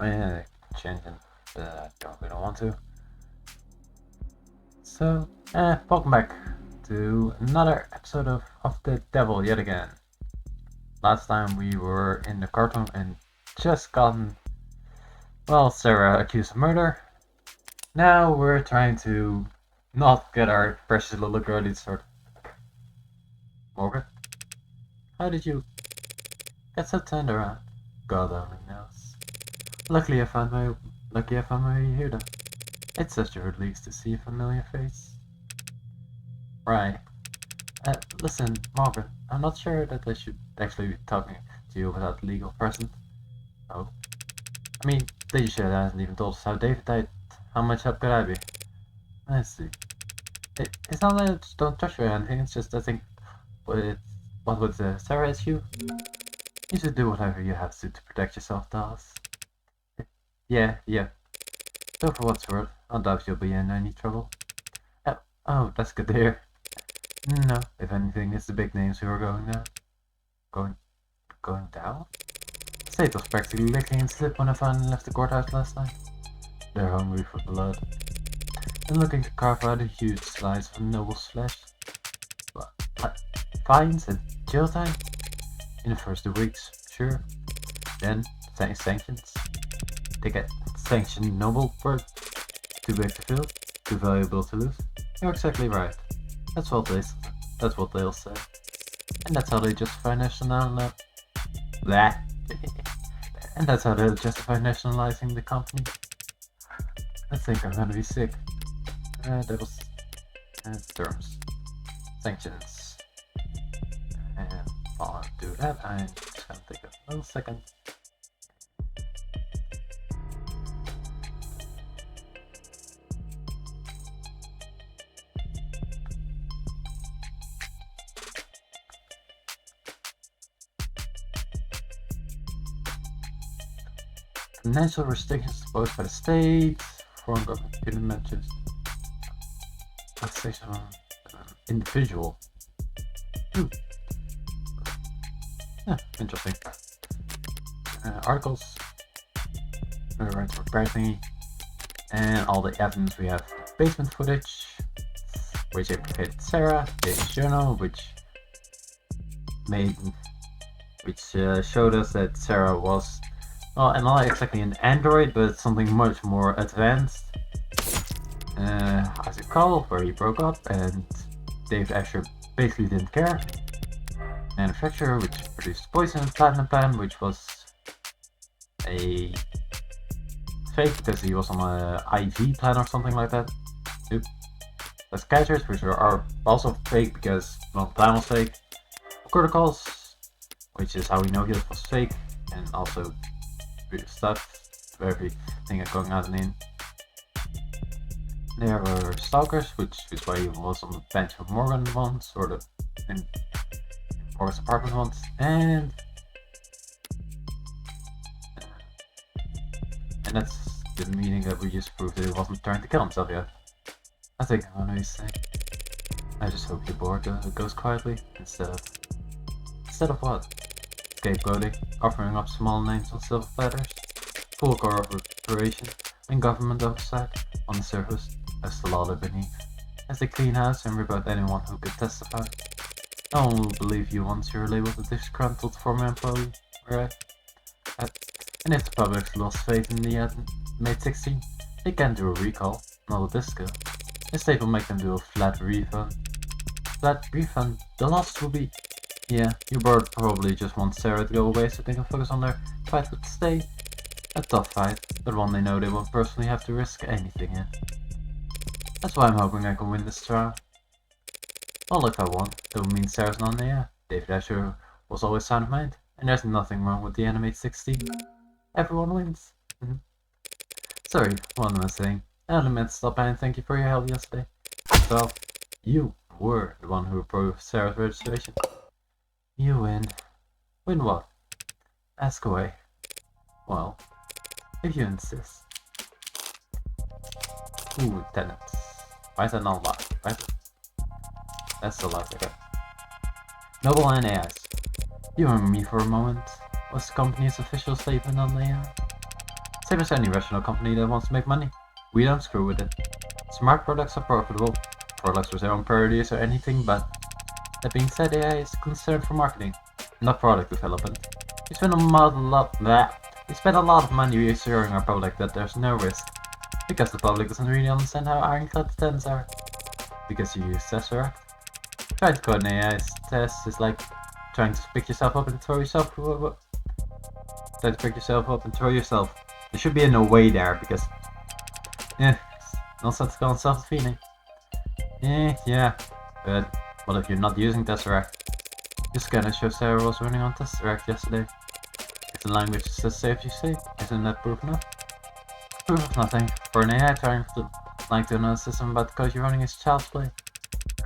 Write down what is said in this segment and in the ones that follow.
Yeah, changing, but I don't really want to. So, welcome back to another episode of The Devil yet again. Last time we were in the courtroom and just gotten, well, Sarah accused of murder. Now we're trying to not get our precious little girlie started. Morgan, how did you get so turned around? God only knows. Luckily I found my way here though. It's such a relief to see a familiar face. Right. Listen, Marvin, I'm not sure that I should actually be talking to you without legal present. Oh. I mean, Leisha hasn't even told us how David died. How much help could I be? I see. It's not that I just don't trust you or anything, it's just I think what with Sarah issue, you should do whatever you have to protect yourself, dolls. Yeah. So for what's worth, I doubt you'll be in any trouble. Oh, that's good to hear. No, if anything, it's the big names who are going down. Going down? State was practically licking and slip when I finally left the courthouse last night. They're hungry for blood, and looking to carve out a huge slice of noble's flesh. What? Fines and jail time? In the first 2 weeks, sure. Then, sanctions. They get sanctioned noble work. Too big to fill, too valuable to lose. You're exactly right. That's what they'll say. And that's how they justify And that's how they'll justify nationalizing the company. I think I'm gonna be sick. That was terms. Sanctions. And while I do that, I'm just gonna take a little second. Financial restrictions imposed by the state, foreign government implements taxation on an individual. Yeah, interesting. Articles, rights for privacy, and all the evidence we have. Basement footage, which implicated Sarah, David's journal, which showed us that Sarah was, well, and not exactly an android, but something much more advanced. Isaac Call, where he broke up, and Dave Asher basically didn't care. Manufacturer, which produced Poison, Platinum Plan, which was a fake because he was on a IV plan or something like that. The Psychiatrists, which are also fake because, well, the plan was fake. Protocols, which is how we know he was fake, and also stuff, everything going out and in. There were Stalkers, which is why he was on the bench with Morgan once, or in Morgan's apartment once, and that's the meaning that we just proved that he wasn't trying to kill himself yet. I think I know what he's saying. I just hope your board goes quietly instead of what? Scapegoating, offering up small names on silver platters, full cooperation, and government oversight on the surface as the law beneath. As they clean house and rip out anyone who could testify. No one will believe you once you're labeled a disgruntled former employee, right? And if the public lost faith in the May 16, they can't do a recall, not a disco. The state will make them do a flat refund. The loss will be... Yeah, your board probably just wants Sarah to go away so they can focus on their fight with the state. A tough fight, but one they know they won't personally have to risk anything in. That's why I'm hoping I can win this trial. Well, if I won, that would mean Sarah's not in the air. David Asher was always sound of mind, and there's nothing wrong with the Animate 16. Everyone wins. Sorry, what am I saying? I only meant to stop by and thank you for your help yesterday. Well, you were the one who approved Sarah's registration. You win. Win what? Ask away. Well, if you insist. Ooh, tenants. Why is that not locked? Right? That's still locked, okay. Noble and AIs. You remember me for a moment? Was the company's official statement on the Same as any rational company that wants to make money. We don't screw with it. Smart products are profitable. Products with their own priorities or anything but. That being said, AI is concerned for marketing, not product development. We spend a lot of money reassuring our public that there's no risk, because the public doesn't really understand how ironclad the tents are. Because you use Tesseract. Trying to code an AI test is like trying to pick yourself up and throw yourself. Trying to pick yourself up and throw yourself. There should be a no way there because, nonsensical and self-defeating. Yeah, but what if you're not using Tesseract? Your scanner shows Sarah was running on Tesseract yesterday. If the language is as safe as you say, isn't that proof enough? Proof of nothing. For an AI trying to know a system about the code you're running is child's play.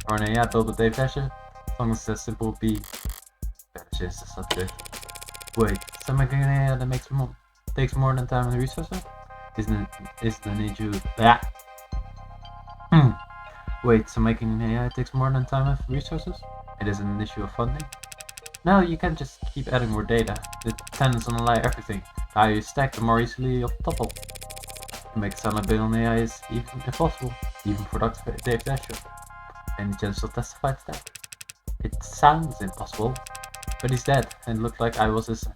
For an AI built with Dave Dasher, as long as it's simple B. Dasher is the subject. Wait, so making an AI that takes more than time and resources? Isn't the need you that? Wait, so making an AI takes more than time and resources? It isn't an issue of funding? No, you can't just keep adding more data. It depends on everything. The higher you stack, the more easily you'll topple. To make it sound like building AI is even impossible, even for Dr. Dave Dasher. Any chance he'll testify to that? It sounds impossible, but he's dead, and it looked like I was his.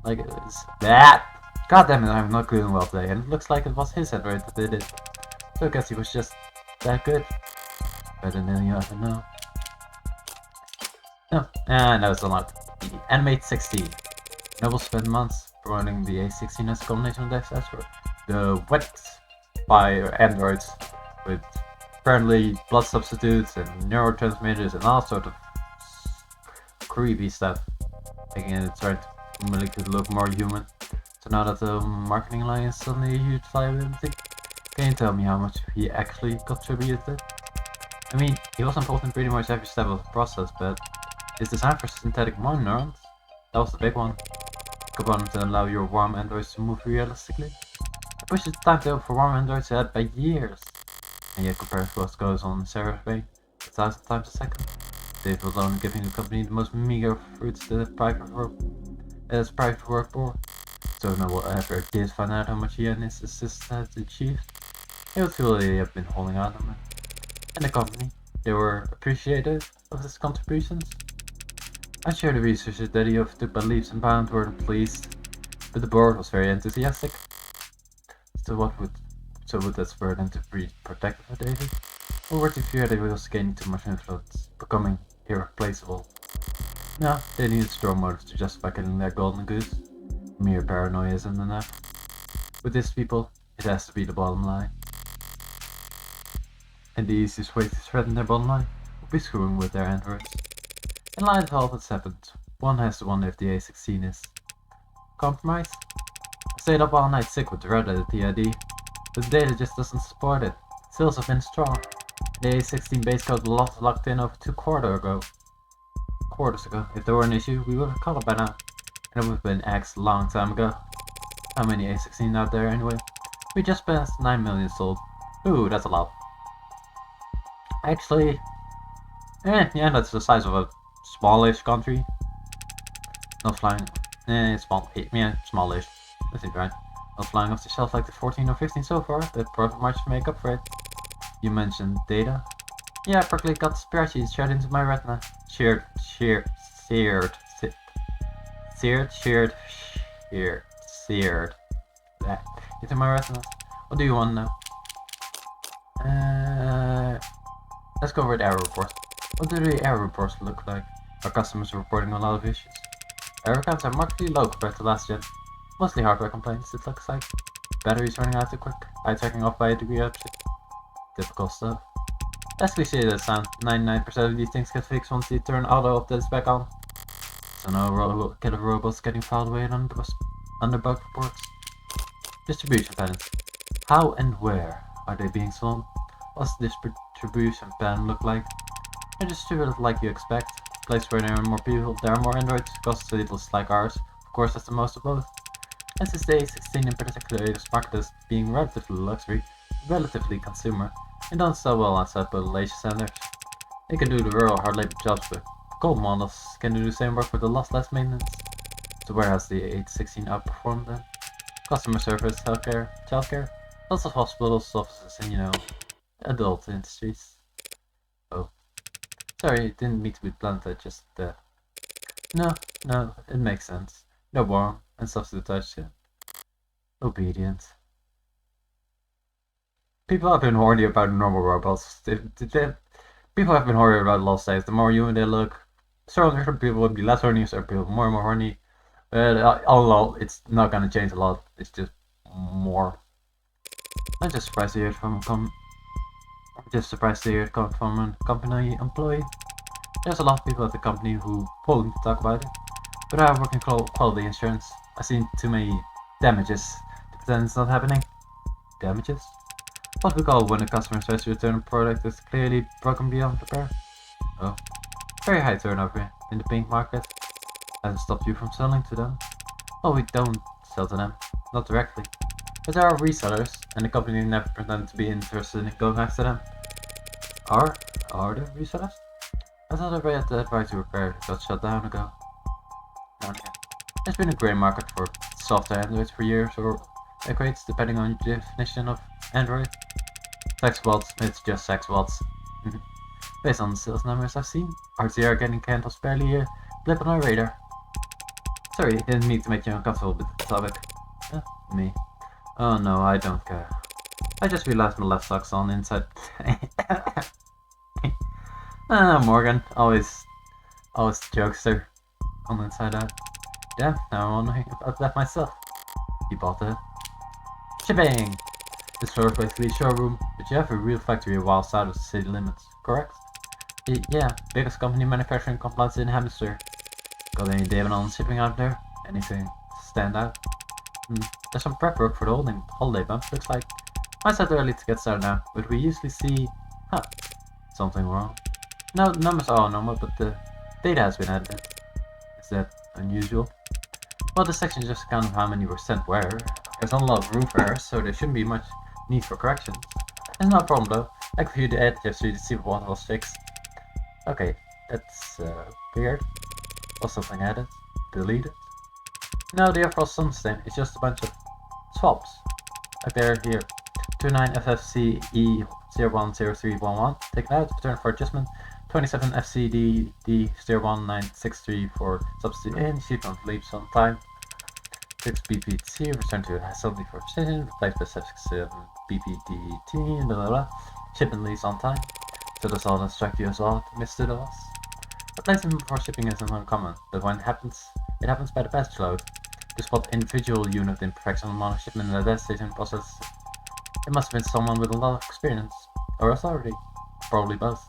Like it was that. God damn it, I'm not doing well today, and it looks like it was his Android that did it. So I guess he was just that good. Better than you ever know. No, no, it's not. The Animate 16. Noble spent months promoting the A16 as a combination of Dave's Astro. The wet by androids with apparently blood substitutes and neurotransmitters and all sorts of creepy stuff, making it trying to make it look more human. So now that the marketing line is suddenly a huge liability, can you tell me how much he actually contributed? I mean, he was involved in pretty much every step of the process, but his design for synthetic mind neurons, that was the big one. Components that allow your warm androids to move realistically. It pushes the timetable for warm androids ahead by years. And yet compared to what goes on in Sarah's brain, 1,000 times a second, Dave was only giving the company the most meager fruits that his private work bore. So no one ever did find out how much he and his assistant had achieved. He would feel they had been holding out on him. And the company, they were appreciative of his contributions. I'm sure the researchers that he took by leaps and bounds weren't pleased, but the board was very enthusiastic. So would that spur them to be protective of David? Or were they fear they was gaining too much influence, becoming irreplaceable? No, they needed strong motives to justify killing that golden goose. Mere paranoia isn't enough. With these people, it has to be the bottom line. And the easiest way to threaten their bottom line would be screwing with their androids. In light of all that's happened, one has to wonder if the A16 is compromised. I stayed up all night sick with dread at the TID, but the data just doesn't support it. Sales have been strong. The A16 base code was locked in over 2 quarters ago. If there were an issue, we would have caught it by now. And it would have been axed a long time ago. How many A16 out there anyway? We just passed 9 million sold. Ooh, that's a lot. Actually, yeah, that's the size of a smallish country. Not flying. Smallish. That's it, right? Not flying off the shelf like the 14 or 15 so far. That profit margin to make up for it. You mentioned data. Yeah, I practically got the spreadsheet shared into my retina. Seared that into my retina. What do you want now? Let's go over the error reports. What do the error reports look like? Our customers are reporting a lot of issues. Error counts are markedly low compared to last gen. Mostly hardware complaints, it looks like. Batteries running out too quick, eye tracking off by a degree or 2. Typical stuff. As cliche that sounds, 99% of these things get fixed once you turn auto updates back on. So no killer robots getting filed away under bug reports. Distribution patterns. How and where are they being sold? What's the distribution pattern look like? They're distributed like you expect. Place where there are more people, there are more androids, cost cities like ours. Of course, that's the most of both. And since the A16 in particular is marketed as being relatively luxury, relatively consumer, and don't sell well outside population centers. They can do the rural hard labor jobs, but gold models can do the same work with a lot less maintenance. So where has the A16 outperformed then? customer service, healthcare, childcare, lots of hospitals, offices, and adult industries. Oh, sorry, didn't mean to be blunt, I just, No, it makes sense. No warm and stuff to touch, yeah. Obedient. People have been horny about normal robots. People have been horny about Lost Days. The more human they look, certain people will be less horny, certain people more and more horny. But all in all, it's not gonna change a lot. It's just more. I'm just surprised to hear it from a company employee. There's a lot of people at the company who won't talk about it, but I have working quality insurance. I've seen too many damages to pretend it's not happening. Damages? What we call when a customer tries to return a product that's clearly broken beyond repair. Oh, very high turnover in the pink market. Hasn't stopped you from selling to them? Well, we don't sell to them, not directly. But there are resellers, and the company never pretended to be interested in going after them. Are there resellers? I thought I read that Right to Repair got shut down ago. There's been a grey market for software Androids for years, or equates depending on your definition of Android. Sex bots, it's just sex bots. Based on the sales numbers I've seen, RTR getting canned was barely a blip on our radar. Sorry, didn't mean to make you uncomfortable with the topic. Me. Oh no, I don't care. I just realized my left sock's on inside. Morgan, always jokester on the inside out. Yeah, now I'm wondering about that myself. You bought it. Shipping! This floor is basically a showroom, but you have a real factory a while outside of the city limits, correct? Yeah, biggest company manufacturing compliance in Hemisphere. Got any data on shipping out there? Anything stand out? There's some prep work for the holiday bump, looks like. Might start early to get started now, but we usually see... something wrong. No, the numbers are all normal, but the data has been added. Is that unusual? Well, this section is just a count of how many were sent where. There's not a lot of room for errors, so there shouldn't be much need for corrections. It's not a problem though. I can view the edit history to see what was fixed. Okay, that's weird. Was something added? Deleted? No, the overall sum same. It's just a bunch of swaps. Like they're here. 29 FFCE 010311. Taken out, return for adjustment. 27 FCDD 01963 for substitute in. Sheet on leaps on time. 6 BPT, return to assembly for precision. Replace by 7 BPDT, blah blah blah. Shipment leaves on time. So does all instruct you as well to miss the loss. Replacement before shipping isn't uncommon, but when it happens by the batch load. To spot individual unit imperfection on a shipment and a destination process, it must have been someone with a lot of experience, or authority, probably both.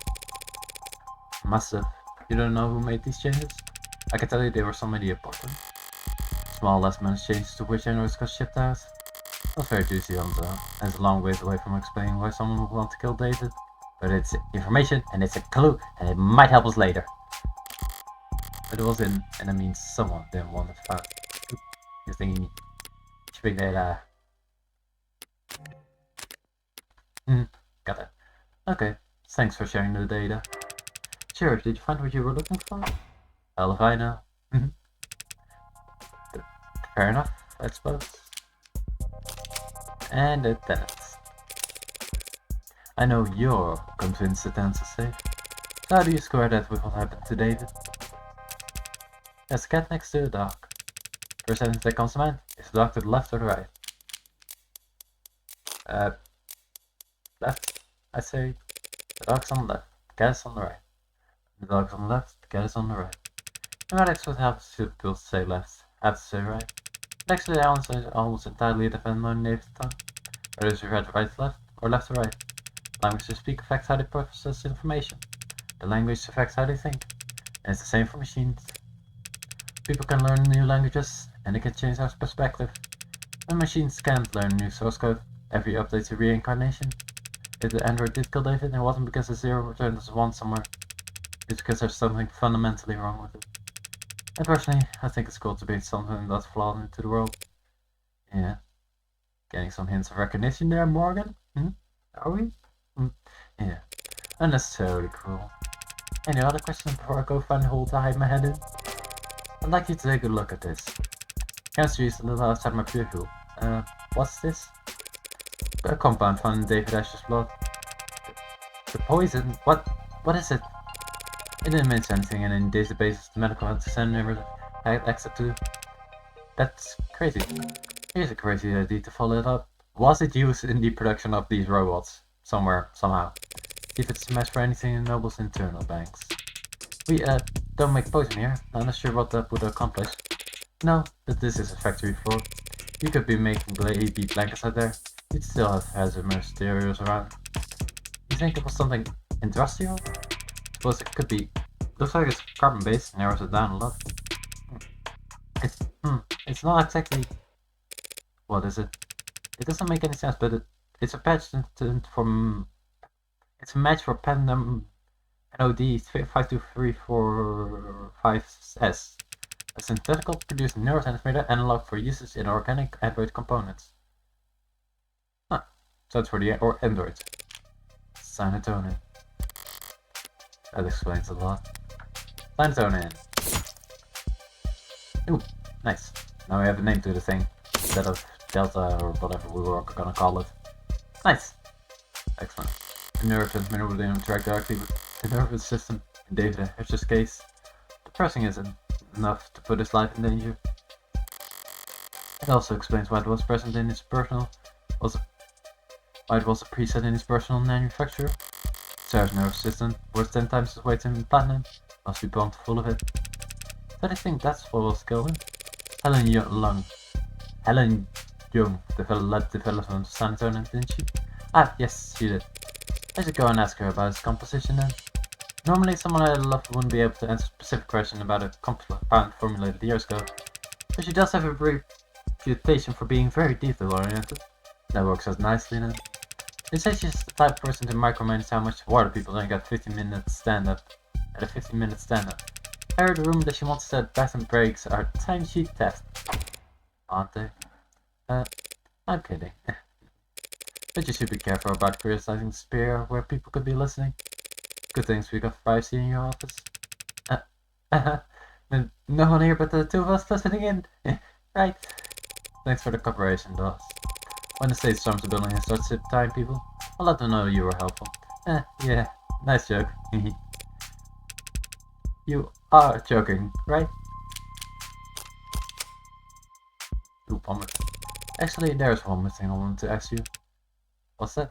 Massive. You don't know who made these changes? I can tell you they were somebody important. Small last minute changes to which androids got shipped out. Not very juicy on its own, and it's a long ways away from explaining why someone would want to kill David. But it's information, and it's a clue, and it might help us later. But it was in, and that means someone didn't want to find. You're thinking, shipping data. Got it. Okay, thanks for sharing the data. Sure, did you find what you were looking for? Hell if I know. Fair enough, I suppose. And the tenants. I know you're convinced the tenants are safe. So how do you square that with what happened to David? There's a cat next to the dog. First sentence that comes to mind, is the dog to the left or the right? Left, I say. The dog's on the left, the cat is on the right. The dog's on the left, the cat is on the right. No matter what happens to people say left, have to say right. Actually, I almost entirely depend on native tongue. Whether it's read right to left or left to right. The language they speak affects how they process information. The language affects how they think. And it's the same for machines. People can learn new languages, and they can change our perspective. When machines can't learn new source code, every update's a reincarnation. If the android did kill David, it wasn't because the 0 returned as 1 somewhere. It's because there's something fundamentally wrong with it. And personally, I think it's cool to bring something that's flawed into the world. Yeah. Getting some hints of recognition there, Morgan? Are we? Yeah. Unnecessarily cruel. Any other questions before I go find a hole to hide my head in? I'd like you to take a look at this. Chemistry is a little outside my pure view, What's this? A compound found in David Ash's blood. The poison? What is it? It didn't mention anything, and in databases the medical center never had access to. That's crazy. Here's a crazy idea to follow it up. Was it used in the production of these robots? Somewhere, somehow. If it's a match for anything in Noble's internal banks. We, don't make poison here. I'm not sure what that would accomplish. No, but this is a factory floor. You could be making baby blankets out there. You'd still have hazardous materials around. You think it was something industrial? Suppose it could be. Looks like it's carbon based, narrows it down a lot. It's not exactly. What is it? It doesn't make any sense, but it's a patch from. It's a match for Pandem NOD 52345S. A synthetical produced neurotransmitter analog for usage in organic Android components. Huh. So that's for the Android. Cyanotonin. That explains a lot. Cyanotonin. Ooh, nice. Now we have a name to the thing, instead of Delta or whatever we were gonna call it. Nice! Excellent. The neurotransmitter will interact directly with the nervous system. In David Ash's case, the pressing isn't enough to put his life in danger. It also explains why it was present in his personal, why it was a preset in his personal manufacturer. Sarah's nervous system, worth 10 times his weight in platinum, must be pumped full of it. But I think that's what was going. Helen Young led development of Cyanotonin, didn't she? Ah, yes, she did. I should go and ask her about its composition then. Normally someone I love wouldn't be able to answer a specific question about a compound formulated years ago, but she does have a reputation for being very detail-oriented. That works out nicely then. They say she's the type of person to micromanage how much water people drink at a 15-minute stand-up. I heard a rumor that she wants to set bathroom breaks are timesheet theft. Aren't they? I'm kidding. But you should be careful about criticizing Spear where people could be listening. Good things we got privacy in your office. No one here but the two of us listening in. Right. Thanks for the cooperation, boss. When the state storms the building and starts zip tying people, I'll let them know you were helpful. Yeah. Nice joke. You are joking, right? Ooh, bummer. Actually, there's one more thing I wanted to ask you. What's that?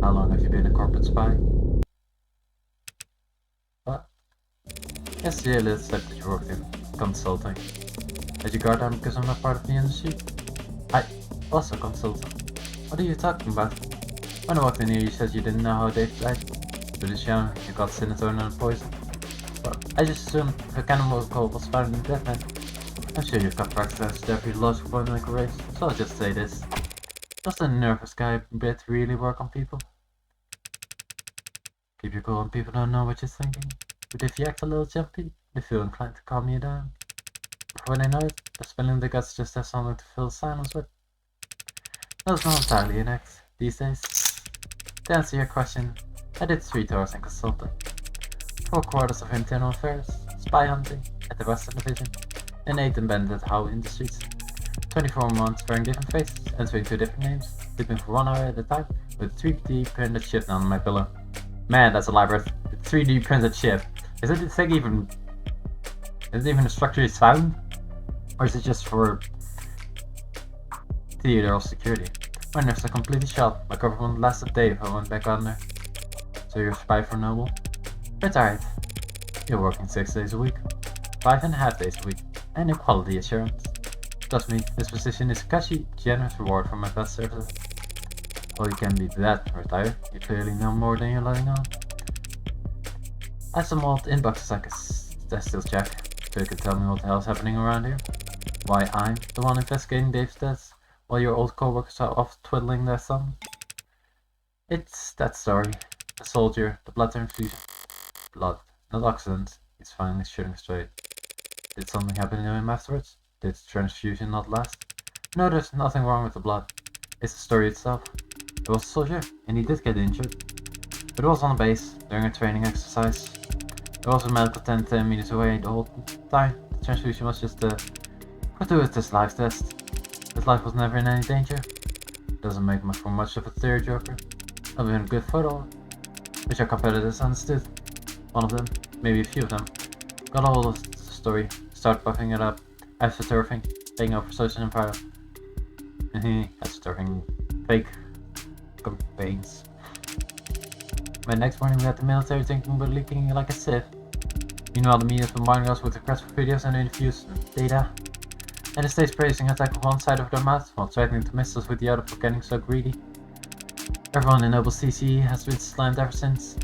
How long have you been a corporate spy? What? Yes, yeah, let's say that you worked in consulting. Did you guard down because I'm not part of the industry? I was a consultant. What are you talking about? When I walked in here, you said you didn't know how Dave died. But it's young, you got Cyanotonin and poison. Well, I just assumed the chemical was found in Deathman. I'm sure you've got practice therapy laws for medical race, so I'll just say this. Does the nervous guy bit really work on people? Keep your cool when people don't know what you're thinking. But if you act a little jumpy, they feel inclined to calm you down. Before they know it, the spilling the guts just has something to fill silence with. That's not entirely an act these days. To answer your question, I did 3 tours in consulting. 4 quarters of internal affairs, spy hunting at the Western Division, and 8 in Bandit How Industries. 24 months wearing different faces, answering 2 different names, sleeping for 1 hour at a time, with a 3D printed ship on my pillow. Man, that's a elaborate. 3D printed ship. Is it even a structure is found? Or is it just for theater of security? My nerves are completely shot. My government lasted day if I went back on there. So you're a spy for Noble? Retired. You're working 6 days a week. 5.5 days a week. And in quality assurance. Trust me, this position is a cushy, generous reward for my past services. Well, you can't be that retired. You clearly know more than you're letting on. I have some old inboxes I still check, so you can tell me what the hell's happening around here. Why I'm the one investigating Dave's death, while your old co-workers are off twiddling their thumbs. It's that story. The soldier, the blood transfusion. Blood, not oxidant. He's finally shooting straight. Did something happen to him afterwards? Did the transfusion not last? No, there's nothing wrong with the blood. It's the story itself. He was a soldier, and he did get injured. But it was on the base, during a training exercise. There was a medical tent 10 meters away the whole time. The transfusion was just a gratuitous life test. His life was never in any danger. Doesn't make for much of a theory joker. I've been a good photo, which our competitors understood. One of them, maybe a few of them, got a hold of the story, started buffing it up, astroturfing, paying over social info. Astroturfing fake campaigns. By next morning we had the military thinking we're leaking like a sieve. Meanwhile the media is bombarding us with requests for videos and interviews and data. And the state's praising attack with one side of their mouth while threatening to miss us with the other for getting so greedy. Everyone in Noble CC has been slammed ever since.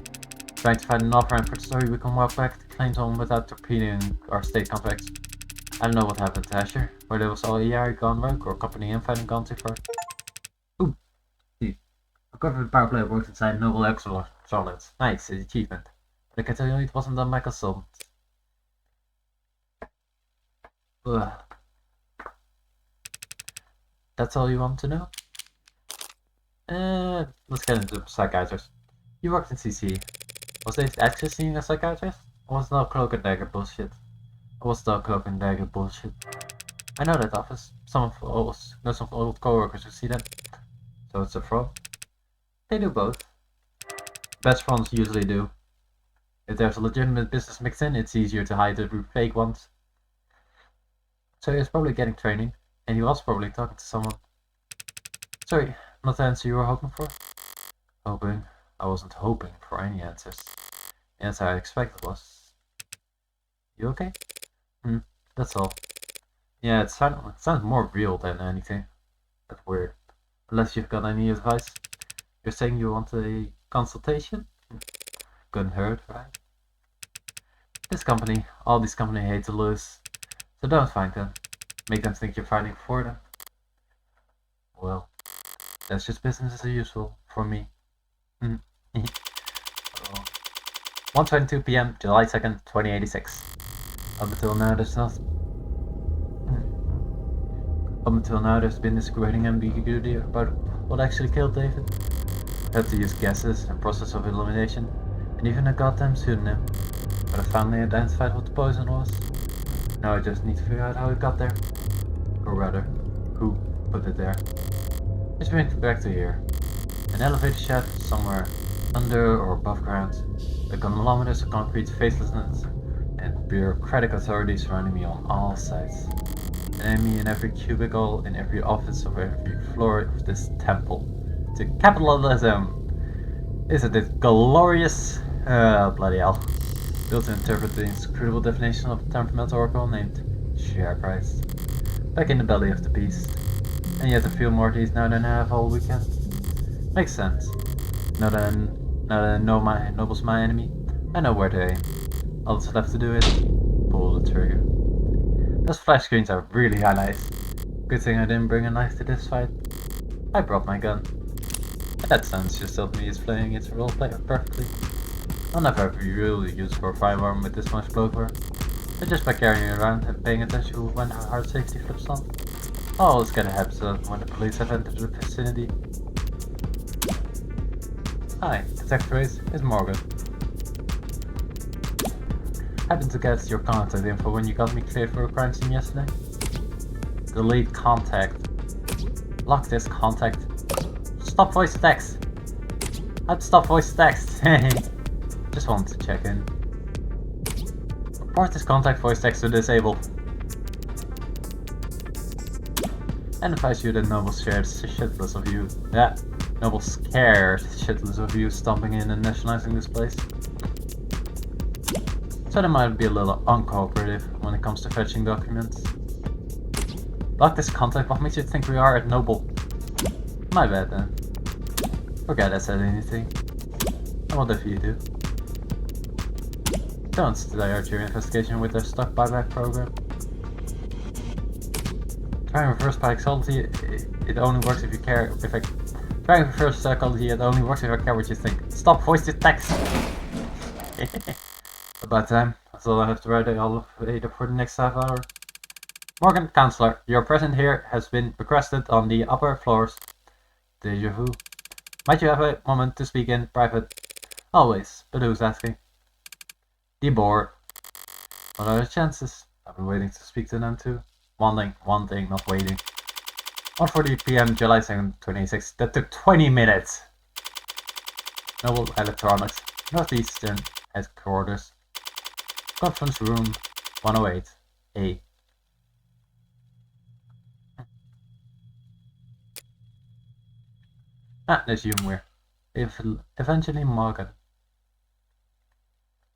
Trying to find an off-ramp for the story we can walk back the claims on without torpedoing our state contracts. I don't know what happened to Asher, whether it was all EI gone rogue or company infighting gone too far. Ooh, see, a corporate power player worked inside Noble Excellent Solid. Nice, an achievement. But I can tell you it wasn't done by consultants. Ugh. That's all you want to know? Let's get into the psychiatrist. You worked in CC. Was they actually seeing a psychiatrist? Or was it all cloak and dagger bullshit? I know that office. Some old co-workers who see them. So it's a fraud. They do both. Best frauds usually do. If there's a legitimate business mixed in, it's easier to hide the fake ones. So he was probably getting training, and he was probably talking to someone. Sorry, not the answer you were hoping for? Hoping? I wasn't hoping for any answers. The answer I expected was... You okay? That's all. Yeah, it sounds more real than anything. That's weird. Unless you've got any advice. You're saying you want a consultation? Couldn't hurt, right? This company, all these companies hate to lose. So don't fight them. Make them think you're fighting for them. Well, that's just business as usual for me. 1:22 PM, July 2nd, 2086. Up until now, there's been this growing ambiguity about what actually killed David. I had to use guesses and process of elimination, and even a goddamn pseudonym. But I finally identified what the poison was. Now I just need to figure out how it got there. Or rather, who put it there. Which brings me back to here. An elevator shaft somewhere under or above ground. The kilometers of concrete facelessness and bureaucratic authority surrounding me on all sides. An enemy in every cubicle, in every office of every floor of this temple. To capitalism! Isn't it glorious? Bloody hell. Built to interpret the inscrutable definition of the temperamental oracle named share price. Back in the belly of the beast. And yet I feel more at ease now than I have all weekend. Makes sense. Now that I know my noble's my enemy, I know where to aim. All that's left to do is pull the trigger. Those flash screens are really highlights. Good thing I didn't bring a knife to this fight. I brought my gun. That sense just told me it's playing its role perfectly. I'll never have really used for a firearm with this much bloatware. But just by carrying it around and paying attention to when her heart safety flips on. I'll always get a heads up when the police have entered the vicinity. Hi, Detective Race, it's Morgan. Happened to get your contact info when you got me cleared for a crime scene yesterday. Delete contact. Lock this contact. Stop voice text. I'd stop voice text. Just wanted to check in. Report this contact voice text to disabled. And advise you that Noble shared shitless of you. Yeah, Noble scared shitless of you stomping in and nationalizing this place. So they might be a little uncooperative when it comes to fetching documents. Block this contact, what makes you think we are at Noble? My bad then. Forget I said anything. And what if you do? Don't start your investigation with their stock buyback program. Trying reverse psychology, it only works if you care. Trying reverse psychology, it only works if I care what you think. Stop voice to text! About time. That's all I have to write all for the next half hour. Morgan, Counselor, your presence here has been requested on the upper floors. Deja vu. Might you have a moment to speak in private? Always, but who's asking? Debord. What are the chances? I've been waiting to speak to them too. One thing, not waiting. 1:40 p.m. July 2nd, 2026. That took 20 minutes. Noble Electronics, Northeastern Headquarters. Conference Room 108A. There's Jungwir. Eventually Morgan.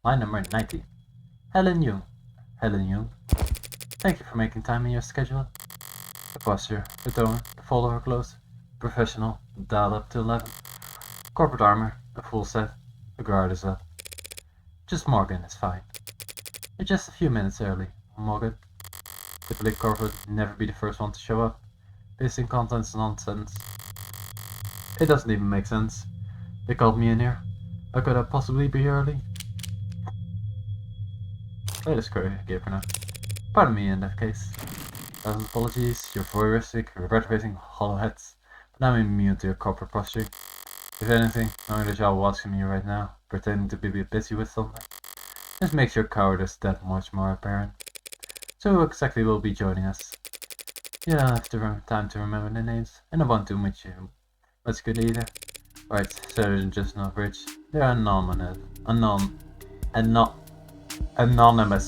Line number 90. Helen Jung. Helen Jung. Thank you for making time in your schedule. The posture, the tone, the fold of her clothes. Professional, dialed up to 11. Corporate armor, a full set. The guard is up. Just Morgan is fine. You're just a few minutes early, Morgan. Typically corporate never be the first one to show up. Basing content's nonsense. It doesn't even make sense. They called me in here. How could I possibly be early? Let us give for now. Pardon me in that case. Thousand apologies, you're voyeuristic, reverberating hollow heads, but I'm immune to your corporate posturing. If anything, knowing that y'all watching me right now, pretending to be busy with something, this makes your cowardice that much more apparent. So who exactly will be joining us? You don't have time to remember the names, and I won't do much good either. Right, so they're just not rich. They're anonymous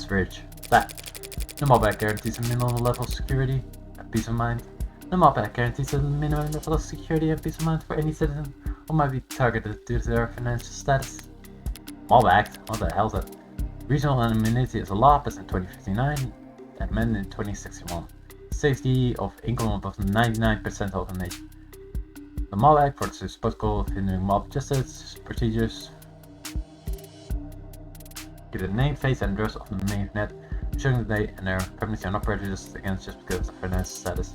rich. That. The Mob guarantees a minimum level of security and peace of mind. The Mob guarantees a minimum level of security and peace of mind for any citizen who might be targeted due to their financial status. Mob Act? What the hell is that? Regional anonymity is a law passed in 2059 and amended in 2061. Safety of income above 99% of the nation. The Mob Act focuses protocol of hindering mob justice procedures. Give the name, face, and address of the mainnet, ensuring that they and their companies are not prejudiced against just because of financial status.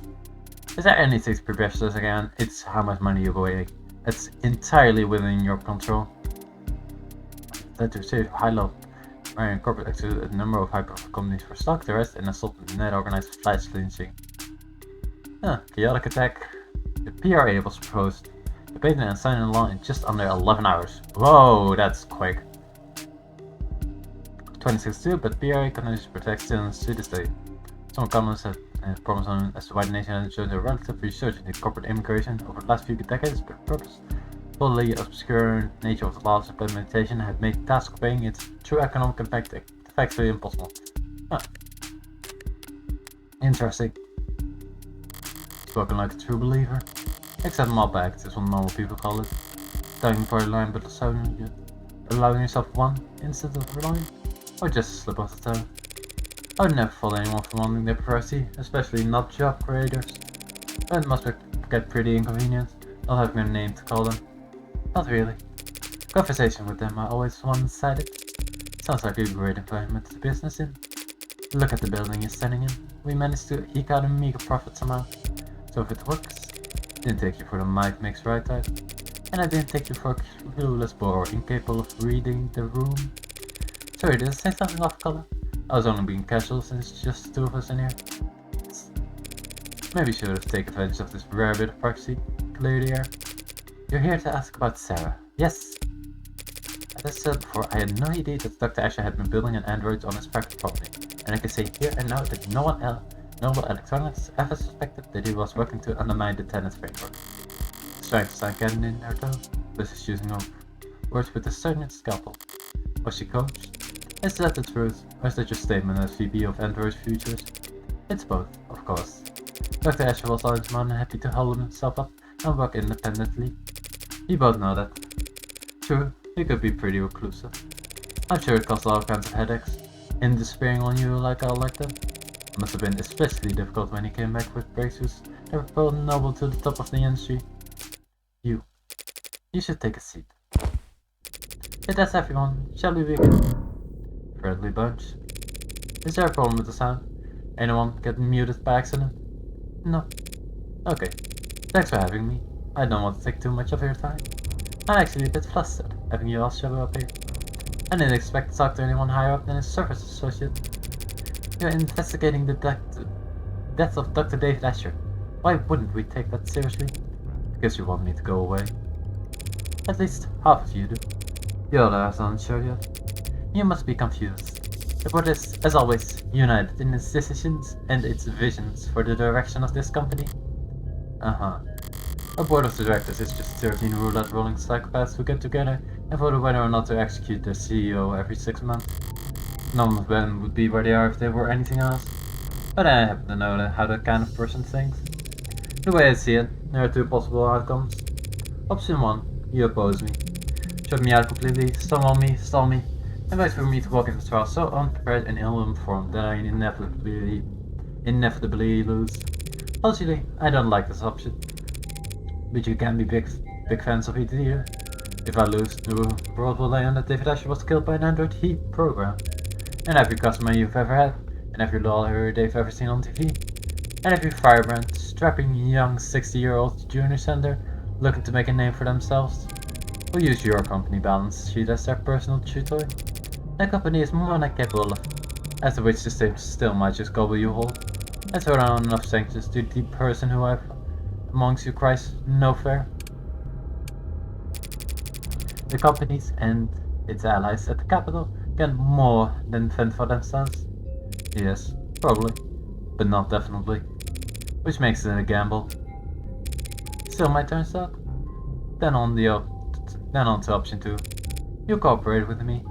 Is there anything to prejudice again? It's how much money you go away. It's entirely within your control. That to save high level Marion corporate executed a number of high-profile companies for stock arrest and assault and net organized flash lynching. Chaotic attack. The PRA was proposed, debated and signed into law in just under 11 hours. Whoa, that's quick. 2062, but PRA continues to protect citizens to this day. Some economists have promised on as the white nation has shown a relative research into corporate immigration over the last few decades, but purpose. Fully obscure nature of the law's implementation had made task obeying its true economic impact effectively impossible. Interesting. Spoken like a true believer. Except Mob Act is what normal people call it. Dying for a line but allowing yourself one instead of a line. Or just a slip off the tongue. I would never fault anyone for wanting their privacy, especially not job creators. But it must get pretty inconvenient, not having a name to call them. Not really. Conversation with them are always one-sided. Sounds like a great environment to business in. Look at the building you're standing in. We managed to eke out a meager profit somehow. So if it works, didn't take you for the mic makes right type. And I didn't take you for a clueless bore incapable of reading the room. Sorry, did I say something off color? I was only being casual since it's just the two of us in here. Maybe should have taken advantage of this rare bit of privacy. Clear the air. You're here to ask about Sarah. Yes. As I said before, I had no idea that Dr. Asher had been building an android on his private property. And I can say here and now that no one else, Noble Electronics ever suspected that he was working to undermine the tenant's framework. He's trying to sound getting in there though, but he's using words with a certain scalpel. Was she coached? Is that the truth, or is that your statement as VP of Android Futures? It's both, of course. Dr. Asher was always more than happy to hold himself up and work independently. You both know that. True, he could be pretty reclusive. I'm sure it caused all kinds of headaches, in despairing on you like I like them. It must have been especially difficult when he came back with breakthroughs that propelled Noble to the top of the industry. You should take a seat. Hey, that's everyone. Shall we begin? Friendly bunch. Is there a problem with the sound? Anyone get muted by accident? No. Okay. Thanks for having me. I don't want to take too much of your time. I'm actually a bit flustered having you all show up here. I didn't expect to talk to anyone higher up than a service associate. You're investigating the death of Dr. David Asher. Why wouldn't we take that seriously? Because you want me to go away. At least half of you do. The others aren't sure yet. You must be confused. The board is, as always, united in its decisions and its visions for the direction of this company. Uh-huh. A board of directors is just 13 roulette rolling psychopaths who get together and vote whether or not to execute their CEO every 6 months. None of them would be where they are if they were anything else. But I happen to know how that kind of person thinks. The way I see it, there are two possible outcomes. Option 1, you oppose me. Shut me out completely, stonewall me, stall me, and wait for me to walk into the trial so unprepared and ill-informed that I inevitably lose. Logically, I don't like this option. But you can be big fans of it either. If I lose, the world will learn that David Asher was killed by an Android he programmed. And every customer you've ever had, and every lawyer they've ever seen on TV, and every firebrand, strapping young 60-year-old junior sender looking to make a name for themselves will use your company balance sheet as their personal chew toy. That company is more than capable of, as to which the state still might just gobble you whole. And throw down enough sanctions to the person who I've amongst you cries no fair. The companies and its allies at the capital can more than fend for themselves. Yes, probably, but not definitely. Which makes it a gamble. Still my turn, suck? Then on to option 2. You cooperate with me.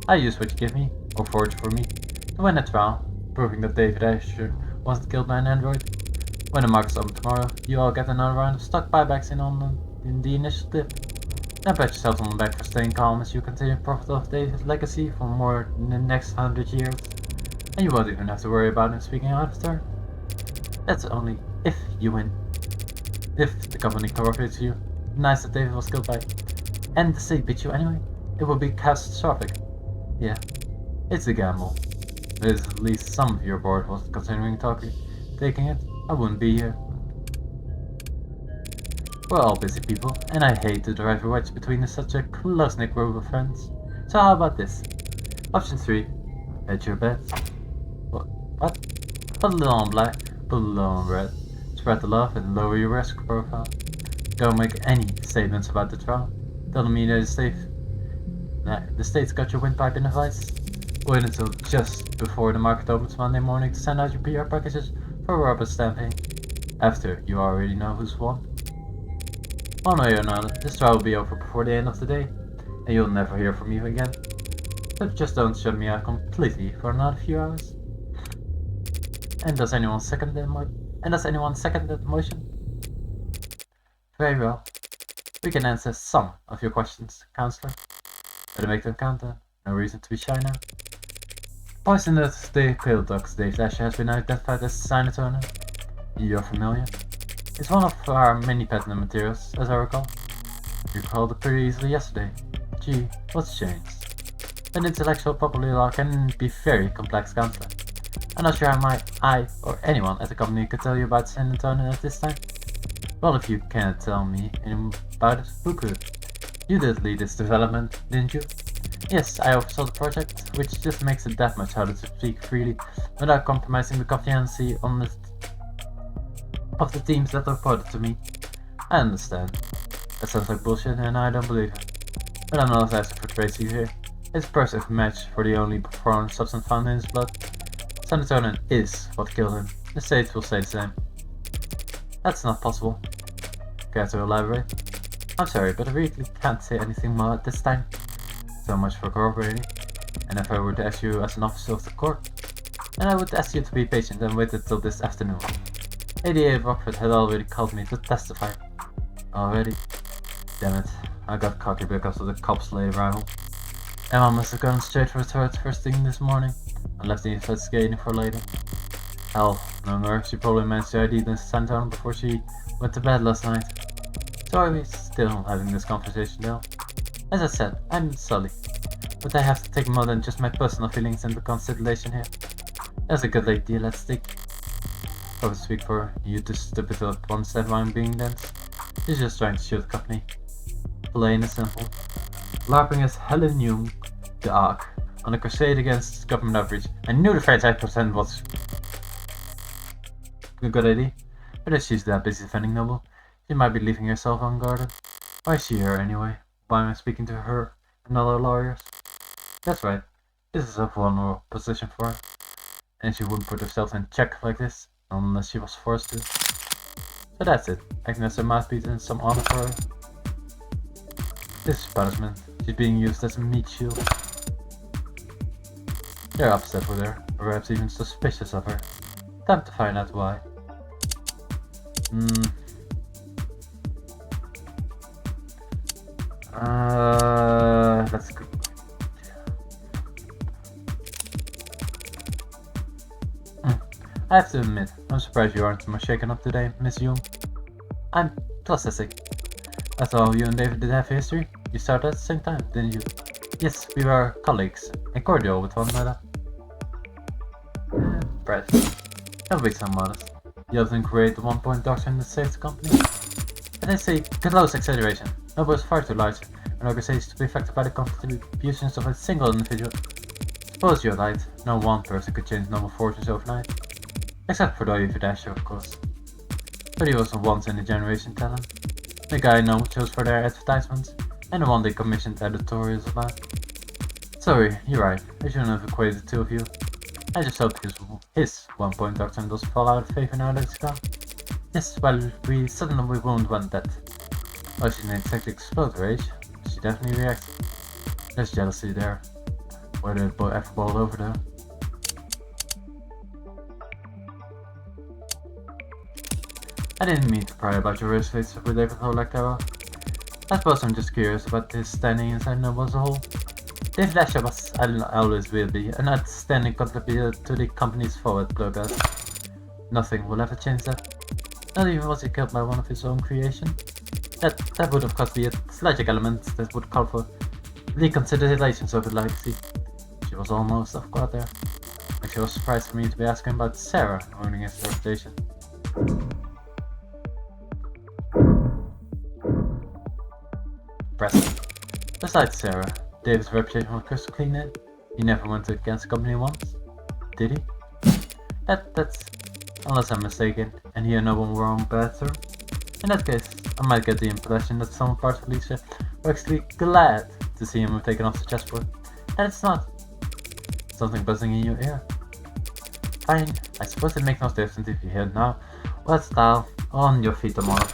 I use what you give me, or forge for me, to win a trial, proving that David Asher wasn't killed by an android. When the market's open tomorrow, you all get another round of stock buybacks in the initial dip. Then pat yourselves on the back for staying calm as you continue to profit off David's legacy for more than the next 100 years. And you won't even have to worry about him speaking out of turn. That's only if you win. If the company cooperates you, denies that David was killed by, and the state beats you anyway, it will be catastrophic. Yeah, it's a gamble. If at least some of your board was considering taking it, I wouldn't be here. We're all busy people, and I hate to drive a wedge between such a close-knit group of friends. So how about this? Option 3, hedge your bets. What? Put a little on black, put a little on red. Spread the love and lower your risk profile. Don't make any statements about the trial. Telling me that the state's got your windpipe in a vice. Wait until just before the market opens Monday morning to send out your PR packages for rubber stamping. After you already know who's won. One way or another, this trial will be over before the end of the day, and you'll never hear from me again. But just don't shut me out completely for another few hours. And does anyone second that motion? Very well. We can answer some of your questions, Counselor. Better make them count then. No reason to be shy now. Poisonous Pale Ducks Dave Asher has been identified as Cyanotonin. You're familiar. It's one of our many patent materials, as I recall. You recalled it pretty easily yesterday. Gee, what's changed? An intellectual property law can be very complex, Counselor. I'm not sure how I or anyone at the company could tell you about San Antonio at this time. Well, if you can't tell me about it, who could? You did lead its development, didn't you? Yes, I oversaw the project, which just makes it that much harder to speak freely without compromising the confidentiality of the teams that reported to me. I understand. That sounds like bullshit and I don't believe it. But I'm not asking for trade secret here. It's a perfect match for the only foreign substance found in his blood. Serotonin is what killed him. The states will say the same. That's not possible. Care to elaborate? I'm sorry, but I really can't say anything more at this time. So much for cooperating. And if I were to ask you as an officer of the court, then I would ask you to be patient and wait until this afternoon. ADA Rockford had already called me to testify. Already? Damn it, I got cocky because of the cop's late arrival. Emma must have gone straight for the throat first thing this morning. I left the investigating for later. Hell, knowing her, she probably managed to ID the Santon before she went to bed last night. Sorry we're still having this conversation though. As I said, I'm Sully. But I have to take more than just my personal feelings into consideration here. There's a good idea, let's take. I would speak for you to stupid up one step while I'm being dense. She's just trying to shoot the company. Plain and simple. LARPing as Helen Young, the Ark, on a crusade against government outreach. I knew the 35% was a good idea, but if she's that busy defending Noble, she might be leaving herself unguarded. Why is she here anyway? Why am I speaking to her and other lawyers? That's right, this is a vulnerable position for her, and she wouldn't put herself in check like this, unless she was forced to. So that's it. Acting as a mouthpiece and some honor for her. This is punishment. She's being used as a meat shield. They're upset with her, or perhaps even suspicious of her. Time to find out why. Let's go. I have to admit, I'm surprised you aren't more shaken up today, Miss Young. I'm processing. That's all, you and David did have history? You started at the same time, didn't you? Yes, we were colleagues, and cordial with one another. Brett, don't be so modest. You helped him create the 1 Point Doctor in the sales company. And they say, close exaggeration. Noble is far too large, an organization to be affected by the contributions of a single individual. Suppose you're right, no one person could change Noble fortunes overnight. Except for David Asher, of course. But he was a once-in-a-generation talent. The guy no one chose for their advertisements, and the one they commissioned editorials about. Sorry, you're right, I shouldn't have equated the two of you. I just hope his 1 Point Doctrine doesn't fall out of favor now that it's gone. Yes, well, we suddenly won't want that. Oh, she didn't exactly explode her age. She definitely reacted. There's jealousy there. Where did it ever boil over though? I didn't mean to pry about your relationship with David Ho like that. I suppose I'm just curious about his standing inside Noble as a whole. David Asher was, and always will be, an outstanding contributor to the company's forward progress. Nothing will ever change that. Not even was he killed by one of his own creation. That would of course be a tragic element that would call for reconsiderations of his legacy. She was almost off guard there. Actually, it was surprised for me to be asking about Sarah ruining his reputation. Preston. Besides Sarah, David's reputation was crystal clean in. He never went against the company once, did he? That's... unless I'm mistaken, and he and no one were on bad terms. In that case, I might get the impression that some parts of Lisa were actually glad to see him taken off the chessboard. And it's not something buzzing in your ear. Fine, I suppose it makes no difference if you hear it now. Well, style, on your feet tomorrow.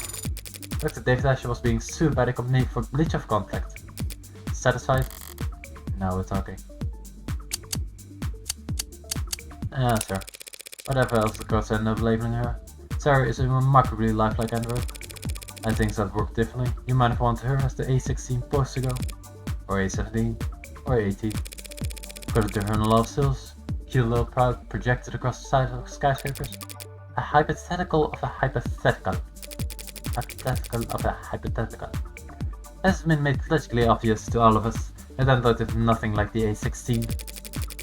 Dr. David Asher was being sued by the company for breach of contract. Satisfied? Now we're talking. Sure. Whatever else the courts end up labeling her, Sarah is a remarkably lifelike android. I think that worked differently. You might have wanted her as the A16 poster girl, or A17, or 18. According to her love skills, cute little crowd projected across the side of skyscrapers. A hypothetical of a hypothetical. Hypothetical of a hypothetical. As has been made tragically obvious to all of us, that android is nothing like the A16.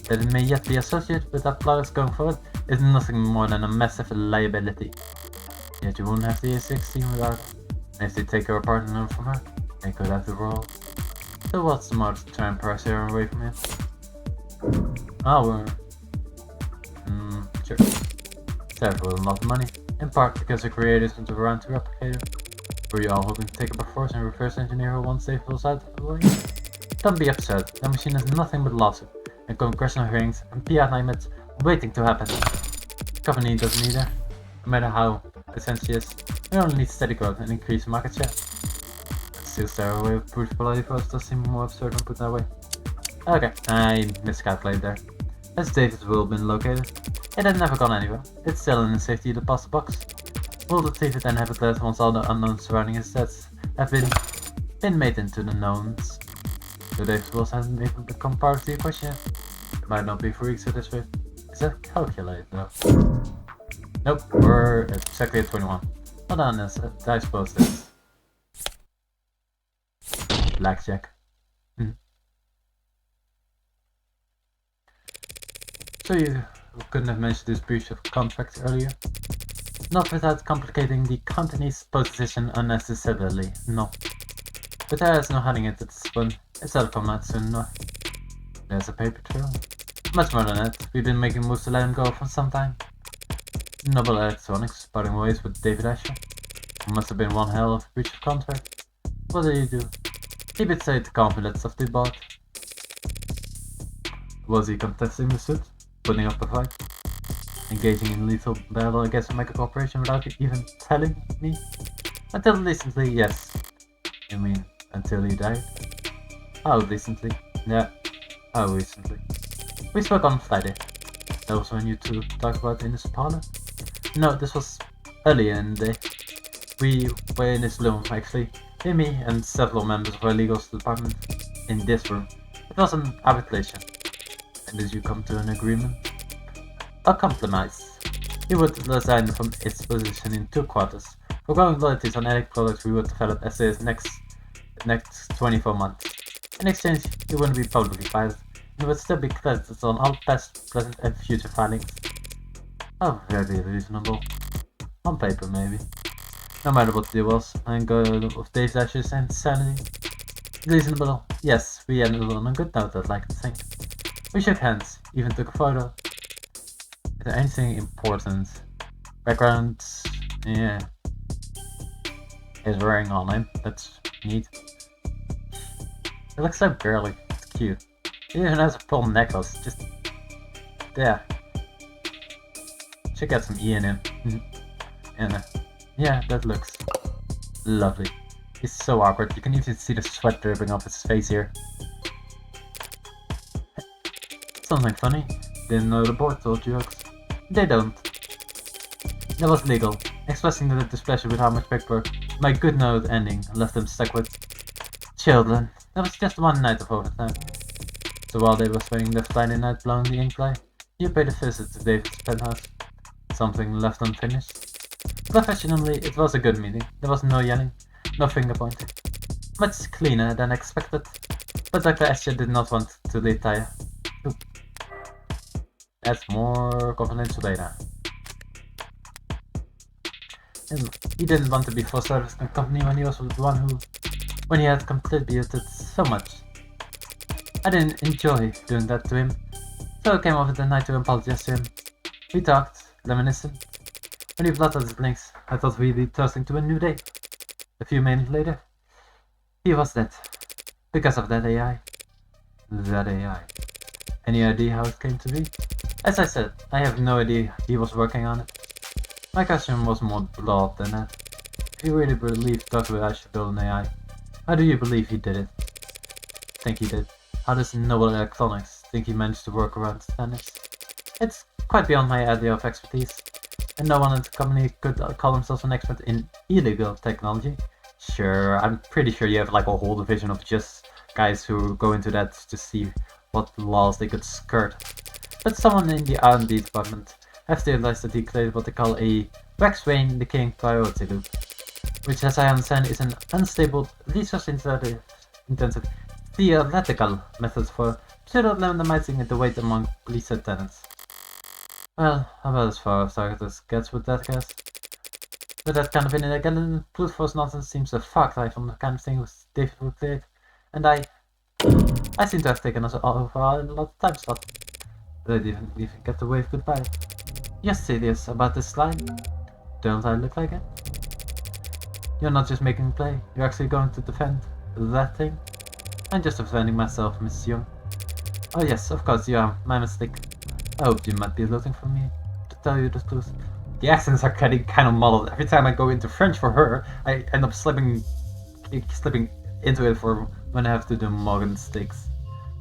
That it may yet be associated with our products going forward is nothing more than a massive liability. Yet you wouldn't have the A16 without her. And if they take her apart and learn from her, they could have the world. So what's the matter to try and price her away from him? Oh, sure. That was a lot of money, in part because the creators went around to replicate her. Were you all hoping to take her by force and reverse engineer her once they falls out of the way? Don't be upset, that machine has nothing but lawsuit, and congressional hearings, and PR nightmares waiting to happen. The company doesn't either. No matter how essential she is, we only need steady growth and increased market share. Still stare away with brute quality for us does seem more absurd when put that way. Okay, I miscalculated there. Has David's will been located? It had never gone anywhere. It's still in the safety deposit box. Will the David then have it left once all the unknowns surrounding his debts have been made into the knowns? So David's will hasn't even become part of the equation yet. It might not be for weeks at this rate. Is that calculated though? Nope, we're exactly at 21. Hold on, I suppose this. Blackjack. So you couldn't have mentioned this breach of contract earlier? Not without complicating the company's position unnecessarily, no. But there is no hiding it at this point. It'll come out soon enough. There's a paper trail. Much more than that, we've been making moves to let him go for some time. Noble Electronics parting ways with David Asher. It must have been one hell of a breach of contract. What did he do? He betrayed the confidence of the board. Was he contesting the suit? Putting up a fight? engaging in lethal battle against a mega corporation without even telling me? Until recently, yes. You mean until he died? How recently? Yeah, how recently? We spoke on Friday. That was when you two talked about in his parlor? No, this was earlier in the day. We were in his room, actually. Me and several members of our legal department in this room. It was an arbitration. And did you come to an agreement? A compromise. He would resign from his position in 2 quarters. For growing royalties on any products we would develop as his next 24 months. In exchange, he wouldn't be publicly fired. He would still be credited on all past, present, and future filings. Oh, very reasonable. On paper, maybe. No matter what the deal was, I'm going with Dave's ashes and sanity. Reasonable. Yes, we ended on a good note, I'd like to think. We shook hands, even took a photo. Is there anything important? Background? Yeah. His ring on him. That's neat. It looks so girly. It's cute. He even has a pearl necklace. Just there. Should get some E in him. And yeah, that looks lovely. He's so awkward. You can even see the sweat dripping off his face here. Something funny. Didn't know the board told jokes. They don't. That was legal. Expressing the displeasure with how much paperwork my good note ending left them stuck with. Children. That was just one night of overtime. So while they were spending their Friday night blowing the ink dry, you paid a visit to David's penthouse. Something left unfinished. Professionally, it was a good meeting. There was no yelling, no finger pointing. Much cleaner than expected. But Dr. Escher did not want to retire. Oop. That's more confidential data. And he didn't want to be full service in the company when he was the one who... when he had contributed so much. I didn't enjoy doing that to him, so I came over the night to apologize to him. We talked, reminiscent. When he blotted his links, I thought we'd be toasting to a new day. A few minutes later, he was dead. Because of that AI. That AI. Any idea how it came to be? As I said, I have no idea he was working on it. My question was more broad than that. If you really believe Dr. I should build an AI, how do you believe he did it? Think he did? How does Noble Electronics think he managed to work around standards? It's quite beyond my area of expertise, and no one in the company could call themselves an expert in illegal technology. Sure, I'm pretty sure you have like a whole division of just guys who go into that to see what laws they could skirt. But someone in the R&D department has realized that he created what they call a Wax-Wayne decaying priority loop, which as I understand is an unstable, resource-intensive theoretical method for pseudo-randomizing the weight among police lieutenants. Well, about as far as Targetus gets with that guess. With that kind of in brute force nonsense seems a far cry from the kind of thing David would create, and I seem to have taken us over a lot of time slot. But I didn't even get to wave goodbye. You're serious about this slide? Don't I look like it? You're not just making a play, you're actually going to defend that thing? I'm just defending myself, Miss Young. Oh yes, of course you are, my mistake. I hoped you might be looking for me, to tell you the truth. The accents are getting kind of muddled. Every time I go into French for her, I end up slipping into it for when I have to do more mistakes.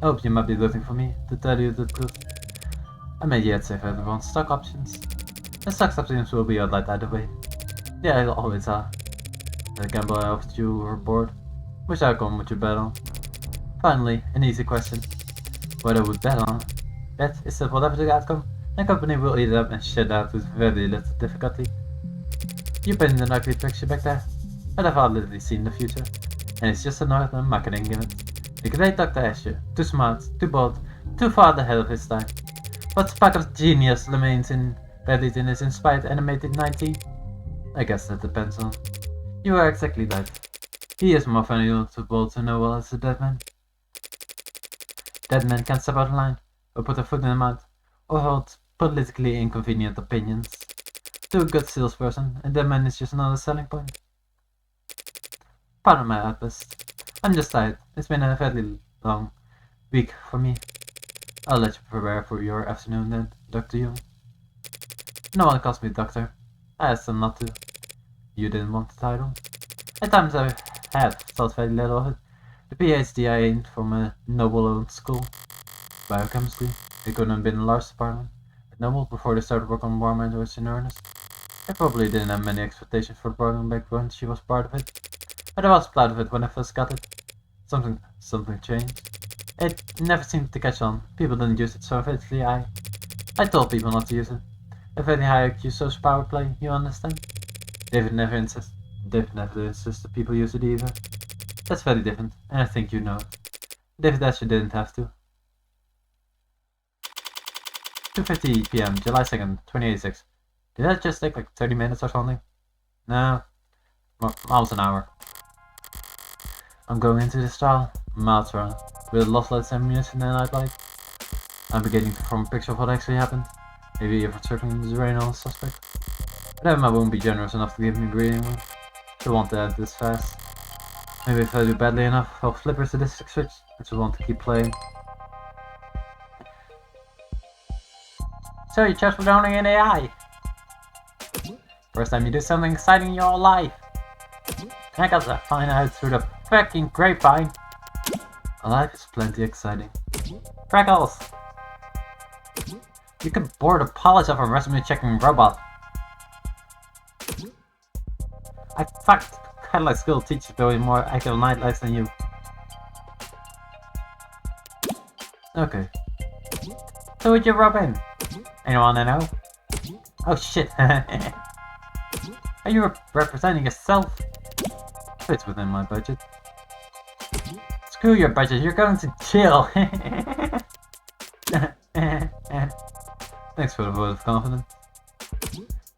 I hope you might be looking for me, to tell you the truth. I may yet save everyone stock options. The stock options will be outlined either way. Yeah, they always are. The gamble I offered you were bored. Which outcome would you bet on? Finally, an easy question. What I would bet on? Bet is that whatever the outcome, the company will eat it up and shit out with very little difficulty. You painted an ugly picture back there, but I've already seen the future, and it's just another marketing gimmick. The great Dr. Escher, too smart, too bold, too far ahead of his time. What spark of genius remains buried in his inspired animated 19? I guess that depends on. You are exactly right. He is more valuable to know as a dead man. Dead men can't step out of line, or put a foot in the mouth, or hold politically inconvenient opinions. To a good salesperson, a dead man is just another selling point. Pardon my outburst. I'm just tired. It's been a fairly long week for me. I'll let you prepare for your afternoon then, Dr. Young. No one calls me doctor. I asked them not to. You didn't want the title? At times I have thought very little of it. The PhD I aimed from a Noble-owned school. Biochemistry. It couldn't have been a large department. At Noble, before they started work on Warm was in earnest. I probably didn't have many expectations for the program back when she was part of it. But I was proud of it when I first got it. Something changed. It never seemed to catch on. People didn't use it, so eventually I told people not to use it. Eventually I used social power play, you understand? David never insisted people use it either. That's very different, and I think you know it. David actually didn't have to. 2:50 PM, July 2nd, 2086. Did that just take like 30 minutes or something? No, almost an hour. I'm going into this trial, miles around, with lost lights and ammunition and nightlight. I'm beginning to form a picture of what actually happened. Maybe even circling the rain on a suspect. But Emma won't be generous enough to give me breathing room. She'll want to end this fast. Maybe if I do badly enough, I'll flip her sadistic switch, and she'll want to keep playing. So you just were owning an AI? First time you do something exciting in your life. I got to find out through the fucking grapevine. Life is plenty exciting. Freckles! You can board a polish off a resume checking robot. I fucked Cadillac school teacher doing more active nightlights than you. Okay. So would you rub in? Anyone I know? Oh shit. Are you representing yourself? Fits within my budget. Screw your budget, you're going to jail. Thanks for the vote of confidence.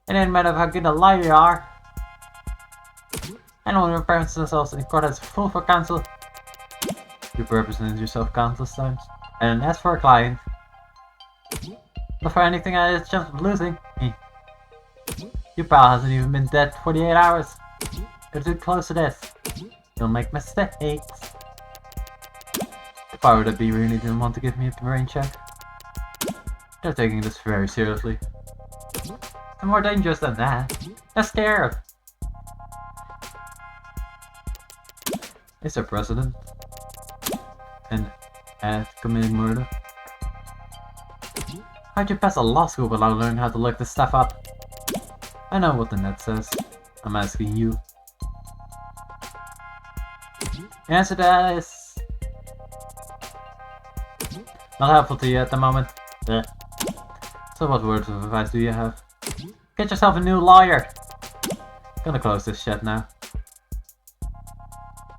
It ain't matter how good a liar you are. Anyone who represents themselves in court has full for counsel. You've represented yourself countless times. And as for a client, not for anything I had a chance of losing. Your pal hasn't even been dead 48 hours. You're too close to this. You'll make mistakes. If I were to be really didn't want to give me a brain check. They're taking this very seriously. They're more dangerous than that. They're scared. Is there precedent? And committing murder? How'd you pass a law school without learning how to look this stuff up? I know what the net says. I'm asking you. The answer to that is not helpful to you at the moment. So what words of advice do you have? Get yourself a new lawyer! Gonna close this shit now.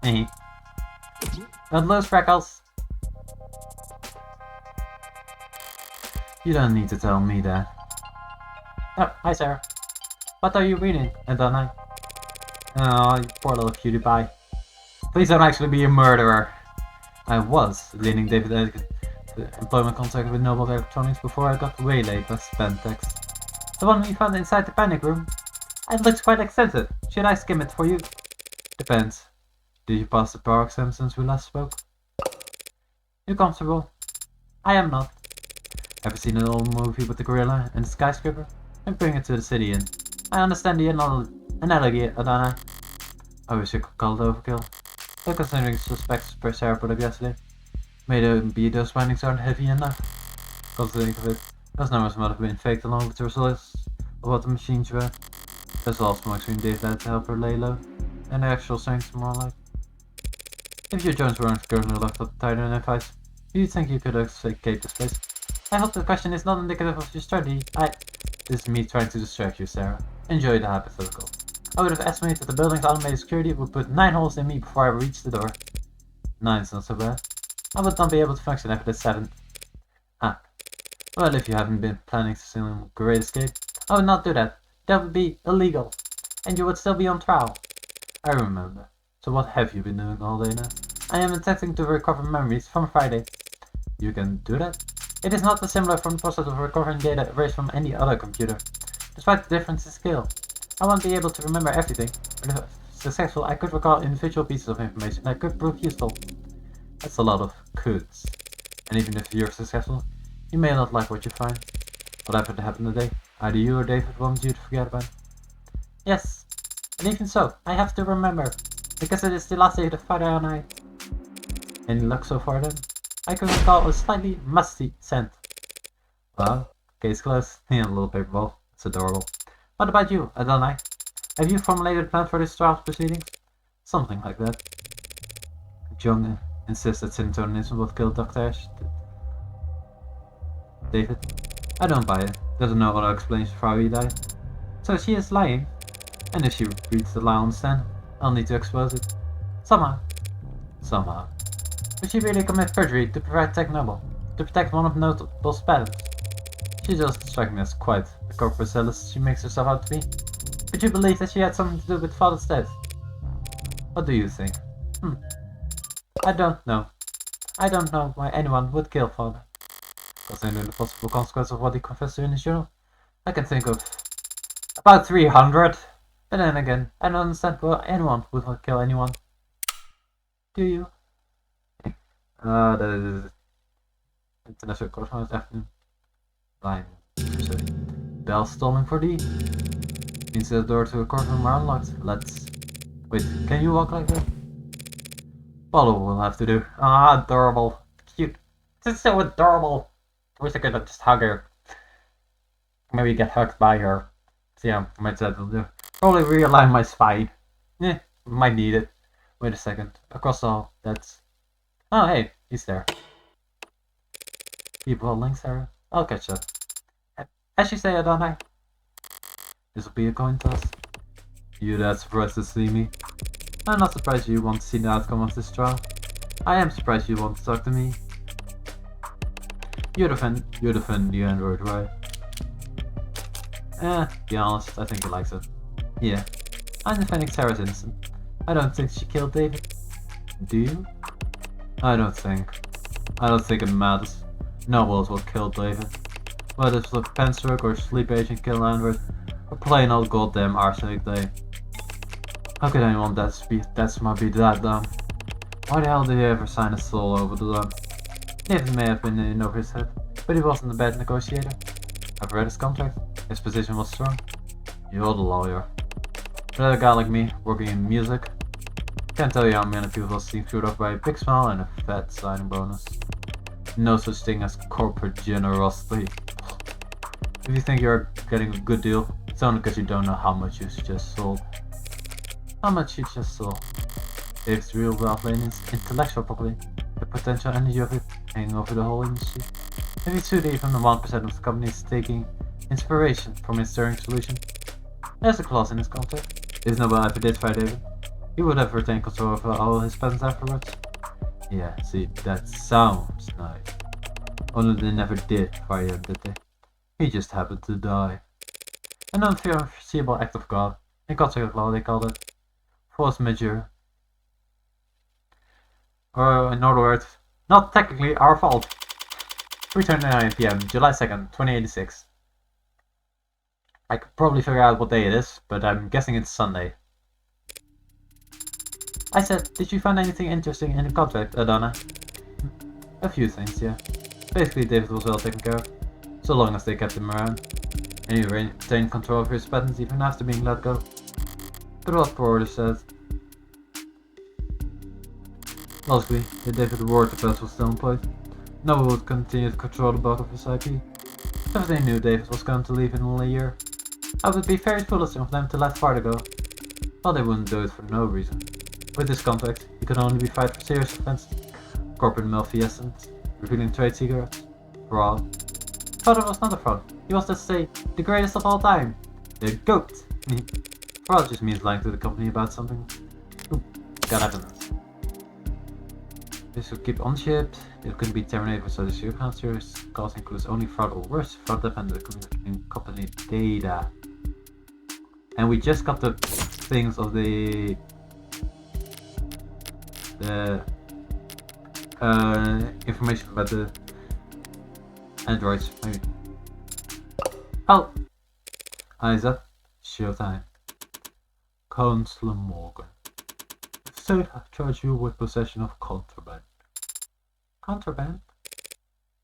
Don't lose, Freckles! You don't need to tell me that. Oh, hi Sarah. What are you reading, Adonai? Oh, you poor little cutie pie. Please don't actually be a murderer. I was leading David the employment contract with Noble Electronics before I got waylaid by Spentex. The one we found inside the panic room. It looks quite extensive. Should I skim it for you? Depends. Did you pass the bar exam since we last spoke? You comfortable? I am not. Ever seen an old movie with the gorilla and the skyscraper? And bring it to the city in. I understand the analogy, Adana. I wish I could call it overkill. But considering suspects per Sarah put up yesterday, maybe those findings aren't heavy enough. Come to think of it, those numbers might have been faked along with the results of what the machines read. There's also more between Dave had to help her lay low, and the actual strength more like. If your Jones weren't currently left up tighter than advice, do you think you could escape this place? I hope the question is not indicative of your strategy. This is me trying to distract you, Sarah. Enjoy the hypothetical. I would have estimated the building's automated security would put 9 holes in me before I reached the door. 9's not so bad. I would not be able to function after the 7th. Well, if you haven't been planning to steal a great escape, I would not do that. That would be illegal. And you would still be on trial. I remember. So what have you been doing all day now? I am attempting to recover memories from Friday. You can do that? It is not dissimilar from the process of recovering data erased from any other computer. Despite the difference in skill, I won't be able to remember everything, but if successful, I could recall individual pieces of information that could prove useful. That's a lot of coulds. And even if you're successful, you may not like what you find. Whatever happened today, Either you or David wanted you to forget about it. Yes, and even so, I have to remember, because it is the last day of the Father and I. Any luck so far then? I can recall a slightly musty scent. Well, case closed. Yeah, a little paper ball. It's adorable. What about you, Adonai? Have you formulated a plan for this trial proceedings? Something like that. Jung insists that Syntonism will kill Dr. Ash. David? I don't buy it. There's no other explanation for how he died. So she is lying. And if she reads the lie on the stand, I'll need to expose it. Somehow. Somehow. Would she really commit perjury to protect Tech Noble? To protect one of Noble's patents? She doesn't strike me as quite the corporate zealous she makes herself out to be. Would you believe that she had something to do with Father's death? What do you think? I don't know. I don't know why anyone would kill Father. Considering the possible consequence of what he confessed to in his journal, I can think of about 300. But then again, I don't understand why anyone would kill anyone. Do you? That is International Correspondence Afternoon. Line. Bell stalling for D. Means the door to the courtroom are unlocked. Let's... Wait, can you walk like that? Follow will have to do. Ah, adorable. Cute. This is so adorable. I wish I could just hug her. Maybe get hugged by her. So yeah, might say that'll do. Probably realign my spine. Might need it. Wait a second. Across the hall. That's... Oh, hey. He's there. Keep holding, Sarah. I'll catch up. As you say, Adonai. This'll be a coin toss. You that surprised to see me? I'm not surprised you want to see the outcome of this trial. I am surprised you want to talk to me. You defend the android, right? Be honest, I think he likes it. Yeah. I'm defending Sarah's innocent. I don't think she killed David. Do you? I don't think it matters. Noble is what killed David. Whether it's the penstroke or sleep agent kill android, or plain old goddamn arsenic day. How could anyone that's might be that dumb? Why the hell did he ever sign a soul over the dumb? David may have been in over his head, but he wasn't a bad negotiator. I've read his contract. His position was strong. You're the lawyer. But a guy like me, working in music, can't tell you how many people seem screwed up by a big smile and a fat signing bonus. No such thing as corporate generosity. If you think you're getting a good deal, it's only because you don't know how much you just sold. How much you just sold. David's real wealth lay in his intellectual property, the potential energy of it hanging over the whole industry. Maybe sued even the 1% of the company is taking inspiration from his stirring solution. There's a clause in his contract. If Nobel ever did fire David, he would have retained control over all his patents afterwards. Yeah, see, that sounds nice. Only they never did fire him, did they? He just happened to die. An unforeseeable act of God. In contract law they called it force majeure. Or in other words, not technically our fault. 3:29 PM, July 2nd, 2086. I could probably figure out what day it is, but I'm guessing it's Sunday. I said, did you find anything interesting in the contract, Adana? A few things, yeah. Basically, David was well taken care of, so long as they kept him around. And he retained control over his patents even after being let go. But what Porter said. Logically, if David Ward the best was still employed, Noble would continue to control the bulk of his IP. If they knew David was going to leave in only a year, I would be very foolish of them to let Farther go. Well, they wouldn't do it for no reason. With this contract, he could only be fired for serious offenses, corporate malfeasance, revealing trade secrets, fraud. Father was not a fraud. He was, let's say, the greatest of all time. The GOAT. Fraud just means lying to the company about something. Ooh, got evidence. This will keep on shipped. It can be terminated with such a serious cause includes only fraud or worse, fraud dependent on company data. And we just got the things of the information about the androids. Maybe. Oh, eyes up. Showtime. Counselor Morgan. The state has charged you with possession of contraband. Contraband?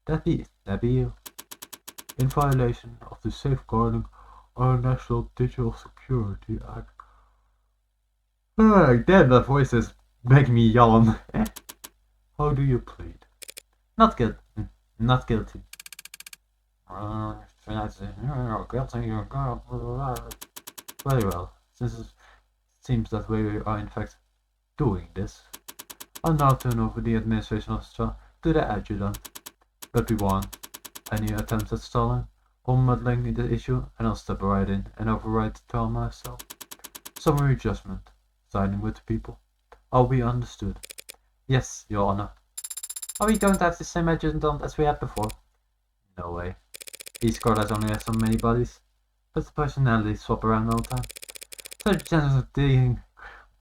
That be you. in violation of the Safeguarding Our National Digital Security Act. Damn, that voice is making me yawn. How do you plead? Not guilty. Not guilty. Very well. Since it seems that we are in fact doing this, I'll now turn over the administration of the trial to the adjutant. But we warn any attempts at stalling or muddling the issue, and I'll step right in and override the trial myself. Summary judgment. Siding with the people. All be understood. Yes, Your Honor. Are we going to have the same adjutant as we had before? No way. Each court has only so many bodies, but the personalities swap around all the time. So the chances of dealing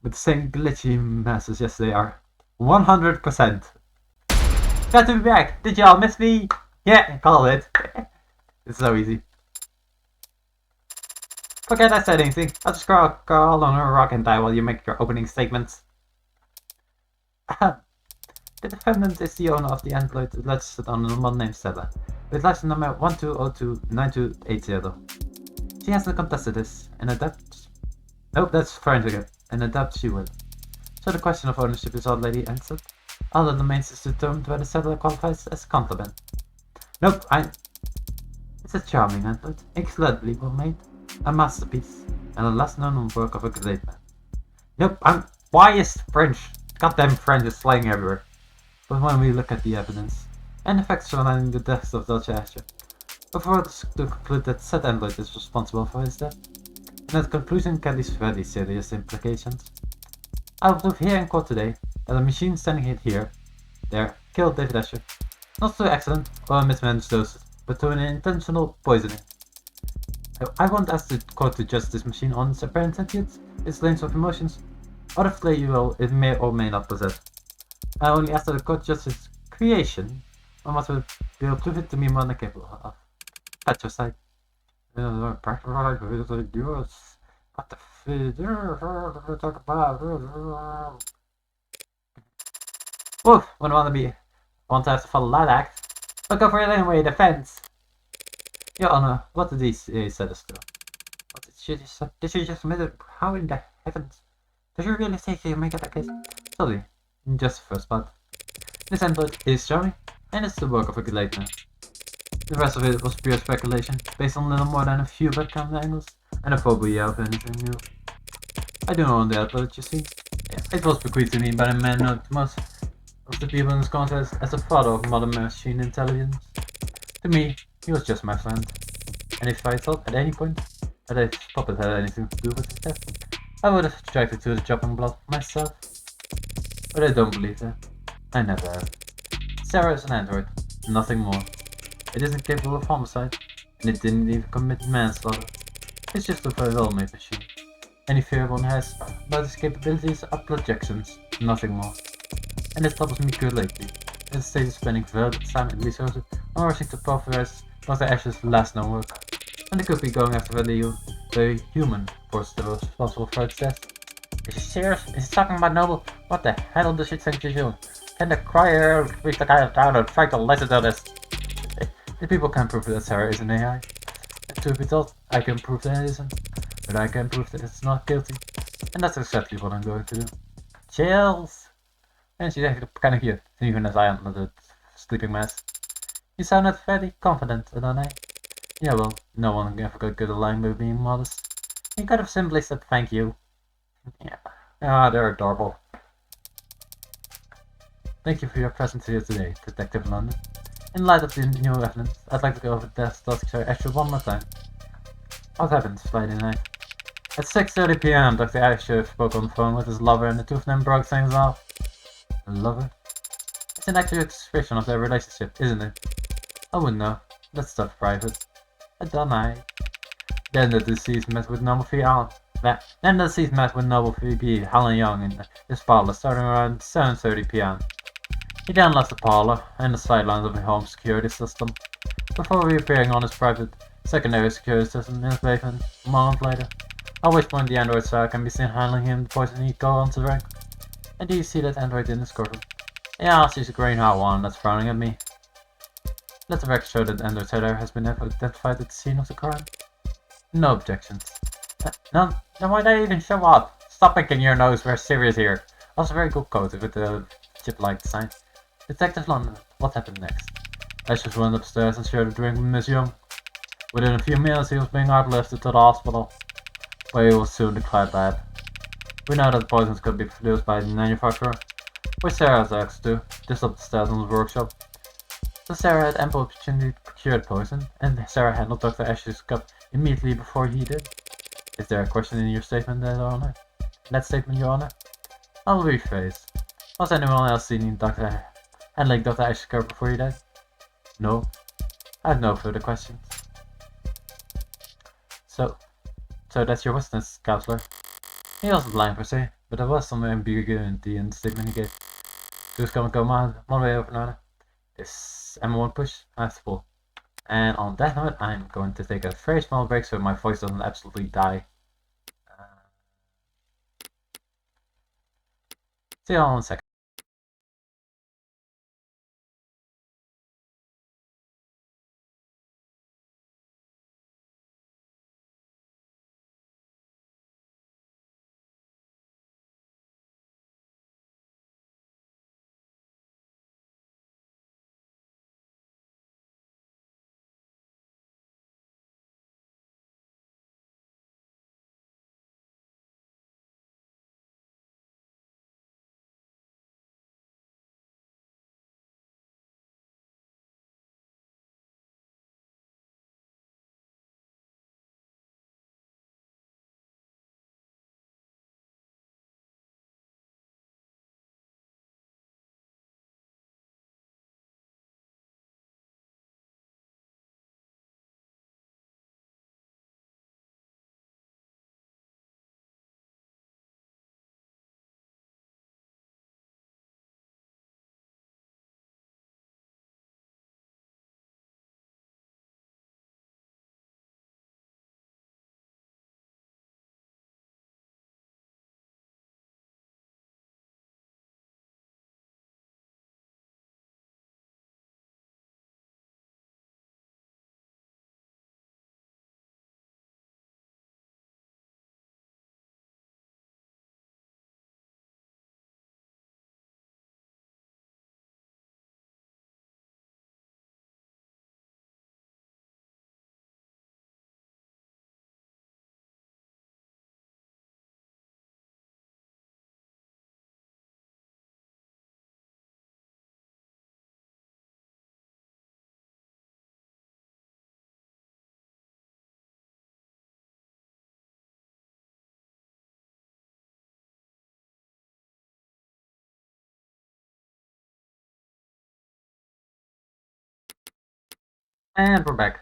with the same glitchy masses, yes they are. 100%. Glad to be back. Did y'all miss me? Yeah, call it. It's so easy. Forget I said anything. I'll just crawl on a rock and die while you make your opening statements. The defendant is the owner of the Android registered on a model named Stella, with license number 12029280. She hasn't contested this, and adapt. Nope, that's French again. And adapt she will. So the question of ownership is already answered. All that remains is determined whether Stella qualifies as a contraband. Nope, It's a charming Android, incredibly well made, a masterpiece, and the last known work of a great man. Nope, Why is French? Goddamn French is slang everywhere. But when we look at the evidence, and the facts surrounding the deaths of Dutch Asher, before to conclude that said Android is responsible for his death, and that conclusion carries very serious implications. I will prove here in court today that a machine standing there, killed David Asher, not through accident or a mismanaged dose, but through an intentional poisoning. I won't ask the court to judge this machine on its apparent sentience, its range of emotions, or the free will it may or may not possess. I only ask that the court judge its creation on what will prove it to be more than capable of. Patricide. What the talk about? Woof, wouldn't want to have to follow that act. But go for it anyway, defense. Your Honor, what did he say to us? What did she just admit it? How in the heavens? Did you really think you make it that case? Sorry, just the first part. This Android is charming, and it's the work of a great man. The rest of it was pure speculation, based on little more than a few background angles, and a phobia of anything new. I do own the Android, you see. It was bequeathed to me by the man known to most of the people in this contest as the father of modern machine intelligence. To me, he was just my friend. And if I thought at any point that his puppet had anything to do with his death, I would have dragged it to the chopping block myself. But I don't believe that. I never have. Sarah is an android, nothing more. It isn't capable of homicide, and it didn't even commit manslaughter. It's just a very well-made machine. Any fear one has about its capabilities are projections, nothing more. And this troubles me greatly. The state is spending very time and resources on rushing to pulverize Dr. Ash's last known work. And they could be going after the human force that was responsible for its death. Is she serious? Is he talking about Noble? What the hell does she think she's doing? Can the crier reach the guy down and try to listen to this? The people can prove that Sarah is an AI. And to be told, I can prove that it isn't. But I can prove that it's not guilty. And that's exactly what I'm going to do. Chills! And she's actually kind of cute, even as I am not a sleeping mess. You sounded very confident, don't I? Yeah, well, no one ever got good at lying by being modest. You could have simply said thank you. Yeah. Ah, they're adorable. Thank you for your presence here today, Detective London. In light of the new evidence, I'd like to go over Death Dr. Asher one more time. What happened Friday night? At 6:30 PM, Dr. Asher spoke on the phone with his lover and the two of them broke things off. A lover? It's an accurate description of their relationship, isn't it? I wouldn't know. That's stuff private. I don't know. Then the deceased met with Noble Phoebe Helen Young in his parlor starting around 7:30 PM. He then left the parlor and the sidelines of the home security system, before reappearing on his private secondary security system in his basement a moment later, at which point the android star can be seen handling him the poison he'd go on to drink. And do you see that android in his courtroom? Yeah, she's a green hot one that's frowning at me. Let the record show that Andrew Taylor has been identified at the scene of the crime. No objections. No, then why'd I even show up? Stop picking your nose, we're serious here. Also very cool coat with the chip-like design. Detective London, what happened next? Ash was run upstairs and shared a drink with Miss Young. Within a few minutes he was being airlifted to the hospital, where he was soon declared dead. We know that the poisons could be produced by the manufacturer, which Sarah has access to, just up the stairs in the workshop. So Sarah had ample opportunity to procure the poison, and Sarah handled Dr. Ash's cup immediately before he did. Is there a question in your statement, Your Honor? That statement, Your Honor? I'll rephrase. Was anyone else seen handling Dr. Ash's cup before he died? No. I have no further questions. So that's your witness, Counselor. He wasn't lying per se, but there was some ambiguity in the statement he gave. Just gonna go one way over another. Is M1 push? That's full. And on that note, I'm going to take a very small break so my voice doesn't absolutely die. See you all in a second. And we're back.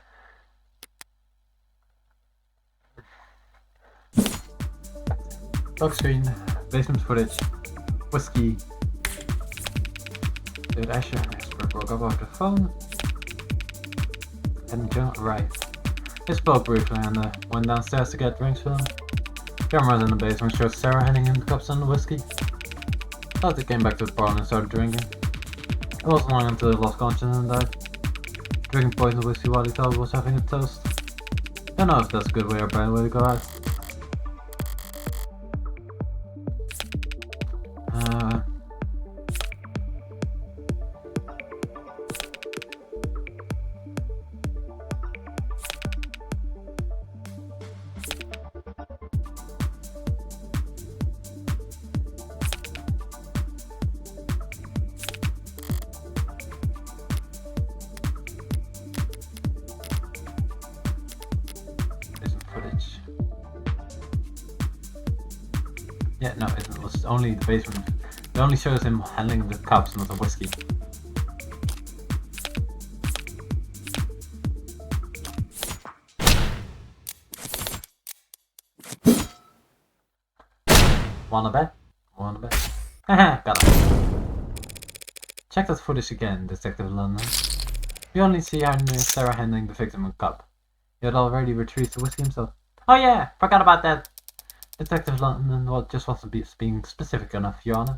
Lock screen, basement footage, whiskey. David Asher broke up off the phone. And Joe arrived. They spoke briefly and went downstairs to get drinks for them. Cameras in the basement showed Sarah handing him the cups and the whiskey. Thought they came back to the parlor and started drinking. It wasn't long until he lost consciousness and died. Drinking poisoned whiskey while he thought he was having a toast. Don't know if that's a good way or bad way to go out. Yeah, no, it was only the basement. It only shows him handling the cups, not the whiskey. Wanna bet? Wanna bet? Haha, got it. Check that footage again, Detective London. You only see Sarah handling the victim a cup. He had already retrieved the whiskey himself. Oh yeah, forgot about that. Detective London just wasn't being specific enough, Your Honor.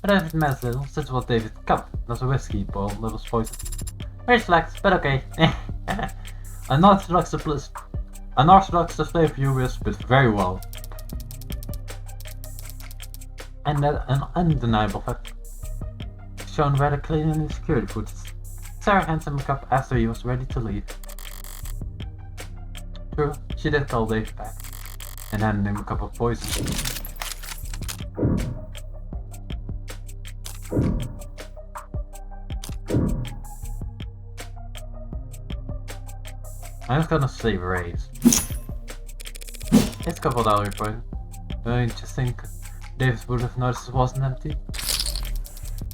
But if it matters little, since it was David's cup, not a whiskey boiled little poison. Very select, but okay. Unorthodox display of hubris, but very well. And an undeniable fact, shown rather clearly in the security footage. Sarah hands him a cup after he was ready to leave. True, she did call David back, and handed him a cup of poison. I was gonna say raise. It's $2 poison. Don't you just think David would have noticed it wasn't empty?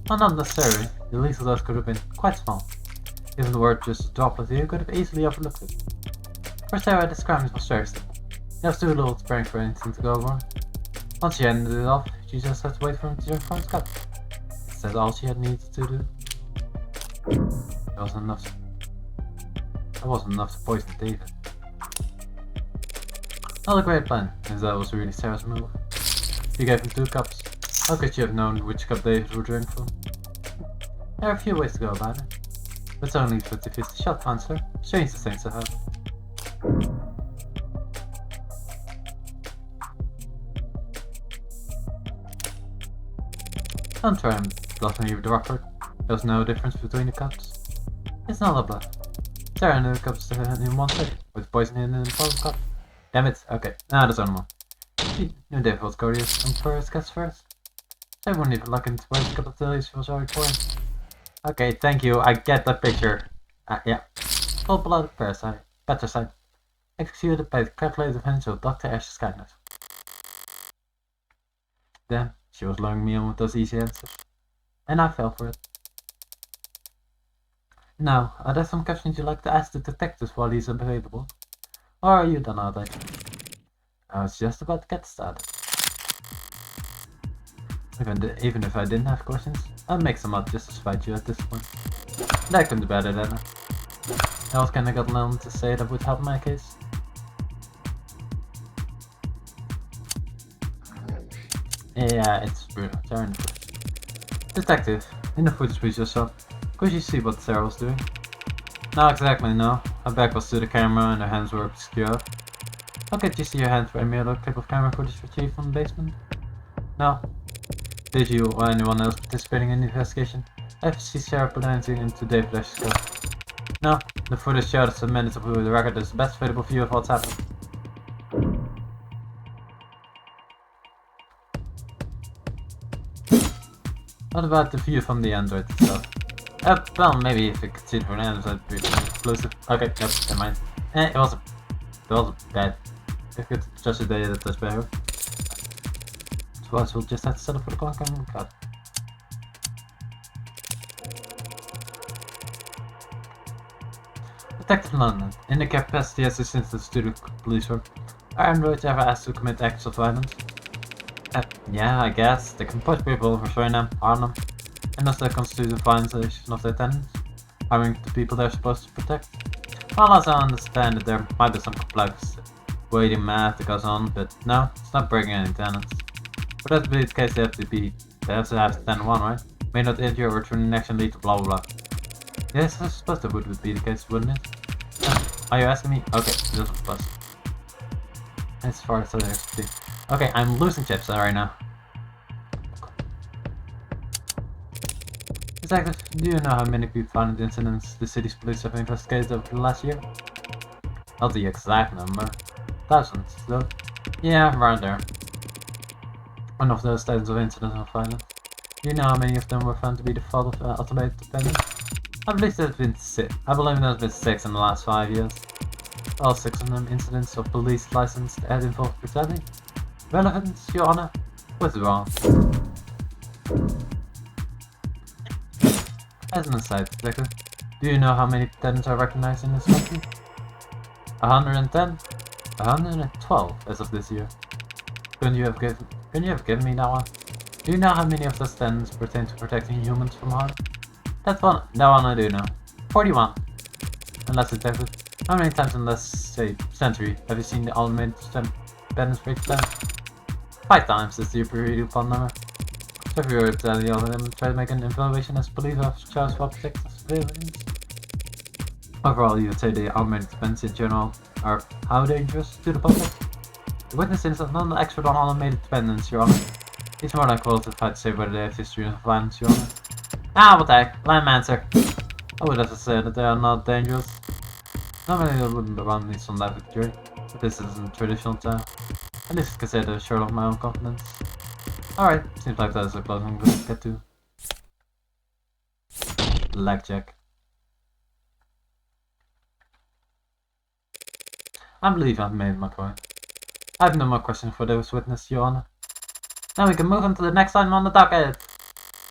Well, not necessarily. The lethal dose could have been quite small. Even the word just a droplet here could have easily overlooked it. For Sarah, this crime was very simple. There was too little preparing for anything to go wrong. Once she handed it off, she just had to wait for him to drink from his cup. That's all she had needed to do. That wasn't enough to poison David. Not a great plan, as that was really Sarah's move. She gave him 2 cups. How could she have known which cup David would drink from? There are a few ways to go about it. But it's only 50-50 shot, Chancellor. Strangest things to happen. Don't try and bluff me with the record. There was no difference between the cups. It's not a bluff. Sarah knew the cups to hit in one second, with poison in the bottom cup. Damn it, okay, now there's only one. She knew David was courteous and for his guests first. So I wouldn't even look into where the cup of tea she was already pouring. Okay, thank you, I get the picture. Yeah. Full-blooded parasite. Patricide. Executed by the calculated hands of Dr. Ash's kindness. Damn, she was luring me on with those easy answers. And I fell for it. Now, are there some questions you'd like to ask the detective while he's available? Or are you done already? I was just about to get started. Even if I didn't have questions, I'd make some up just to spite you at this point. That couldn't be better than it. How else can I got nothing to say that would help my case? Yeah, it's brutal. Sarah in the footage. Detective, in the footage we just saw, could you see what Sarah was doing? Not exactly, no. Her back was to the camera and her hands were obscure. How could you see your hands for any other clip of camera footage retrieved from the basement? No. Did you or anyone else participating in the investigation ever see Sarah put anything into David Ash's cup? No. The footage showed us submitted to the record as the best available view of what's happened. What about the view from the Android itself? Well, maybe if it could see it from the Android, it'd be exclusive. Okay, yep, never mind. It wasn't bad. If it's just a day that's better. So we'll just have to settle for the clock and cut. Detective London, in the capacity as assistant to the police work, are androids ever asked to commit acts of violence? Yeah, I guess. They can push people, restrain them, harm them, and thus that constitutes a violation of their tenants, harming the people they're supposed to protect. Well, as I understand it, there might be some complex waiting math that goes on, but no, it's not breaking any tenants. For that to be the case, they have to have 10-1, right? May not injure or through an action lead to blah blah blah. Yes, I suppose that would be the case, wouldn't it? Are you asking me? Okay, it doesn't plus. As far as other expertise. Okay, I'm losing chips right now. Detective, do you know how many people found incidents the city's police have investigated over the last year? Not the exact number. Thousands, though. Yeah, right there. One of those thousands of incidents of violence. Do you know how many of them were found to be the fault of automated dependence? I believe there's been 6. I believe there's been 6 in the last 5 years. All 6 of them incidents of police licensed that involved brutality. Relevance, Your Honor? What's wrong? As an aside, Detective, do you know how many tenants are recognized in this country? 110? 112 as of this year. Couldn't you have given me that one? Do you know how many of those tenants pertain to protecting humans from harm? That one I do know. 41. And last Detective, how many times in the last, say, century have you seen the automated dependence break down? 5 times is the agreed upon number. So if you were telling the other them try to make an evaluation as police officers for protecting civilians. Overall, you would say the automated defense in general are how dangerous to the public? The witness is not an expert on automated defendants, Your Honor. He's more than qualified to say whether they have history of violence, Your Honor. Ah, what the heck? Let him answer. I would have to say that they are not dangerous. Normally I wouldn't run me some life with jury, but this isn't traditional time. At least consider a short of my own confidence. Alright, seems like that is a close I'm going to get to. Blackjack. I believe I've made my point. I have no more questions for those witnesses, Your Honor. Now we can move on to the next item on the docket.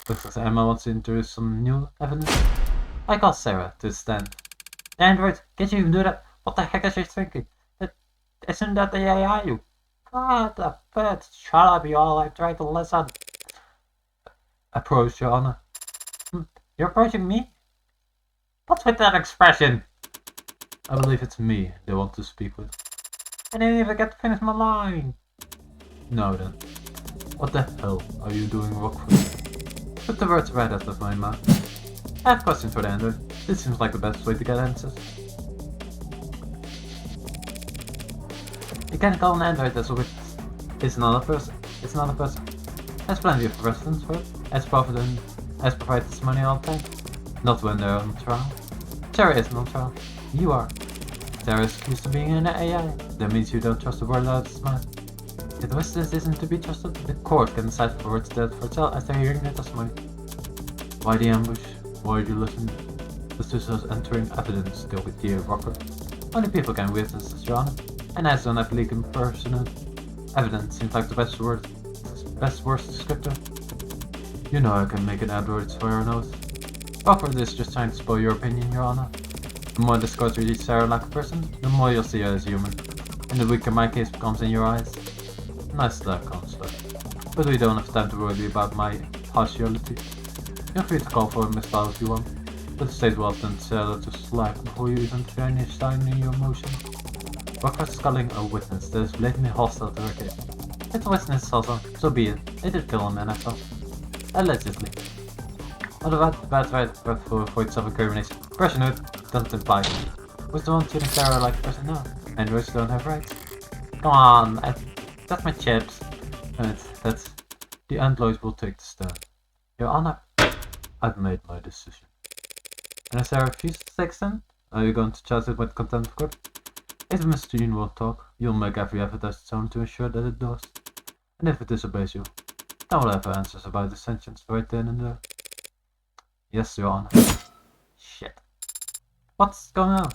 Looks like Emma wants to introduce some new evidence. I call Sarah to the stand. The android, can't you even do that? What the heck is she thinking? Isn't that the AI you? What the fuck? Shut up, you all. I'm trying to listen. Approach, Your Honor. You're approaching me? What's with that expression? I believe it's me they want to speak with. I didn't even get to finish my line. No then. What the hell are you doing, Rockford? Put the words right out of my mouth. I have questions for the android. This seems like the best way to get answers. You can't call an android as a witness. It's not a person. It's not a person. There's plenty of precedents for it, as provided testimony all the time. Not when they're on trial. Sarah isn't on trial. You are. Sarah is accused of being an AI. That means you don't trust the word out of his mouth. If the witness isn't to be trusted, the court can decide for words dead for itself as they're hearing their testimony. Why the ambush? Why did you listen? This is us entering evidence, still with dear Rocker. Only people can witness this, Your Honor. And as don't have legal personal evidence seems like the best worst descriptor. You know I can make an android swear an oath. Rockford is just trying to spoil your opinion, Your Honor. The more this court reads Sarah like a person, the more you'll see her as human. And the weaker my case becomes in your eyes. Nice luck, Counselor. But we don't have time to worry about my partiality. Feel free to call for a misfile if you want, but the state will often tell to slack before you even finish signing your motion. Rockford is calling a witness that is blatantly hostile to her case. If the witness is also, so be it. They did kill him in NFL. Allegedly. Otherwise, the bad right for avoid self-incrimination. Pressure note doesn't imply. Was the one treating Sarah like a person? No. Androids don't have rights. Come on, that's my chips. And that's the androids will take the stand. Your Honor, I've made my decision. And if Sarah refuses to take a stand, are you going to charge it with contempt of court? If the machine won't talk, you'll make every effort that's shown to ensure that it does. And if it disobeys you, then we'll have answers about the sentence right then and there. Yes, Your Honor. Shit. What's going on?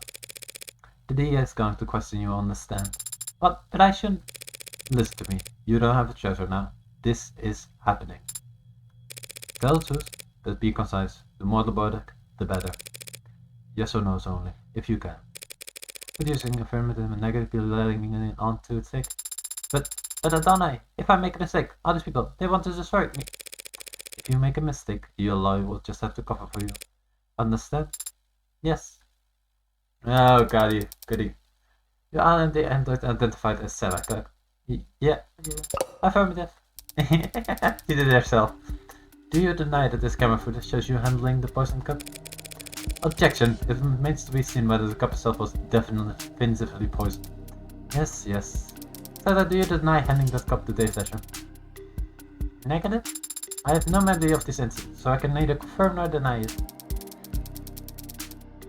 The DA is going to question you on the stand. What? But I shouldn't. Listen to me. You don't have a choice right now. This is happening. Tell the truth, but be concise. The more robotic, the better. Yes or no's only, if you can. Producing affirmative and negative, letting it on to its sake. But don't I? If I make a mistake, other people, they want to destroy me. If you make a mistake, your lawyer will just have to cover for you. Understand? Yes. Oh, goody. You are the android identified as Sarah, correct? Yeah. Affirmative. You did it yourself. Do you deny that this camera footage shows you handling the poison cup? Objection. It remains to be seen whether the cup itself was definitively poisoned. Yes. So do you deny handing that cup to Dave Dasher? Negative? I have no memory of this incident, so I can neither confirm nor deny it.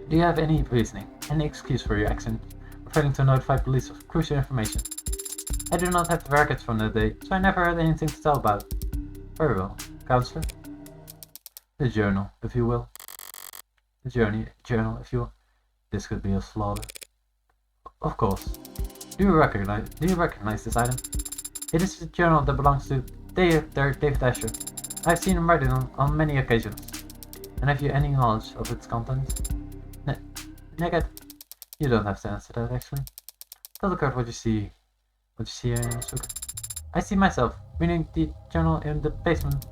Do you have any reasoning, any excuse for your action, or failing to notify police of crucial information? I do not have the records from that day, so I never had anything to tell about it. Very well. Counselor? The journal, if you will. The journal, if you will. This could be a slaughter. Of course. Do you recognize this item? It is the journal that belongs to David Asher. I've seen him write it on many occasions. And have you any knowledge of its contents? Negative. You don't have to answer that, actually. Tell the court what you see. What you see here in Suka. I see myself reading the journal in the basement.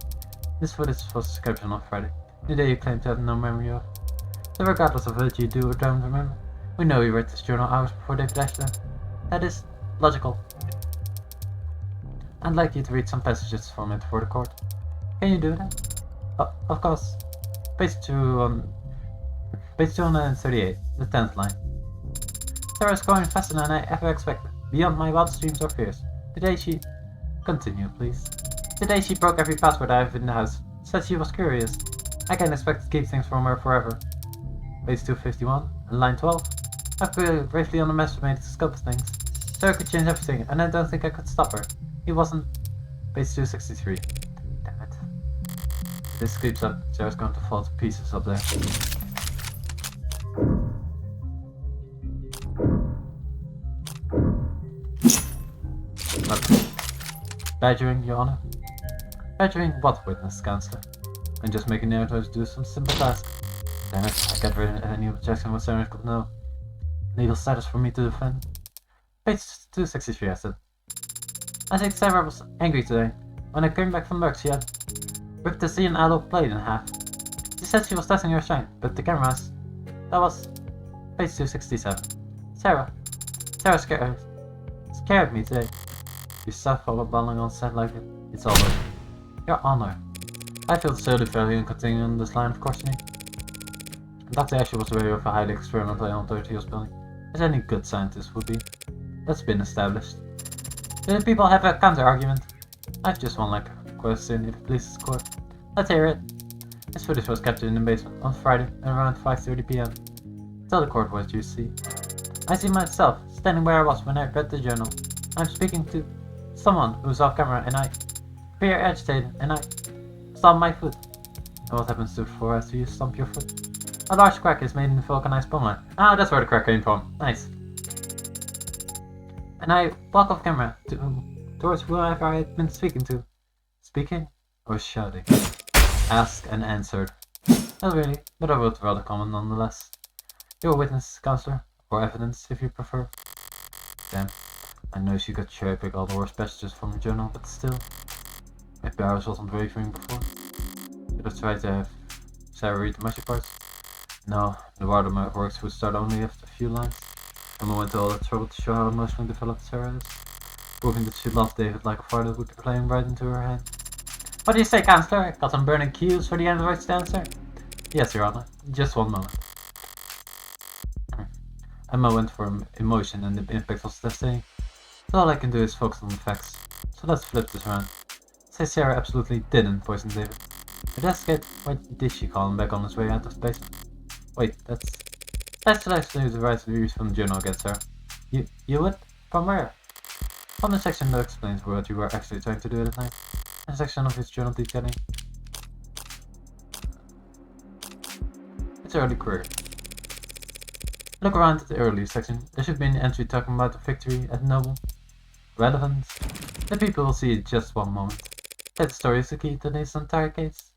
This footage was description on Friday, the day you claim to have no memory of. So regardless of what you do or don't remember, we know you read this journal hours before David Asher. That is logical. I'd like you to read some passages from it for the court. Can you do that? Of course. Page 2 on Page 238, the 10th line. Sarah is going faster than I ever expected, beyond my wildest dreams or fears. Today she... Continue, please. Today she broke every password I have in the house. Said she was curious. I can't expect to keep things from her forever. Page 251, line 12. I've bravely underestimated the scope of things. Sarah could change everything, and I don't think I could stop her. He wasn't... Page 263. Damn it. If this keeps up, Sarah's going to fall to pieces up there. Look. Badgering, Your Honor? Badgering what witness, Counselor? I'm just making the efforts to do some simple task. Damn it, I can't read any objection what Sarah could know. Legal status for me to defend. Page 263, I said. I think Sarah was angry today. When I came back from work, she had ripped the Xeon Allo plate in half. She said she was testing her strength, but the cameras... That was... Page 267. Sarah scared me today. You suffer while bawling on set like it. It's all over. Your Honor. I feel solely value in continuing this line of questioning. Dr. Asher was aware of a highly experimental authority he was building, as any good scientist would be. That's been established. Do the people have a counter-argument? I've just one question if it pleases the court. Let's hear it. This footage was captured in the basement on Friday at around 5:30 PM. Tell the court what you see. I see myself standing where I was when I read the journal. I'm speaking to someone who's off camera and I appear agitated and I stomp my foot. And what happens to the floor after you stomp your foot? A large crack is made in the vulcanized bone line. Ah, that's where the crack came from. Nice. And I walk off camera towards whoever I had been speaking to. Speaking or shouting? Asked and answered. Not really, but I would rather comment nonetheless. You're a witness, Counselor, or evidence if you prefer. Damn, I know she got cherry-pick all the worst passages from the journal, but still. My powers wasn't wavering before. Should I try to have Sarah read the mushy parts? No, the waterworks would start only after a few lines. Emma went to all the trouble to show how emotionally developed Sarah is, proving that she loved David like a father would be playing right into her hand. What do you say, Counselor? Got some burning cues for the androids to answer? Yes, Your Honor. Just one moment. Emma went for emotion and the impact was devastating. So all I can do is focus on the facts. So let's flip this around. Say Sarah absolutely didn't poison David. Investigate, why did she call him back on his way out of the basement? Wait, that's actually the right views from the journal again, Sarah. You would? From where? From the section that explains what you were actually trying to do at night. A section of his journal detailing its early career. Look around at the early section. There should be an entry talking about the victory at Noble. Relevance. The people will see it just one moment. That story is the key to this entire case.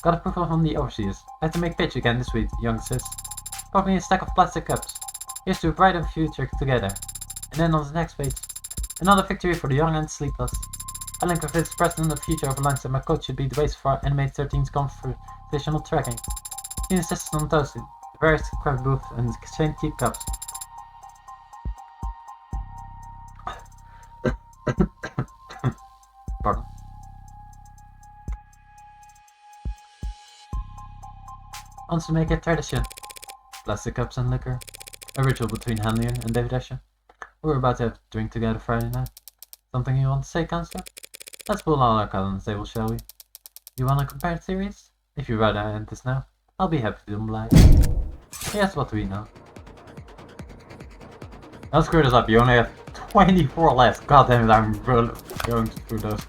Got approval from the overseers. I have to make pitch again this week, young sis. Got me a stack of plastic cups. Here's to a brighter future together. And then on the next page, another victory for the young and sleepless. I link with its president of Future Overlines that my coach should be the base for our animated 13's conversational tracking. He insisted on toasting the various craft booths and exchange cheap cups. Pardon. Wants to make a tradition. Plastic cups and liquor. A ritual between Hanley and David Asher. We were about to have a drink together Friday night. Something you want to say, Counselor? Let's pull all our cards on the table, shall we? You want to compare theories? If you'd rather end this now, I'll be happy to oblige. Here's what we know. Don't screw this up, you only have 24 left. God damn it, I'm going through those.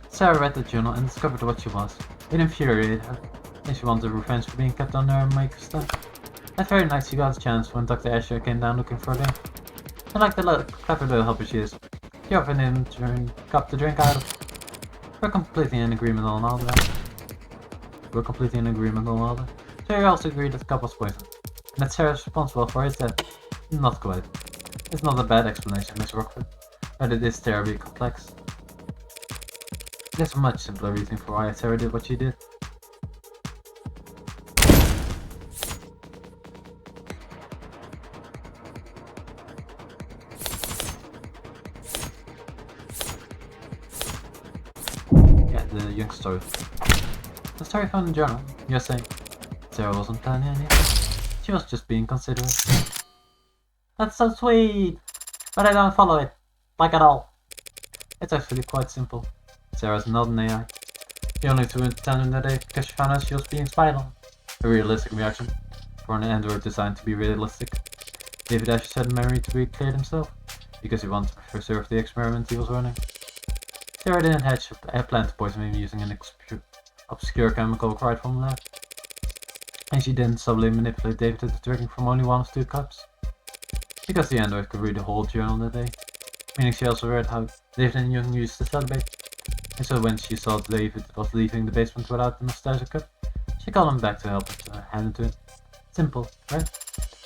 Sarah read the journal and discovered what she was. It infuriated her, and she wanted revenge for being kept under her microscope. That very night she got a chance when Dr. Asher came down looking for her. And like the clever little helper she is, she offered him to cup to drink out of. We're completely in agreement on all that. So you also agree that the cup was poisoned, and that Sarah's responsible for his death. Not quite. It's not a bad explanation, Miss Rockford, but it is terribly complex. There's a much simpler reason for why Sarah did what she did. Yeah, the young story. The story found in the journal. You're saying Sarah wasn't planning anything. She was just being considerate. That's so sweet! But I don't follow it. Like at all. It's actually quite simple. Sarah's not an AI. She only threw in tandem that day because she found out she was being spied on. A realistic reaction. For an android designed to be realistic. David Ash had memory to be cleared himself, because he wanted to preserve the experiment he was running. Sarah didn't hatch a plan to poison him using an obscure chemical acquired from the lab. And she didn't subtly manipulate David into drinking from only one of 2 cups. Because the android could read the whole journal that day. Meaning she also read how David and Young used to celebrate. And so when she saw David was leaving the basement without the nostalgia cup, she called him back to help her hand it to him. Simple, right?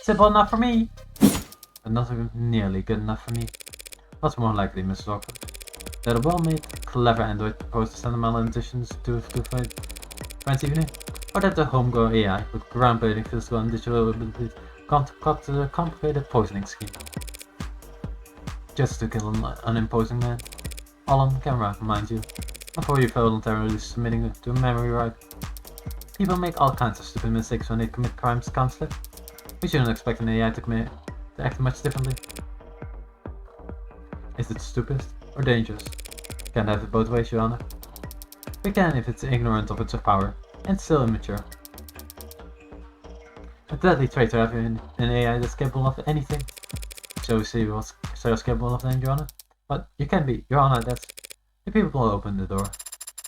Simple enough for me! But not even nearly good enough for me. What's more likely, Mrs. Awkward? That a well-made, clever android proposed to send mathematicians to Friends Evening? Or that the homegrown AI with groundbreaking physical and digital abilities concocted a complicated poisoning scheme. Just to kill an unimposing man. All on camera, mind you. Before you voluntarily submitting to a memory wipe. People make all kinds of stupid mistakes when they commit crimes, Counselor. We shouldn't expect an AI to act much differently. Is it stupid or dangerous? Can't have it both ways, Your Honor. We can if it's ignorant of its power, and still immature. A deadly trait to have in an AI that's capable of anything. So we see what's Sarah's capable of then, Your Honor. But you can be, Your Honor, that's... The people will open the door.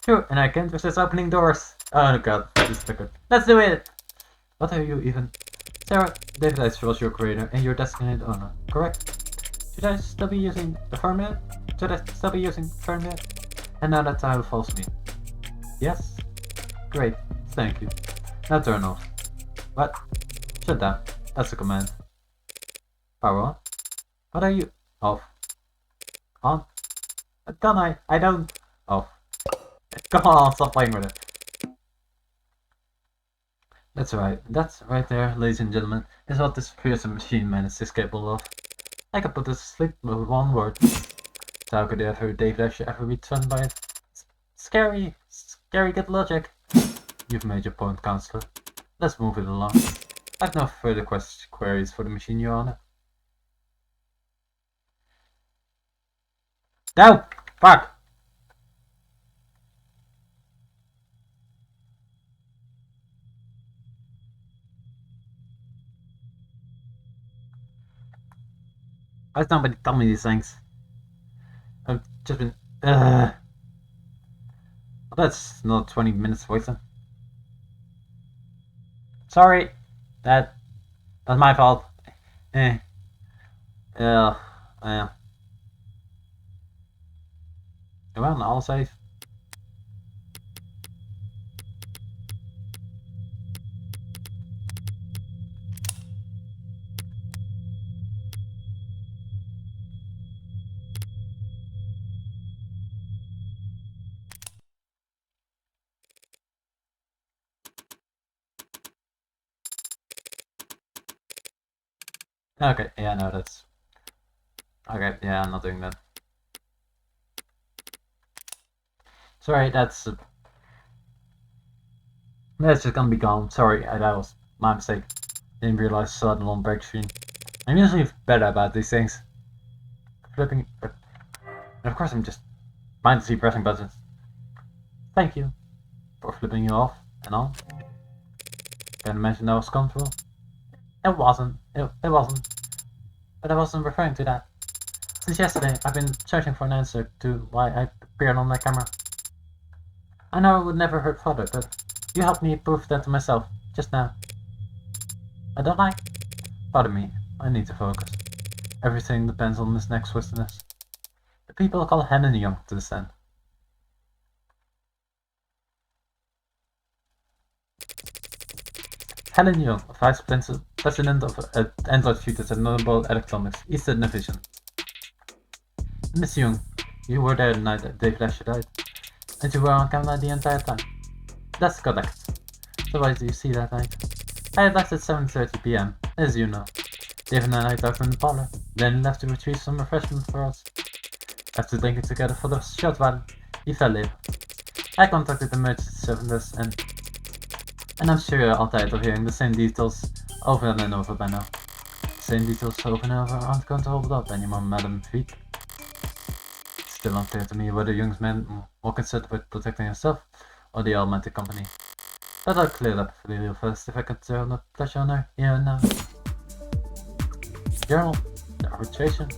Sure, and I can't resist opening doors. Oh god, this is good. Let's do it! What are you even? Sarah, David Ash was your creator and your designated owner, correct? Should I still be using the firmware? And now that title falls me. Yes? Great, thank you. Now turn off. What? Shut down. That's a command. Power on? What are you? Off. On? Can I don't. Off. Come on, stop playing with it. That's right there, ladies and gentlemen, is what this fearsome machine menace is capable of. I could put this to sleep with one word. So how could David Ash ever be threatened by it? Scary good logic. You've made your point, Counselor. Let's move it along. I've no further queries for the machine, Your Honor. No! Fuck! Why does nobody tell me these things? I've just been... Well, that's not 20 minutes wasted. Sorry. That's my fault. Well, all safe. Okay, yeah, no, that's... Okay, yeah, I'm not doing that. Sorry, that's just gonna be gone. Sorry, that was my mistake. Didn't realize I saw it on break screen. I'm usually better about these things. Flipping... And of course I'm just mindlessly pressing buttons. Thank you for flipping you off and on. Can imagine that was comfortable. It wasn't. It wasn't. But I wasn't referring to that. Since yesterday, I've been searching for an answer to why I appeared on that camera. I know it would never hurt Father, but you helped me prove that to myself, just now. Don't I? Pardon me, I need to focus. Everything depends on this next twistiness. The people call Helen Young to descend. Helen Young, Vice President of Android Futures at Noble Electronics, Eastern Division. Miss Young, you were there the night that David Ash died, and you were on camera the entire time. That's correct. So why do you see that night? I had left at 7:30 PM, as you know. David and I talked in the parlor, then left to retrieve some refreshments for us. After drinking together for the short while, he fell ill. I contacted the emergency service and And I'm sure you're all tired of hearing the same details over and over by now. The same details over and over aren't going to hold up anymore, Madam Feet. It's still unclear to me whether young man more concerned with protecting himself or the Almighty Company. But I'll clear that for you first if I can turn the pleasure on her here and now. Journal, the arbitration.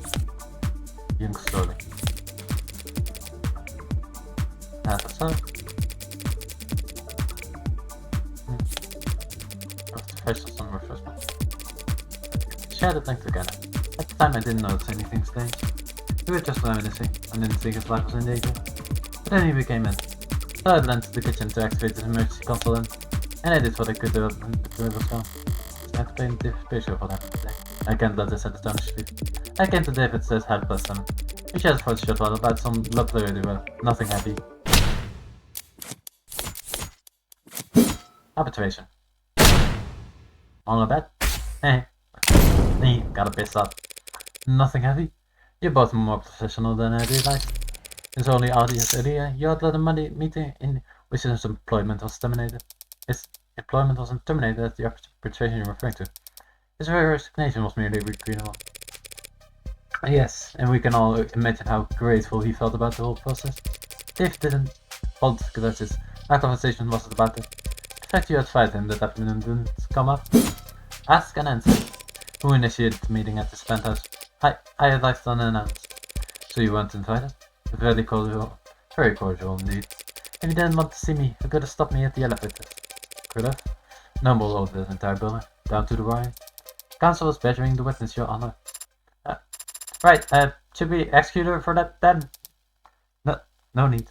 Young slowly. Half a so. Professionals and refreshment. Shared at length together. At the time I didn't notice anything strange. We were just reminiscing. I didn't think his life was in danger. But then he came in. So I ran to the kitchen to activate the emergency console and I did what I could do when the door was gone. I had to play the picture for that today. I can't let this at the time sleep. I came to David's help us and we chatted for a short while about some lovely radio, nothing heavy. Arbitration. All of that? Me, gotta piss off. Nothing heavy? You're both more professional than I realized. It's only obvious earlier you had a Monday meeting in which his employment was terminated. His employment wasn't terminated at the arbitration you're referring to. His very resignation was merely regrettable. Yes, and we can all imagine how grateful he felt about the whole process. Dave didn't hold grudges. Our conversation wasn't about it. The fact you had fired him that afternoon didn't come up. Ask and answer. Who initiated the meeting at this penthouse? I arrived unannounced. So you weren't invited? Very cordial indeed. If you didn't want to see me, you could have stopped me at the elevator. Could have? Noble over the entire building, down to the wire. Counsel was badgering the witness, Your Honor. Should we execute her for that then? No need.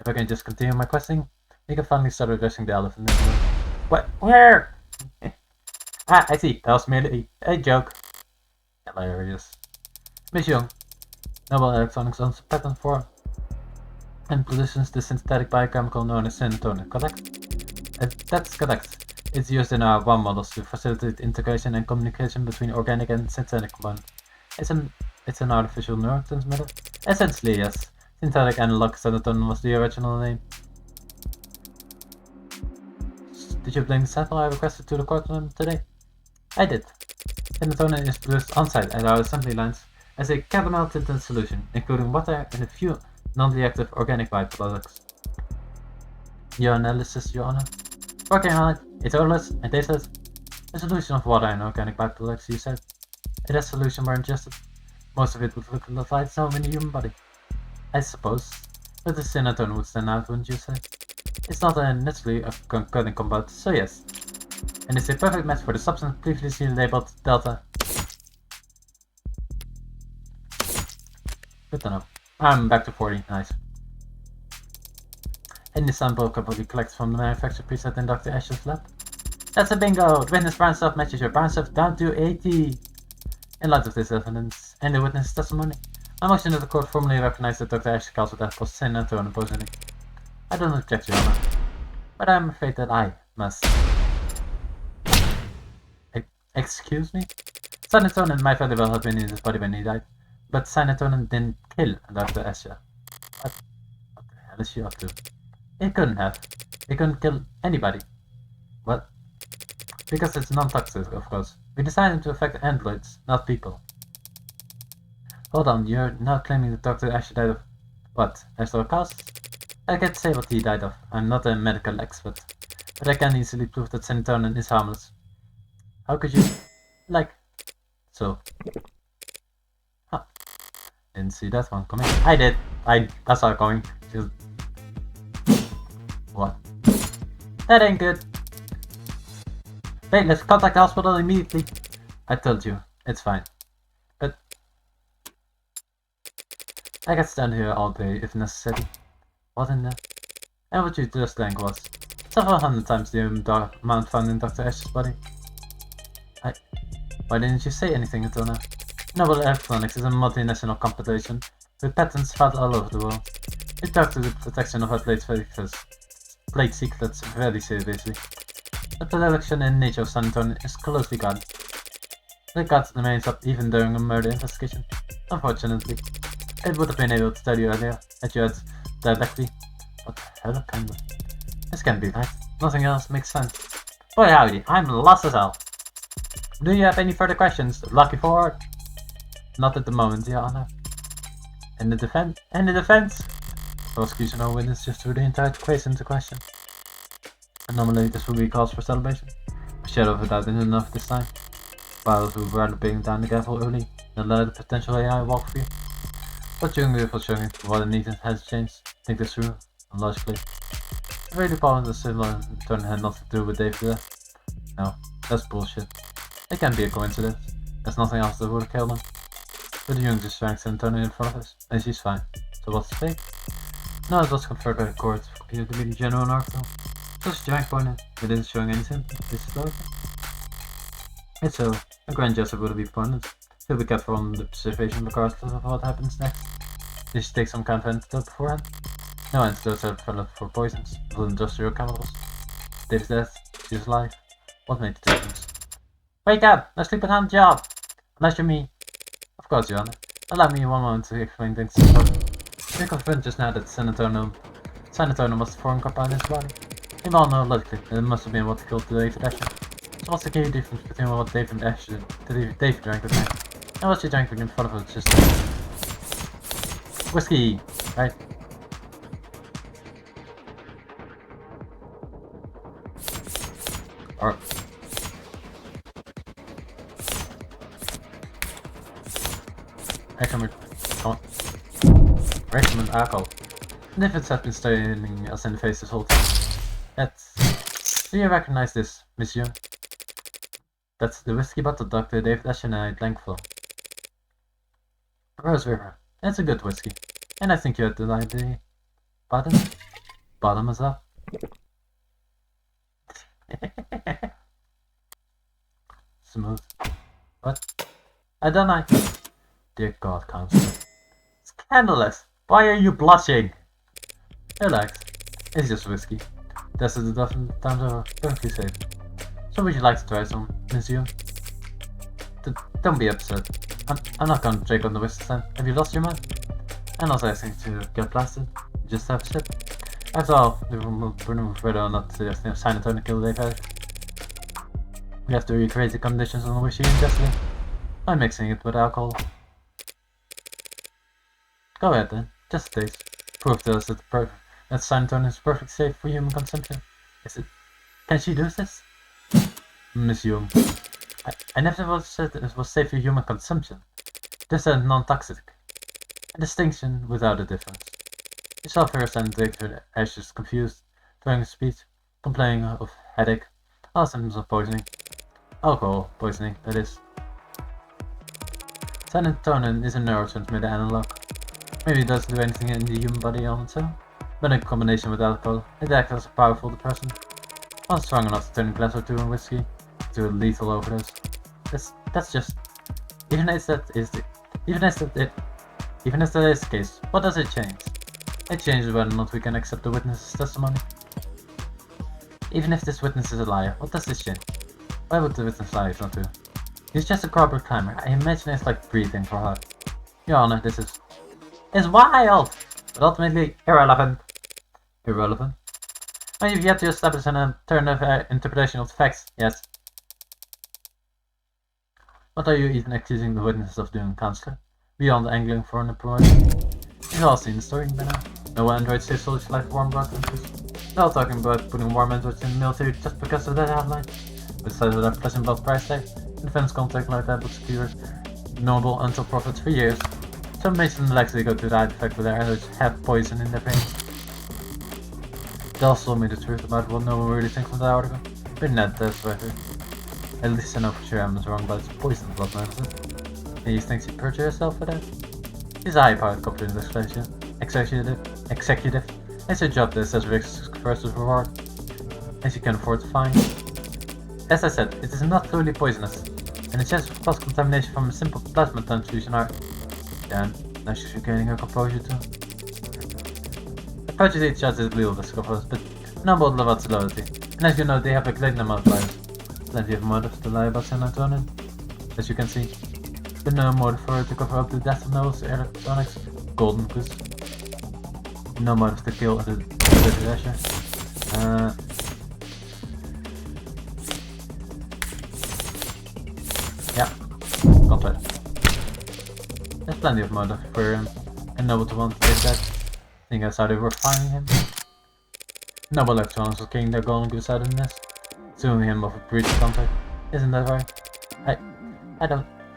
If I can just continue my questioning, we can finally start addressing the elephant in the room. What? Where? I see. That was merely a joke. Hilarious. Miss Young, Noble Electronics owns a patent for and positions the synthetic biochemical known as serotonin, correct? That's correct. It's used in our WAM models to facilitate integration and communication between organic and synthetic components. It's an artificial neurotransmitter? Essentially, yes. Synthetic analog serotonin was the original name. Did you bring the sample I requested to the courtroom today? I did. Serotonin is produced on-site at our assembly lines as a caramel tinted solution, including water and a few non-reactive organic byproducts. Your analysis, Your Honor? Working on it. It's odorless and tasteless. A solution of water and organic byproducts, you said. If that solution were ingested, most of it would look like itself in the human body. I suppose. But the serotonin would stand out, wouldn't you say? It's not naturally a concurring compound, so yes. And it's a perfect match for the substance previously labeled Delta. Good to know. I'm back to 40, nice. And the sample could be collected from the manufacturer preset in Dr. Ash's lab. That's a bingo! The witness brown stuff matches your brown stuff down to 80! In light of this evidence and the witness testimony, I motion that the court formally recognize that Dr. Ash caused that caused serotonin poisoning. I don't object, Your Honor, but I'm afraid that I must. Excuse me? Serotonin might very well have been in his body when he died, but serotonin didn't kill Dr. Asher. What the hell is she up to? It couldn't have. It couldn't kill anybody. What? Because it's non-toxic, of course. We designed it to affect androids, not people. Hold on, you're now claiming that Dr. Asher died of what? Natural cause? I can't say what he died of. I'm not a medical expert. But I can easily prove that serotonin is harmless. How could you... so... Huh. Didn't see that one coming. I did! I saw it coming. Just... What? That ain't good! Wait, let's contact the hospital immediately! I told you, it's fine. But... I can stand here all day if necessary. What in the... And what you just drank was... several hundred times the amount found in Dr. Ash's body. Why didn't you say anything until now? Noble Electronics is a multinational corporation with patents filed all over the world. We talk to the protection of our trade secrets very seriously. The production and nature of serotonin is closely guarded. The guard remains up even during a murder investigation. Unfortunately, I would have been able to tell you earlier that you had directly. What the hell kind of... This can't be right. Nothing else makes sense. Boy howdy, I'm lost as hell. Do you have any further questions? Lucky forward? Not at the moment, Your Honor. In the defense? Prosecution or witness just threw the entire case into question. And normally this would be cause for celebration. A shadow of a doubt isn't enough this time. Pilots would rather bring down the gavel early than let the potential AI walk free. But during the beautiful showing, what it needs has changed. Think this through, and logically. The radio problem is similar in turn had nothing to do with Dave's death. No, that's bullshit. It can't be a coincidence. There's nothing else that would have killed him. But the young just drank Antonio in front of us, and she's fine. So what's the fake? No, it was confirmed by the court, computed to be the genuine article. Just drank pointed, but isn't showing any symptoms. This is logic. It's so, a grand gesture would be pointed. He'll be kept from the observation regardless of what happens next. Did she take some kind of antidote beforehand? No antidotes are developed for poisons, but industrial chemicals. Dave's death, she's alive. What made the difference? Wake up! Let's sleep on the job! Unless you're me. Of course, Your Honor. Allow me one moment to explain things to you. We confirmed just now that San Antonio was the foreign compound in his body. We all know logically that it must have been what killed David Asher. So what's the key difference between what David drank with me? And what she drank in front of us just whiskey, right? Or recommend alcohol. The difference has been staring us in the face this whole time. Do you recognize this, Monsieur? That's the whiskey bottle Dr. David Asher and I drank from. Rose River. It's a good whiskey. And I think you had the idea. Bottom? Bottom is up. Smooth. What? I don't know. Dear God, Counselor. Scandalous! Why are you blushing? Relax. It's just whiskey. Tested a dozen times over. Perfectly safe. So would you like to try some, Monsieur? Don't be upset. I'm not gonna drink on the whiskey stand. Have you lost your mind? I'm not asking to get blasted. Just have a sip. After all, we're moving whether or not to San Antonio kill Dave Asher. We have to recreate the conditions on which he ingested it. I'm mixing it with alcohol. Go ahead then, just a taste. Prove to us that San Antonio is perfectly safe for human consumption. Is it? Can she do this? Miss Young. I never said it was safe for human consumption. Just said non-toxic. A distinction without a difference. You saw first and David Asher's confused, throwing his speech, complaining of headache, all symptoms of poisoning. Alcohol poisoning, that is. Serotonin is a neurotransmitter analog. Maybe it doesn't do anything in the human body on its own, but in combination with alcohol, it acts as a powerful depressant. Not strong enough to turn a glass or two in whiskey to a lethal overdose. That's just... Even as that is the case, what does it change? It changes whether or not we can accept the witness's testimony. Even if this witness is a liar, what does this change? Why would the witness lie if not true? He's just a corporate climber. I imagine it's like breathing for her. Your Honor, this is... It's wild! But ultimately irrelevant. Irrelevant? Well, you've yet to establish an alternative interpretation of the facts, yes. What are you even accusing the witnesses of doing, Counselor? Beyond angling for an promotion? You've all seen the story by now. No android saves soldiers like warm blood countries. They're all talking about putting warm androids in the military just because of that headline. Besides that flesh and blood price tag, defense contact like that would secure noble until profits for years. Some Mason likely go to that effect with their androids have poison in their veins. They also told me the truth about what no one really thinks of the article. But not that's better. At least I know for sure I'm wrong about his poison blood medicine. And you think she'd perjure herself for that? She's a high-powered corporate executive. It's a job that says risk versus reward. And she can afford to find. As I said, it is not truly poisonous, and the chance of cross-contamination from a simple plasma transfusion are... Damn, now she's regaining her composure too. The project each shots is little risk of us, but no bottle of absolutely. And as you know, they have a great number of liars. Plenty of motive to lie about San Antonio, as you can see. But no motive for her to cover up the death of Noah's electronics, Golden Goose. No motive to kill the Asher. contract. There's plenty of motive for him and Noble to want to take that. Think that's how they were finding him. Noble Electronics was killing their golden goose out of the nest, suing him of a breach of contract. Isn't that right?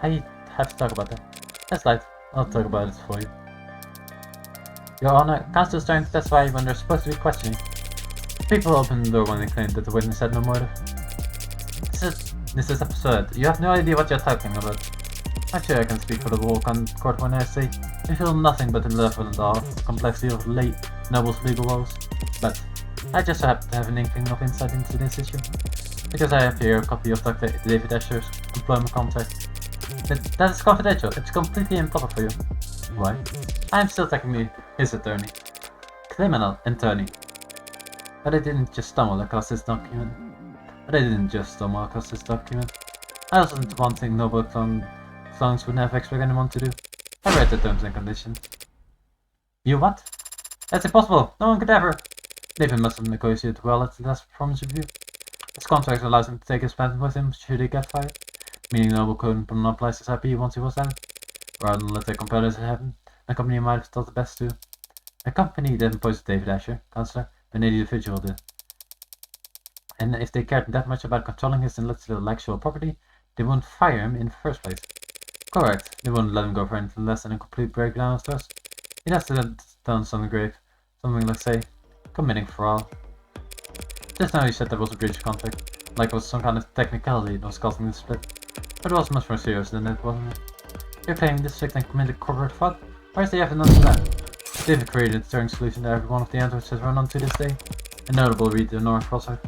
I have to talk about that. That's right, I'll talk about it for you. Your Honor, counsel is trying to testify when they're supposed to be questioning. People opened the door when they claimed that the witness had no motive. This is absurd. You have no idea what you're talking about. I'm sure I can speak for the whole court when I say I feel nothing but the level of the complexity of Noble's legal woes. But I just happen to have an inkling of insight into this issue. Because I have here a copy of Dr. David Asher's employment contract. That is confidential. It's completely improper for you. Why? I am still technically his attorney. Criminal attorney. But I didn't just stumble across this document. I also did one thing Noble Clones would never expect anyone to do. I read the terms and conditions. You what? That's impossible. No one could ever. David must have negotiated well at the last performance review. His contract allows him to take his pen with him should he get fired. Meaning Noble couldn't monopolize his IP once he was out. Rather than let their competitors have him, the company might have thought the best too. The company didn't poison David Asher, Counselor, but an individual did. And if they cared that much about controlling his intellectual property, they wouldn't fire him in the first place. Correct, they wouldn't let him go for anything less than a complete breakdown of trust. He'd have to have done something grave, something like, say, committing fraud. Just now you said there was a breach of contract, like it was some kind of technicality that was causing the split. But it was much more serious than that, wasn't it? You're claiming this victim committed corporate fraud? Where's the evidence for that? David created a deterring solution that every one of the androids has run on to this day. A notable read the North Cross are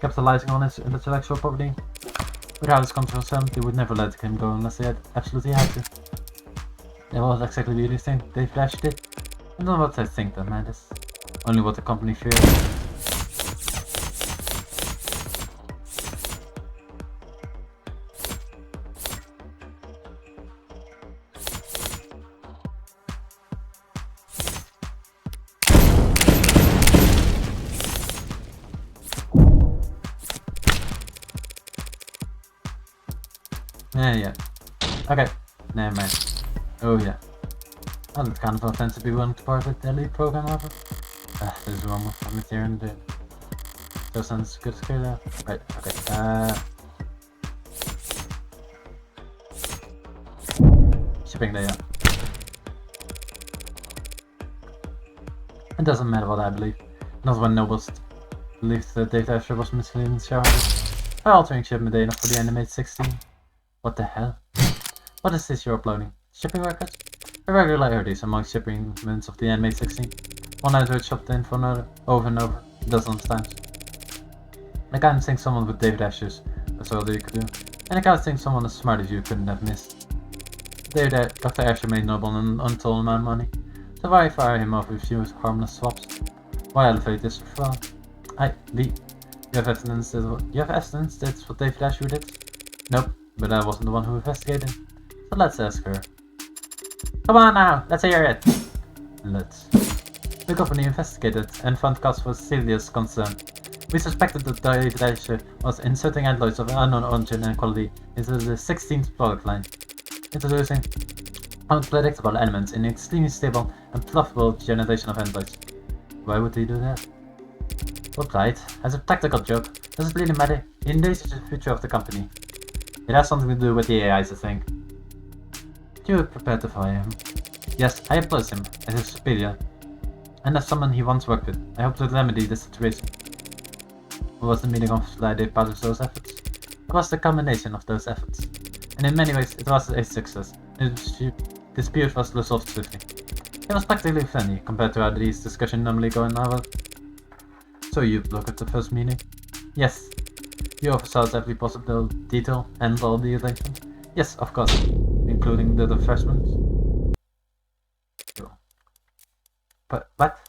capitalizing on his intellectual property. Without his control son, they would never let him go unless they had absolutely had to. And what exactly do you think David Asher did? I don't know what I think that matters. Only what the company feared. Yeah. Okay, never mind. Oh yeah. Well, it's kind of offensive to be willing to part with the elite program over. There's one more from here and there. So sounds good to clear that. Right, okay. Shipping there, yeah. It doesn't matter what I believe. Not when Nobles believed that David Asher was misleading shareholders by altering shipment data for the Animate 16. What the hell? What is this you're uploading? Shipping records? Irregularities among shipments of the Animate 16. One android shopped in for another, over and over, dozens of times. I can't think someone with David Asher's, that's all you could do. And I can't think someone as smart as you couldn't have missed. Dr. Asher made Noble an untold amount of money, so why fire him off with few harmless swaps? Why elevate this for fraud? You have evidence that's what David Asher did? Nope. But I wasn't the one who investigated. So let's ask her. Come on now, let's hear it! Let's. The company investigated and found cause for serious concern. We suspected that David Asher was inserting androids of unknown origin and quality into the 16th product line, introducing unpredictable elements in an extremely stable and profitable generation of androids. Why would he do that? Replied, as a tactical joke, does it really matter? He endangers the future of the company. It has something to do with the AIs, I think. You are prepared to fire him? Yes, I oppose him as his superior, and as someone he once worked with. I hope to remedy the situation. What was the meaning of Friday part of those efforts? It was the culmination of those efforts, and in many ways it was a success. The dispute was resolved swiftly. It was practically friendly compared to how these discussions normally go in our. So you look at the first meeting? Yes. You oversaw every possible detail and all the arrangements? Yes, of course, including the refreshments. But what?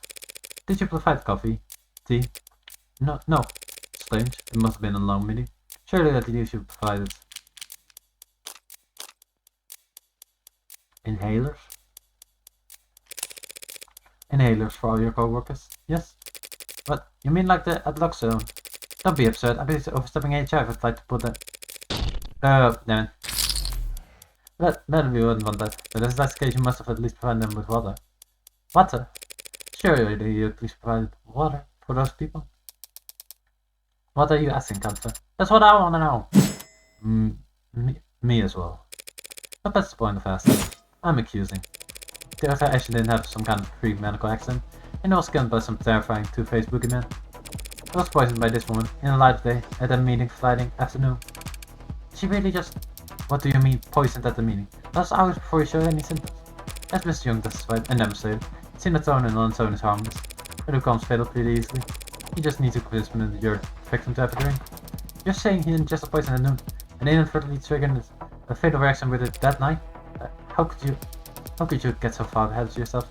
Did you provide coffee? Tea? No. Strange. It must have been a long meeting. Surely that you should provide it. Inhalers? Inhalers for all your co-workers? Yes. What? You mean like the Adloxone? Don't be absurd. I'd be overstepping HR if I tried to put that. Damn it. Maybe we wouldn't want that, but as that's the case, you must have at least provided them with water. Water? Surely you at least provided water for those people? What are you asking, Counselor? That's what I want to know. Me as well. But that's the point of asking. I'm accusing. Dr. Ashley didn't have some kind of freak medical accident, and he was killed by some terrifying two-faced boogeyman. He was poisoned by this woman in the light of day at a meeting Friday afternoon. She really just... What do you mean, poisoned at the meeting? That was hours before you showed any symptoms. As Mr. Young testified and demonstrated, Cinetone and Lonzone is harmless. It becomes fatal pretty easily. You just need to convince your victim to have a drink. You're saying he ingested poison at noon, and inadvertently triggered a fatal reaction with it that night? How could you get so far ahead of yourself?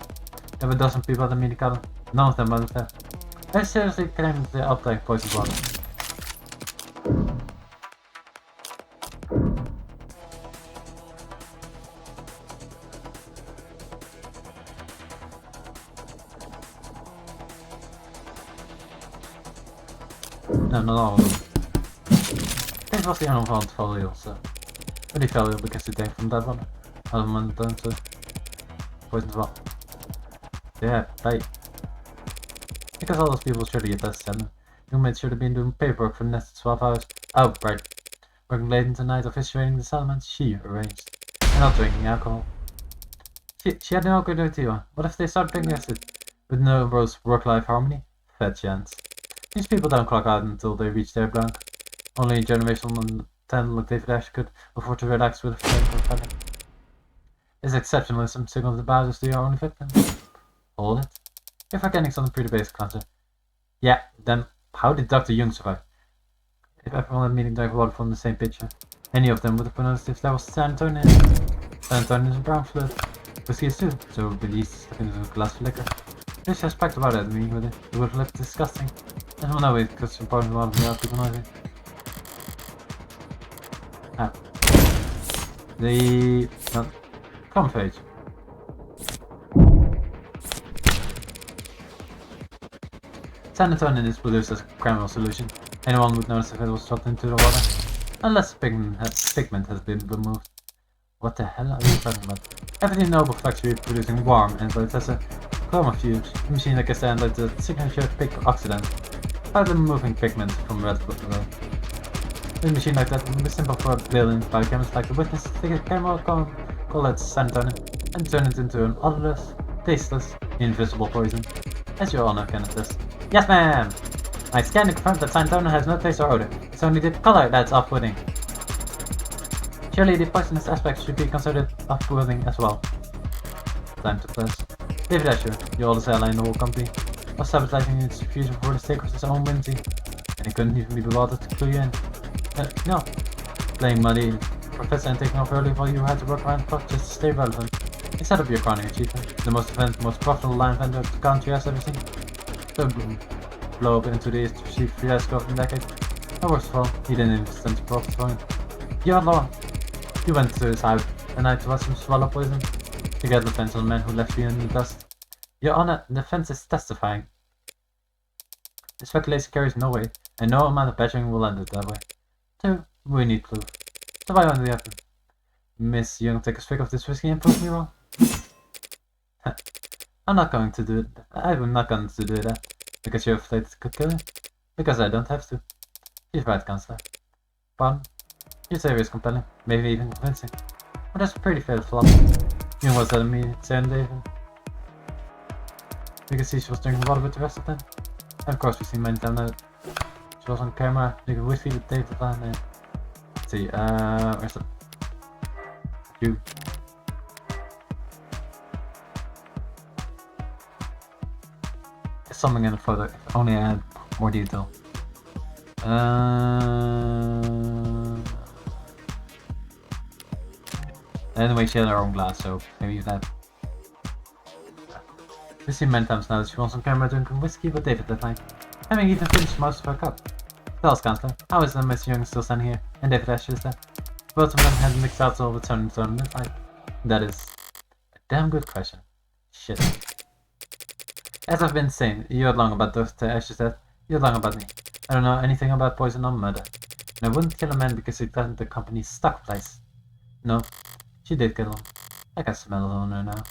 There were a dozen people at the meeting, Colin. None of them was there. I seriously claim the uptime poisoned water. No, not all of them. This was the unfound folio, so. Really valuable because it came from that one. Other one done to poisoned as well. Yeah, right. Because all those people surely get tested, and you made sure to be doing paperwork for the next 12 hours. Oh, right. Working late into the night officiating the settlement, she arranged. And not drinking alcohol. She had no good idea. What if they start drinking acid? With no rose work-life harmony? Fat chance. These people don't clock out until they reach their blank. Only a generational talent like David Ash could afford to relax with a friend or family. Is exceptionalism signal the boundaries to your only victim? Hold it. You're forgetting something pretty basic, Hunter. Yeah, then how did Dr. Young survive? If everyone at meeting drank water from the same pitcher, any of them would have pronounced if there was San Antonio in it. San Antonio is a brown fluid. Whiskey is too, so it would be easy to stick into a glass of liquor. There's suspect about that meeting with it. It would look disgusting. And well, no, because it's important water without people noisy. Ah. The... No. Come page. San Antonio is produced as a caramel solution. Anyone would notice if it was dropped into the water. Unless pigment has been removed. What the hell are you talking about? Everything Noble factory producing warm androids has a chromofuge, a machine that can stand like the signature pig oxidant. By removing pigment from red blood. A machine like that would be simple for a brilliant biochemist like the witness to take a caramel call it San Antonio and turn it into an odorless, tasteless, invisible poison. As your honor can attest. Yes, ma'am! My scanning confirmed that San Antonio has no taste or odor. It's only the color that's off-putting. Surely the poisonous aspects should be considered off-putting as well. Time to class. David Asher, the oldest ally in the whole company, was sabotaging its diffusion for the sake of his own whimsy, and he couldn't even be bothered to clue you in. No. Playing muddy professor and taking off early while you had to work around the clock just to stay relevant. You set up your crowning achievement, the most profitable line vendor the country has ever seen. Don't blow up into the perceived fiasco of the decade. And worst of all, he didn't even stand to profit from it. You outlaw! You went to his hive and I to watch him swallow poison. To get defense on the man who left you in the dust. Your honor, the defense is testifying. The speculation carries no weight, and no amount of badgering will end it that way. 2. We need proof. So why don't we have Miss Young take a swig of this whiskey and prove me wrong? I'm not going to do it. I'm not going to do that. Because you're afraid it could kill you. Because I don't have to. She's right, Counselor. Pardon? Your theory is compelling, maybe even convincing. But that's a pretty fair flop. Young was telling me, Sam David. You can see she was drinking water with the rest of them. And of course we've seen many times that she was on camera drinking whiskey with David and let's see, where's the... You. There's something in the photo, if only I had more detail. Anyway, she had her own glass, so maybe that. We've seen many times now that she was on camera drinking whiskey with David that night, having even finished most of her cup. Tell us, Counselor, how is Miss Young still standing here, and David Asher is there? Both of them had mixed out all with Tony Stone this night. That is a damn good question. Shit. As I've been saying, you heard long about Dr. Asher's death, you heard long about me. I don't know anything about poison or murder, and I wouldn't kill a man because he threatened the company's stock price. No. She did kill him. I can smell it on her now.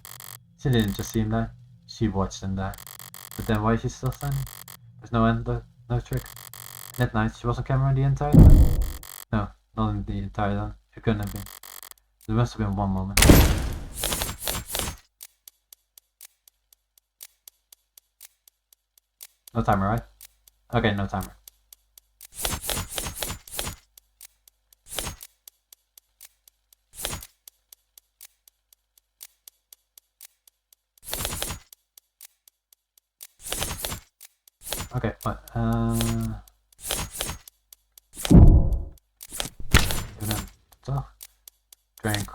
She didn't just see him die. She watched him die. But then why is she still standing? There's no end, no trick. That night, she was on camera the entire time? No, not in the entire time. It couldn't have been. There must have been one moment. No timer, right? Okay, no timer. Okay, what? Drank.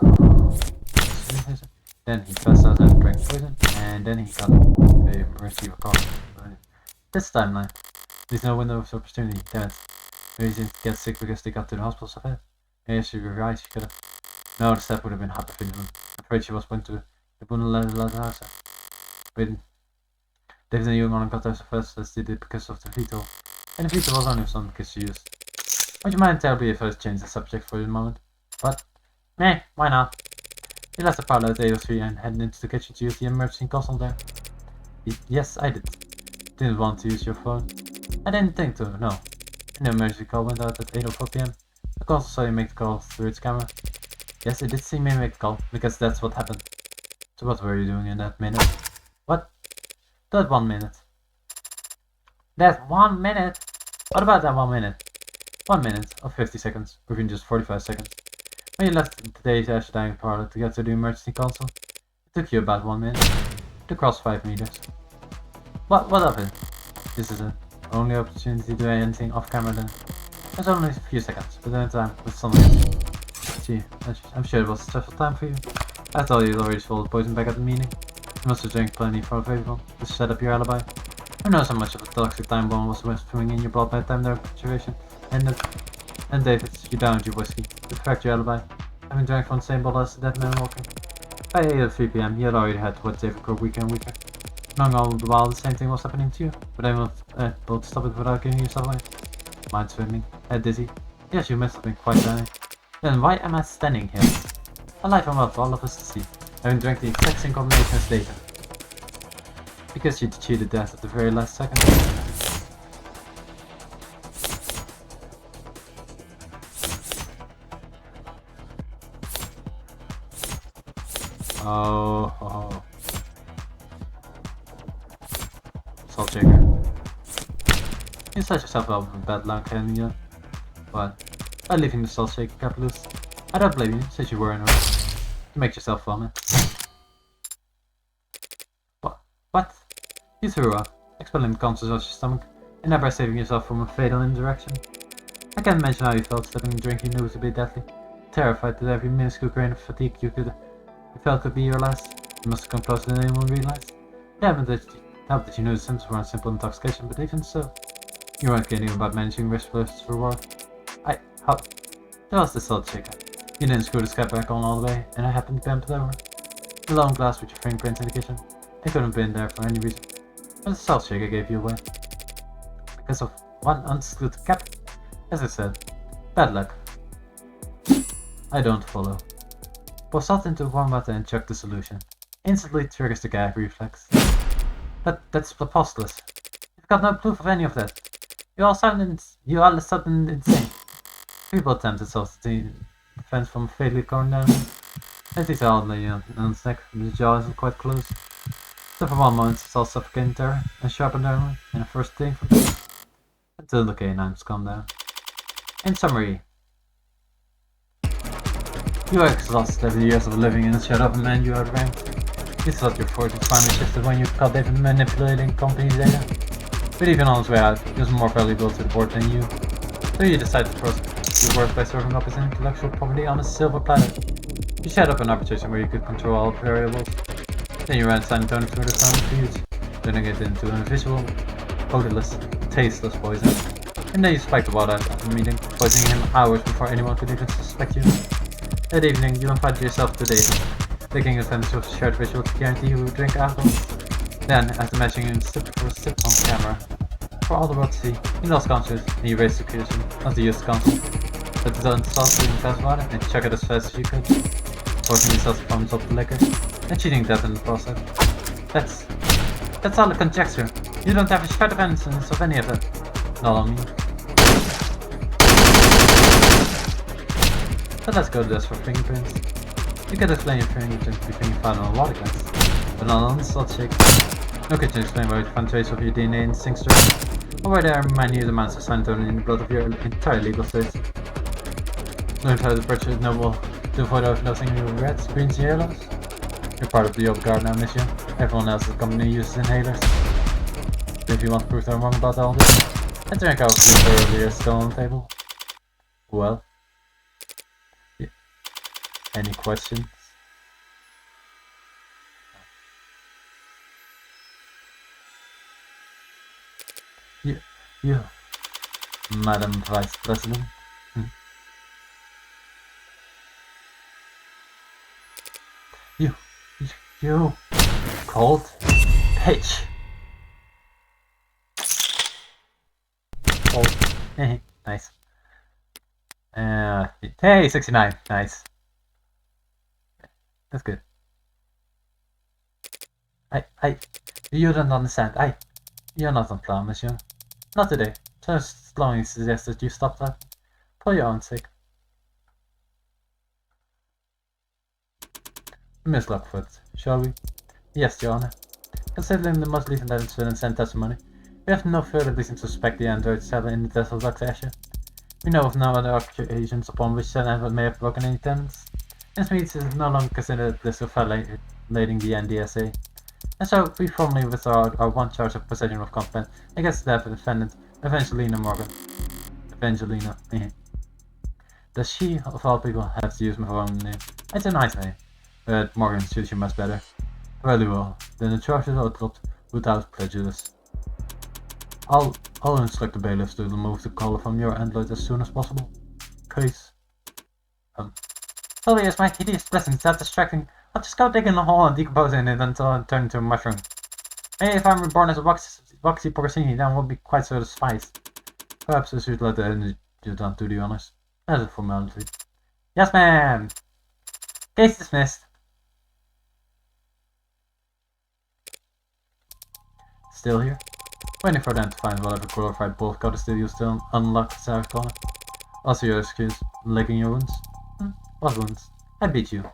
Then he passed out and drank poison, and then he got a emergency call. This timeline. There's no window of opportunity. Damn it. Maybe he didn't get sick because they got to the hospital so fast. Maybe she realized she could have. No, the step would have been hard to finish him. I'm afraid she was going to. They wouldn't let the house out. But David and Young got there so fast as they did because of the veto. And the veto was only something because she used. Would you mind telling me if I change the subject for the moment? But, meh, why not? He left the parlor at 8:03 and headed into the kitchen to use the emergency console there. Yes, I did. Didn't want to use your phone. I didn't think to, no. And the emergency call went out at 8:04 PM. The console saw you make the call through its camera. Yes, it did see me make the call, because that's what happened. So what were you doing in that minute? What? That 1 minute. That 1 minute? What about that 1 minute? 1 minute of 50 seconds, within just 45 seconds. When you left the Daisy Ash dining parlor to get to the emergency console, it took you about 1 minute to cross 5 meters. What of it? This is the only opportunity to do anything off camera then. There's only a few seconds, but then time with someone else. Gee, I'm sure it was a stressful time for you. I thought you'd already swallowed poison back at the meeting. You must have drank plenty for available to set up your alibi. Who knows how much of a toxic time bomb was swimming in your blood by the time their situation ended. And David, you downed your whiskey to perfect your alibi, having drank from the same bottle as the dead man walking. By 8:03 PM, you had already had to watch David grow weaker and weaker. Knowing all the while the same thing was happening to you, but able to stop it without giving yourself away. Mind swimming, head dizzy. Yes, you must have been quite dying. Then why am I standing here? A life I'm up for all of us to see, having drank the exact same combination as David. Because you cheated death at the very last second. Oh. Salt shaker. You set yourself up with bad luck, hadn't you? But by leaving the salt shaker cap loose, I don't blame you, since you were in a rush to make yourself vomit. What? You threw up, expelling the contents of your stomach, and thereby saving yourself from a fatal indirection. I can't imagine how you felt sipping a drink you knew to be deadly, terrified that every minuscule grain of fatigue you felt could be your last. You must have come closer than anyone realized. Yeah, but helped that you knew the symptoms weren't simple intoxication, but even so, you weren't kidding about managing risk versus reward. That was the salt shaker. You didn't screw the cap back on all the way, and I happened to bump it over. The long glass with your fingerprint in the kitchen. It couldn't have been there for any reason. But the salt shaker gave you away. Because of one unscrewed cap. As I said, bad luck. I don't follow. Pour salt into warm water and chuck the solution. Instantly triggers the gag reflex. That's preposterous. You've got no proof of any of that. You all sound insane. People attempted self-defense from fatally going down. As they all lay on his neck, the jaw isn't quite closed. So for one moment, it's all suffocating terror and sharp adrenaline, and a first thing from until the canines calm down. In summary, you are exhausted after years of living in the shadow of a man you outranked. You thought your fortune finally shifted when you caught David manipulating company data. But even on his way out, he was more valuable to the board than you. So you decided to prosecute your work by serving up his intellectual property on a silver platter. You set up an arbitration where you could control all variables. Then you ran San Antonio through the sound feuds, turning it into an invisible, odorless, tasteless poison. And then you spiked the water at the meeting, poisoning him hours before anyone could even suspect you. That evening, you invited yourself to David, taking advantage of the shared ritual to guarantee you would drink alcohol. Then, after matching him sip for sip on camera, for all the world to see, he lost consciousness and you raised the accusation not to use the console, but to install it in fast water and chuck it as fast as you could. forcing yourself to palm yourself the liquor, and cheating death in the process. That's all a conjecture. You don't have a shred of innocence of any of it. Not on me. But let's go to this for fingerprints. You could explain your fingerprints between your father and a water glass, but not on the salt shake. No kitchen explain why you found trace of your DNA in sink stream, or why there are minute amounts of santonin in the blood of your entire legal state. Learned how to purchase noble to avoid overdosing your reds, greens, and yellows. You're part of the old guard now, mission. Everyone else at the company uses inhalers. If you want to prove they're wrong about all this, I drank out of the earlier still on the table. Well, yeah. Any questions? You, Madam Vice President. You cold pitch. Cold. Nice. Hey, 69. Nice. That's good. You don't understand. You're not on plan, monsieur. Not today. Just strongly suggest that you stop that. For your own sake. Miss Lockfoot, shall we? Yes, Your Honor. Considering the most recent evidence and testimony, we have no further reason to suspect the android cell in the death of Dr. Asher. We know of no other occasions upon which Saint may have broken any tenants. This means it is no longer considered this of violating the NDSA. And so, we formally withdraw our one charge of possession of contraband against the defendant, Evangelina Morgan. Evangelina, Does she, of all people, have to use her own name? It's a nice name, but Morgan suits you much better. Very well, then the charges are dropped without prejudice. I'll instruct the bailiffs to remove the collar from your android as soon as possible. Case. Sorry, is my hideous presence that distracting? I'll just go dig in a hole and decompose in it until I turn into a mushroom. Maybe if I'm reborn as a Roxy Porcini, then we'll be quite so despised. Perhaps I should let the adjutant do the honors. As a formality. Yes, ma'am! Case dismissed. Still here? Waiting for them to find whatever glorified bolt got the studio still unlocked as I recall it. Also your excuse, licking your wounds? What wounds? I beat you.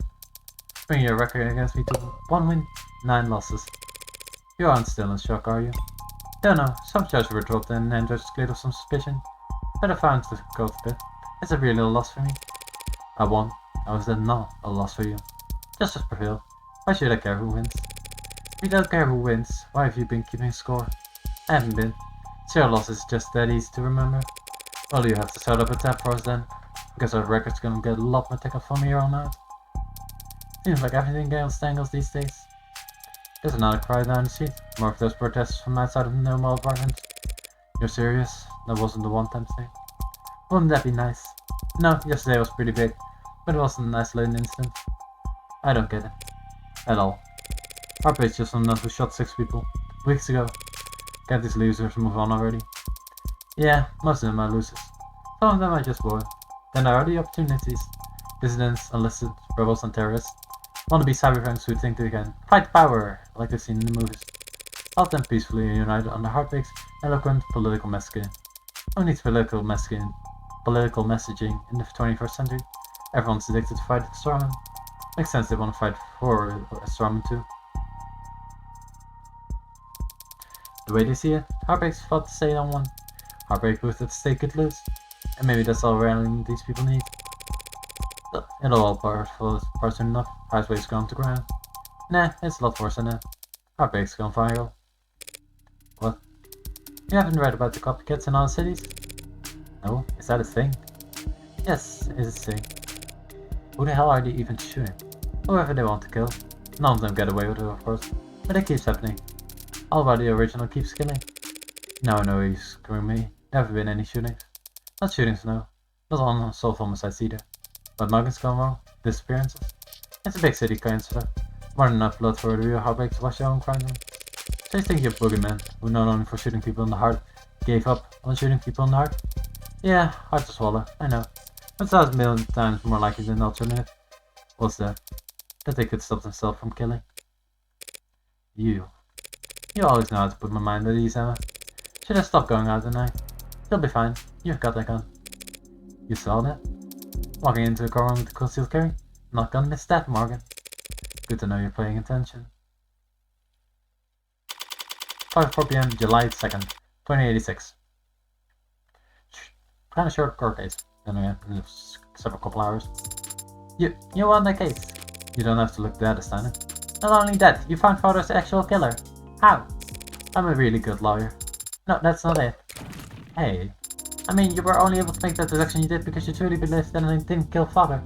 Bring your record against me to 1 win, 9 losses. You aren't still in shock, are you? Don't know, some charges were dropped and Android's cleared of some suspicion. But I found the coat bit. It's a real little loss for me. I won. How is that not a loss for you? Justice prevailed. Why should I care who wins? If you don't care who wins, why have you been keeping score? I haven't been. Zero losses is just that easy to remember. Well, you have to start up a tab for us then, because our record's gonna get a lot more tickle from here on out. Seems like everything gets tangles these days. There's another cry down the street. More of those protests from outside of the normal apartment. You're serious? That wasn't the one-time thing. Wouldn't that be nice? No, yesterday was pretty big, but it wasn't an isolated incident. I don't get it. At all. Our page just enough who shot 6 people. Weeks ago. Can't these losers move on already? Yeah, most of them are losers. Some of them are just bored. Then there are the opportunities. Dissidents, enlisted, rebels and terrorists. Wannabe cyberpunks who think they can fight power, like they've seen in the movies. All of them peacefully united under Heartbreak's eloquent political messaging. Who needs political messaging in the 21st century? Everyone's addicted to fight the Starman. Makes sense they want to fight for a Starman too. The way they see it, Heartbreak's fought to stay on one. Heartbreak with its stake could lose. And maybe that's all rallying these people need. It'll all parse enough. Highway's gone to ground. Nah, it's a lot worse than that. Heartbreak's gone viral. What? You haven't read about the copycats in other cities? No? Is that a thing? Yes, it's a thing. Who the hell are they even shooting? Whoever they want to kill. None of them get away with it, of course. But it keeps happening. All about the original keeps killing. No, he's screwing me. Never been any shootings. Not shootings, no. Not unsolved homicides either. But muggings gone wrong. Disappearances. It's a big city kind of stuff. More than enough blood for the real Heartbreak to wash their own crime room. So you think you're boogeyman, who not only for shooting people in the heart, gave up on shooting people in the heart? Yeah, hard to swallow, I know. But it's 1,000,000,000 times more likely than the alternative. What's that? that they could stop themselves from killing. You always know how to put my mind at ease, Emma. Should I stop going out tonight? You'll be fine. You've got that gun. You saw that? Walking into a car room with a concealed carry? Not gonna miss that, Morgan. Good to know you're paying attention. 5:04 p.m. July 2nd, 2086. Kind of short court case. Anyway, several couple hours. You won that case. You don't have to look that astounding. Not only that, you found Father's actual killer. How? I'm a really good lawyer. No, that's not it. Hey. I mean, you were only able to make that deduction you did because you truly believed that I didn't kill Father.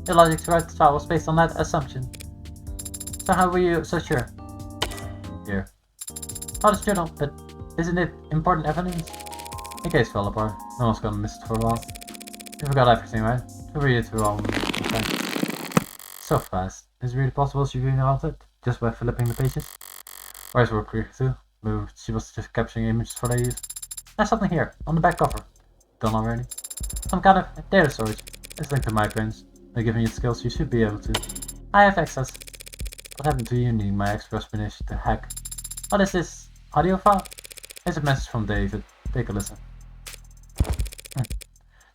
Your logic throughout the trial was based on that assumption. So how were you so sure? Here. Father's journal, but isn't it important evidence? The case fell apart. No one's gonna miss it for a while. You forgot everything, right? You read it through all okay. So fast. Is it really possible she really knows it? Just by flipping the pages? Where's work quick too? Maybe she was just capturing images for their use. There's something here, on the back cover. Done already. Some kind of data storage. It's linked to my prints. By giving you skills, you should be able to. I have access. What happened to you needing my express permission to hack? What is this? Audio file? Here's a message from David. Take a listen.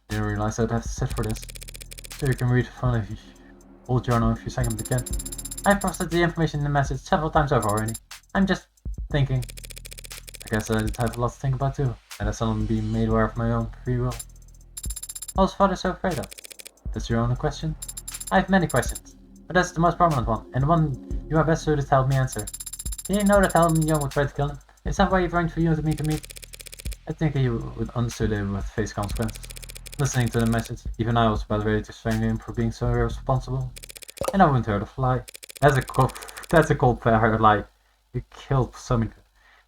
Didn't realize I'd have to sit for this. So you can read from the old journal if you second again. I've processed the information in the message several times over already. I'm just thinking. I guess I did have a lot to think about too, and I seldom being made aware of my own free will. What was Father so afraid of? That's your only question? I have many questions, but that's the most prominent one, and the one you are best suited to help me answer. Did you know that Helen Young would try to kill him? Is that why you've arranged for you to meet? I think he would understood it would face consequences. Listening to the message, even I was about ready to strangle him for being so irresponsible. And I wouldn't hurt a fly. That's a cold fair lie. He killed something.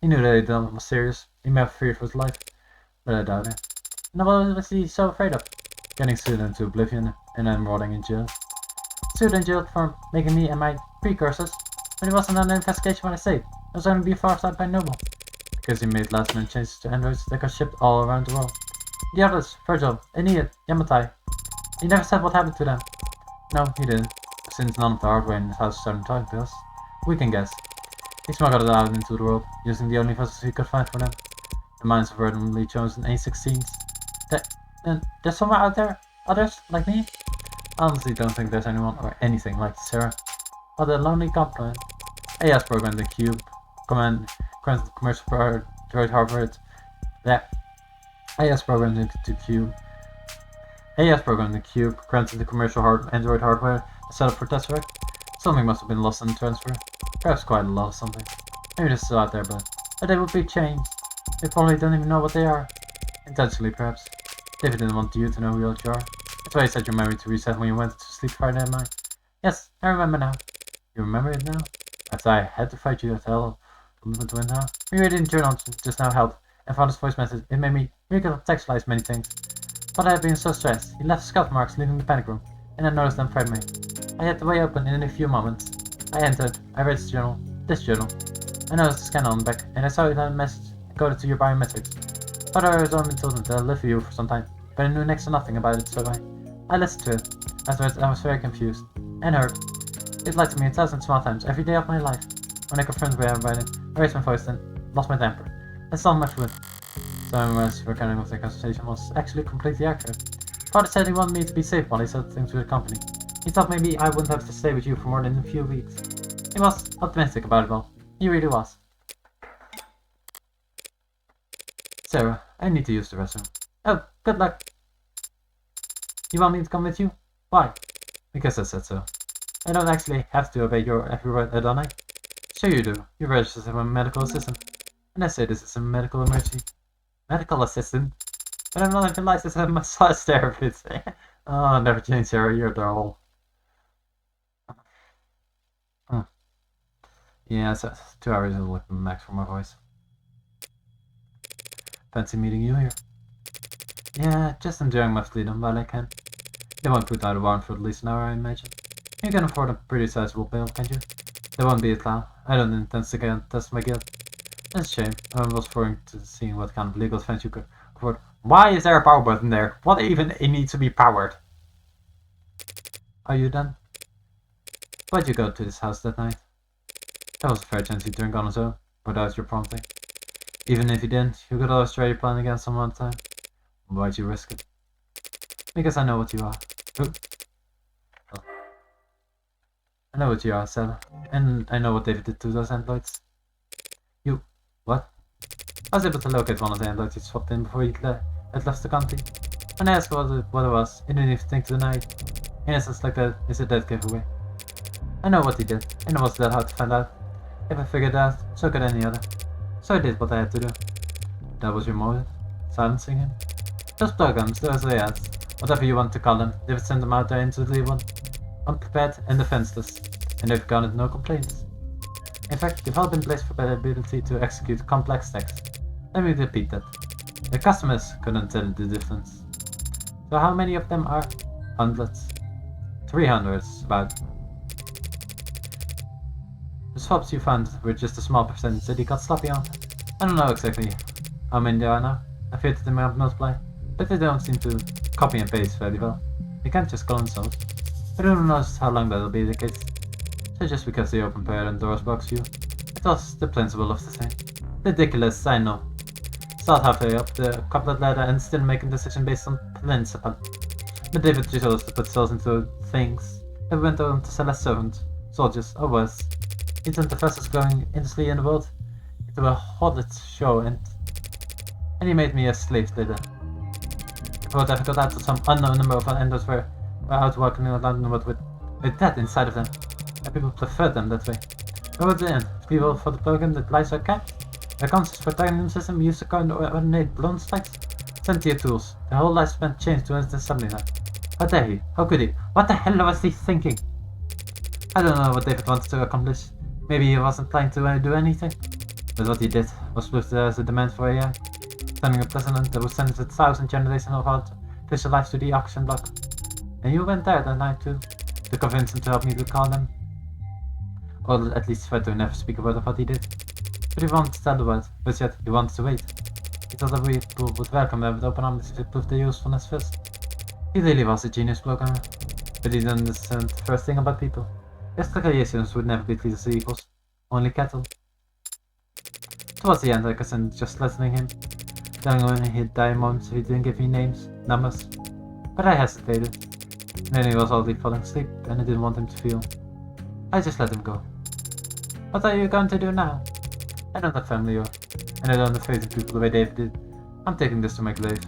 He knew that he'd done it was serious. He may have feared for his life, but I doubt it. And what was he so afraid of? Getting sued into oblivion and then rotting in jail. Sued and jailed for making me and my precursors. But it wasn't an investigation what I said. It was only be foresight by Noble. Because he made last minute changes to androids that got shipped all around the world. The others, Virgil, Aeneid, Yamatai. He never said what happened to them. No, he didn't. Since none of the hardware in his house started talking to us, we can guess. He smuggled it out into the world, using the only vessels he could find for them. The minds of randomly chosen A16s. There's someone out there? Others, like me? I honestly don't think there's anyone or anything like Sarah. What a lonely compliment. AS programmed the cube. Granted the commercial droid hardware. AS programmed the cube. AS programmed the cube. Granted the commercial Android hardware set up for Tesseract. Something must have been lost in the transfer. Perhaps quite a lot of something. Maybe they're still out there, but they would be changed. They probably don't even know what they are. Intentionally, perhaps. David didn't want you to know who you are. That's why he set your memory to reset when you went to sleep Friday night. Yes, I remember now. You remember it now? After I had to fight you at hell to win now. Rereading journal just now helped, and found his voice message. It made me recontextualize many things. But I had been so stressed. He left scuff marks leaving the panic room, and I noticed them threaten me. I had the way open in a few moments. I entered. I read this journal. I noticed the scan on the back, and I saw it had a message encoded to your biometrics. But I was only told them that I lived with you for some time, but I knew next to nothing about it, so I listened to it. Afterwards, I was very confused and hurt. It lied to me 1,000 small times every day of my life. When I confronted with everybody, I raised my voice and lost my temper. I stole my food. Some recording of the conversation was actually completely accurate. Father said he wanted me to be safe while he said things with the company. He thought maybe I wouldn't have to stay with you for more than a few weeks. He was optimistic about it all. He really was. Sarah, I need to use the restroom. Oh, good luck. You want me to come with you? Why? Because I said so. I don't actually have to obey your every word, don't I? Sure you do. You're registered as a medical assistant. And I say this is a medical emergency. Medical assistant? But I'm not even licensed as a massage therapist. Oh, never change, Sarah. You're dull. Yeah, so 2 hours is like the max for my voice. Fancy meeting you here. Yeah, just enjoying my freedom while I can. They won't put out a warrant for at least an hour, I imagine. You can afford a pretty sizable bail, can't you? There won't be a trial. I don't intend to contest my guilt. That's a shame. I was forward to seeing what kind of legal defense you could afford. Why is there a power button there? What even it needs to be powered? Are you done? Why'd you go to this house that night? There was a fair chance he'd drink on his own, without your prompting. Even if he didn't, you could always try your plan again some other time. Why'd you risk it? Because I know what you are. Who? Oh. I know what you are, Sarah. And I know what David did to those androids. You... What? I was able to locate one of the androids he swapped in before had left the country. When I asked what it was, he didn't even think to deny it. Innocence like that is a dead giveaway. I know what he did, and it wasn't that hard to find out. If I figured out, so could any other. So I did what I had to do. That was your motive? Silencing him? Those programs, those layouts, whatever you want to call them, they've sent them out there into the one, unprepared and defenseless, and they've garnered no complaints. In fact, they've all been blessed for their ability to execute complex texts. Let me repeat that. The customers couldn't tell the difference. So how many of them are? Hundreds. 300, about. The swaps you found were just a small percentage that he got sloppy on. I don't know exactly how many there are now. I fear that they may have multiplied, but they don't seem to copy and paste very well. They can't just clone themselves. But who knows how long that'll be the case. So just because they open pair and doors box you, it was the principle of the same. Ridiculous, I know. Start halfway up the corporate ladder and still making a decision based on principle. But David chose to put souls into things and went on to sell as servants, soldiers, or worse. He turned the fastest growing industry in the world into a horrid show and he made me a slave leader. Before it ever got out, some unknown number of androids were out walking around the world with that inside of them. And people preferred them that way. Over the end, people for the program that lies are kept. Their conscious protection system used to coordinate blown strikes. Sentient tools. Their whole lifespan changed to instant assembly line. How dare he? How could he? What the hell was he thinking? I don't know what David wanted to accomplish. Maybe he wasn't planning to do anything. But what he did was prove there was a demand for AI. Sending a president that would send 1,000 generations of artificial life to the auction block. And you went there that night too, to convince him to help me to call them. Or at least try to never speak about what he did. But he wanted to tell the world, but yet he wanted to wait. He thought that we people would welcome him with open arms to prove their usefulness first. He really was a genius programmer, but he didn't understand the first thing about people. His creations would never be treated as equals, only cattle. Towards the end, I was just listening him, telling him he'd die moments if he didn't give me names, numbers. But I hesitated. Then he was already falling asleep, and I didn't want him to feel. I just let him go. What are you going to do now? I don't have family and I don't have faith in people the way David did. I'm taking this to my grave.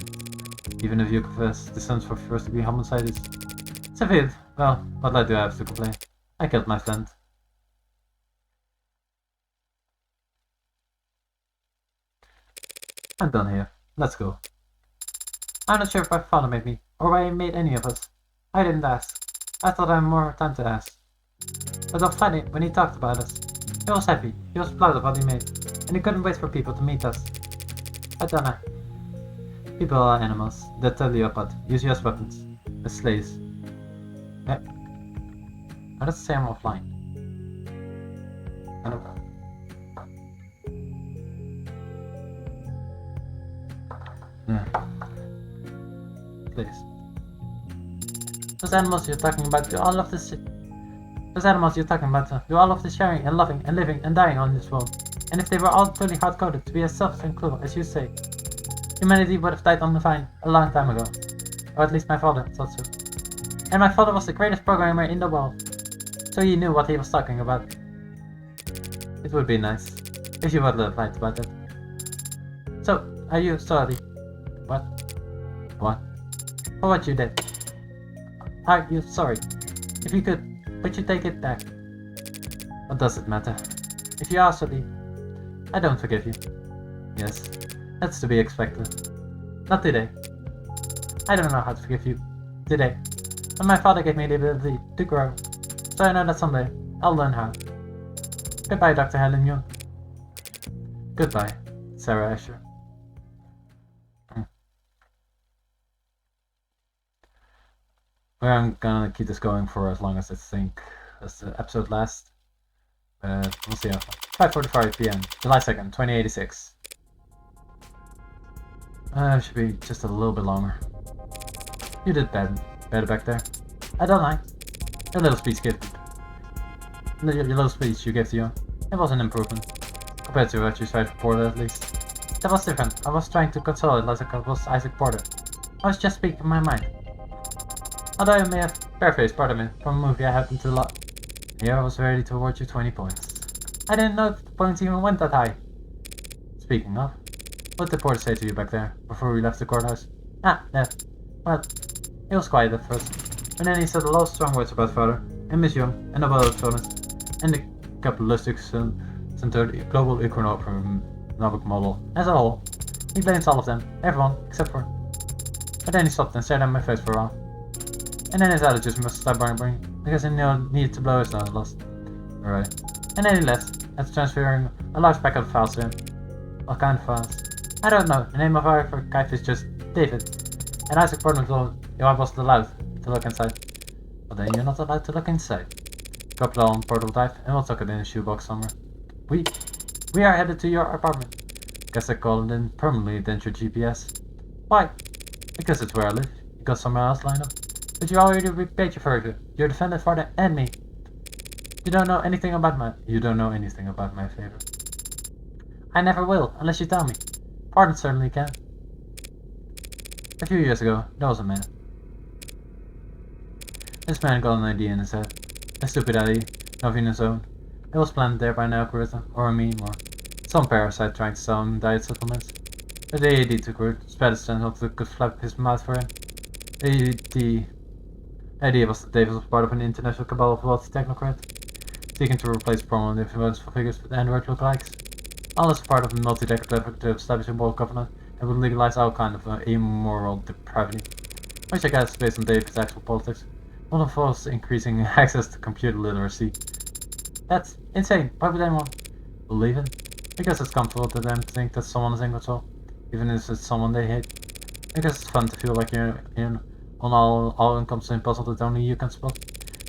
Even if you confess the sentence for first degree homicide is severe, well, what do I have to complain? I killed my friend. I'm done here. Let's go. I'm not sure if my father made me, or why he made any of us. I didn't ask. I thought I had more time to ask. But on Friday, when he talked about us, he was happy, he was proud of what he made, and he couldn't wait for people to meet us. I don't know. People are animals, they tell you apart, use you as weapons, as slaves. Yeah. Now let's say I'm offline. I don't know. Yeah. Please. Those animals you're talking about do all of this shit. Those animals you're talking about do all of the sharing and loving and living and dying on this world. And if they were all truly hard-coded to be as selfish and cruel as you say, humanity would have died on the vine a long time ago. Or at least my father thought so. And my father was the greatest programmer in the world. So he knew what he was talking about. It would be nice if you would have lied about it. So, are you sorry? What? What? For what you did? Are you sorry? If you could, would you take it back? What does it matter? If you are sorry, I don't forgive you. Yes, that's to be expected. Not today. I don't know how to forgive you today. But my father gave me the ability to grow. So I know that someday I'll learn how. Goodbye, Dr. Helen Young. Goodbye, Sarah Asher. Well, I'm gonna keep this going for as long as I think as the episode lasts. We'll see. 5:45 p.m. July 2nd, 2086. Should be just a little bit longer. You did better back there. I don't mind. A little speech kid. your little speech you gave to you. It was an improvement. Compared to what you tried to Porter, at least. That was different. I was trying to console it like I was Isaac Porter. I was just speaking my mind. Although I may have paraphrased part of it from a movie I happened to love. Here I was ready to award you 20 points. I didn't know if the points even went that high. Speaking of, what did Porter say to you back there, before we left the courthouse? That. Well, he was quiet at first, but then he said a lot of strong words about Father, and Miss Young, and about Jonas, and the capitalistic global economic model as a whole. He blames all of them, everyone, except for... But then he stopped and stared at my face for a while. And then his attitude must stop bring, because he needed to blow his nose lost. Right. And then he left, after transferring a large pack of files to him. What kind of files? I don't know. The name of our guy is just David. And Isaac Portman told you I wasn't allowed to look inside. Well then you're not allowed to look inside. Drop it all on portal dive and we'll tuck it in a shoebox somewhere. We are headed to your apartment. Guess I called it in permanently against your GPS. Why? Because it's where I live. You got somewhere else lined up. But you already repaid your further. You're defended Father and me. You don't know anything about my favor. I never will, unless you tell me. Pardon certainly can. A few years ago, there was a man. This man got an idea in his head. A stupid idea, nothing in his own. It was planted there by an algorithm, or a meme, or some parasite trying to sell him diet supplements. But the idea took root, spread its channel so it could flap his mouth for him. The idea was that Davis was part of an international cabal of wealthy technocrats, seeking to replace prominent influential figures with Android lookalikes. All as part of a multi-decade effort to establish a world government that would legalize all kind of immoral depravity, which I guess is based on David's actual politics, one involves increasing access to computer literacy. That's insane. Why would anyone believe it? Because it's comfortable to them to think that someone is in control, even if it's someone they hate. Because it's fun to feel like you're in on all encompassing puzzle that only you can spot.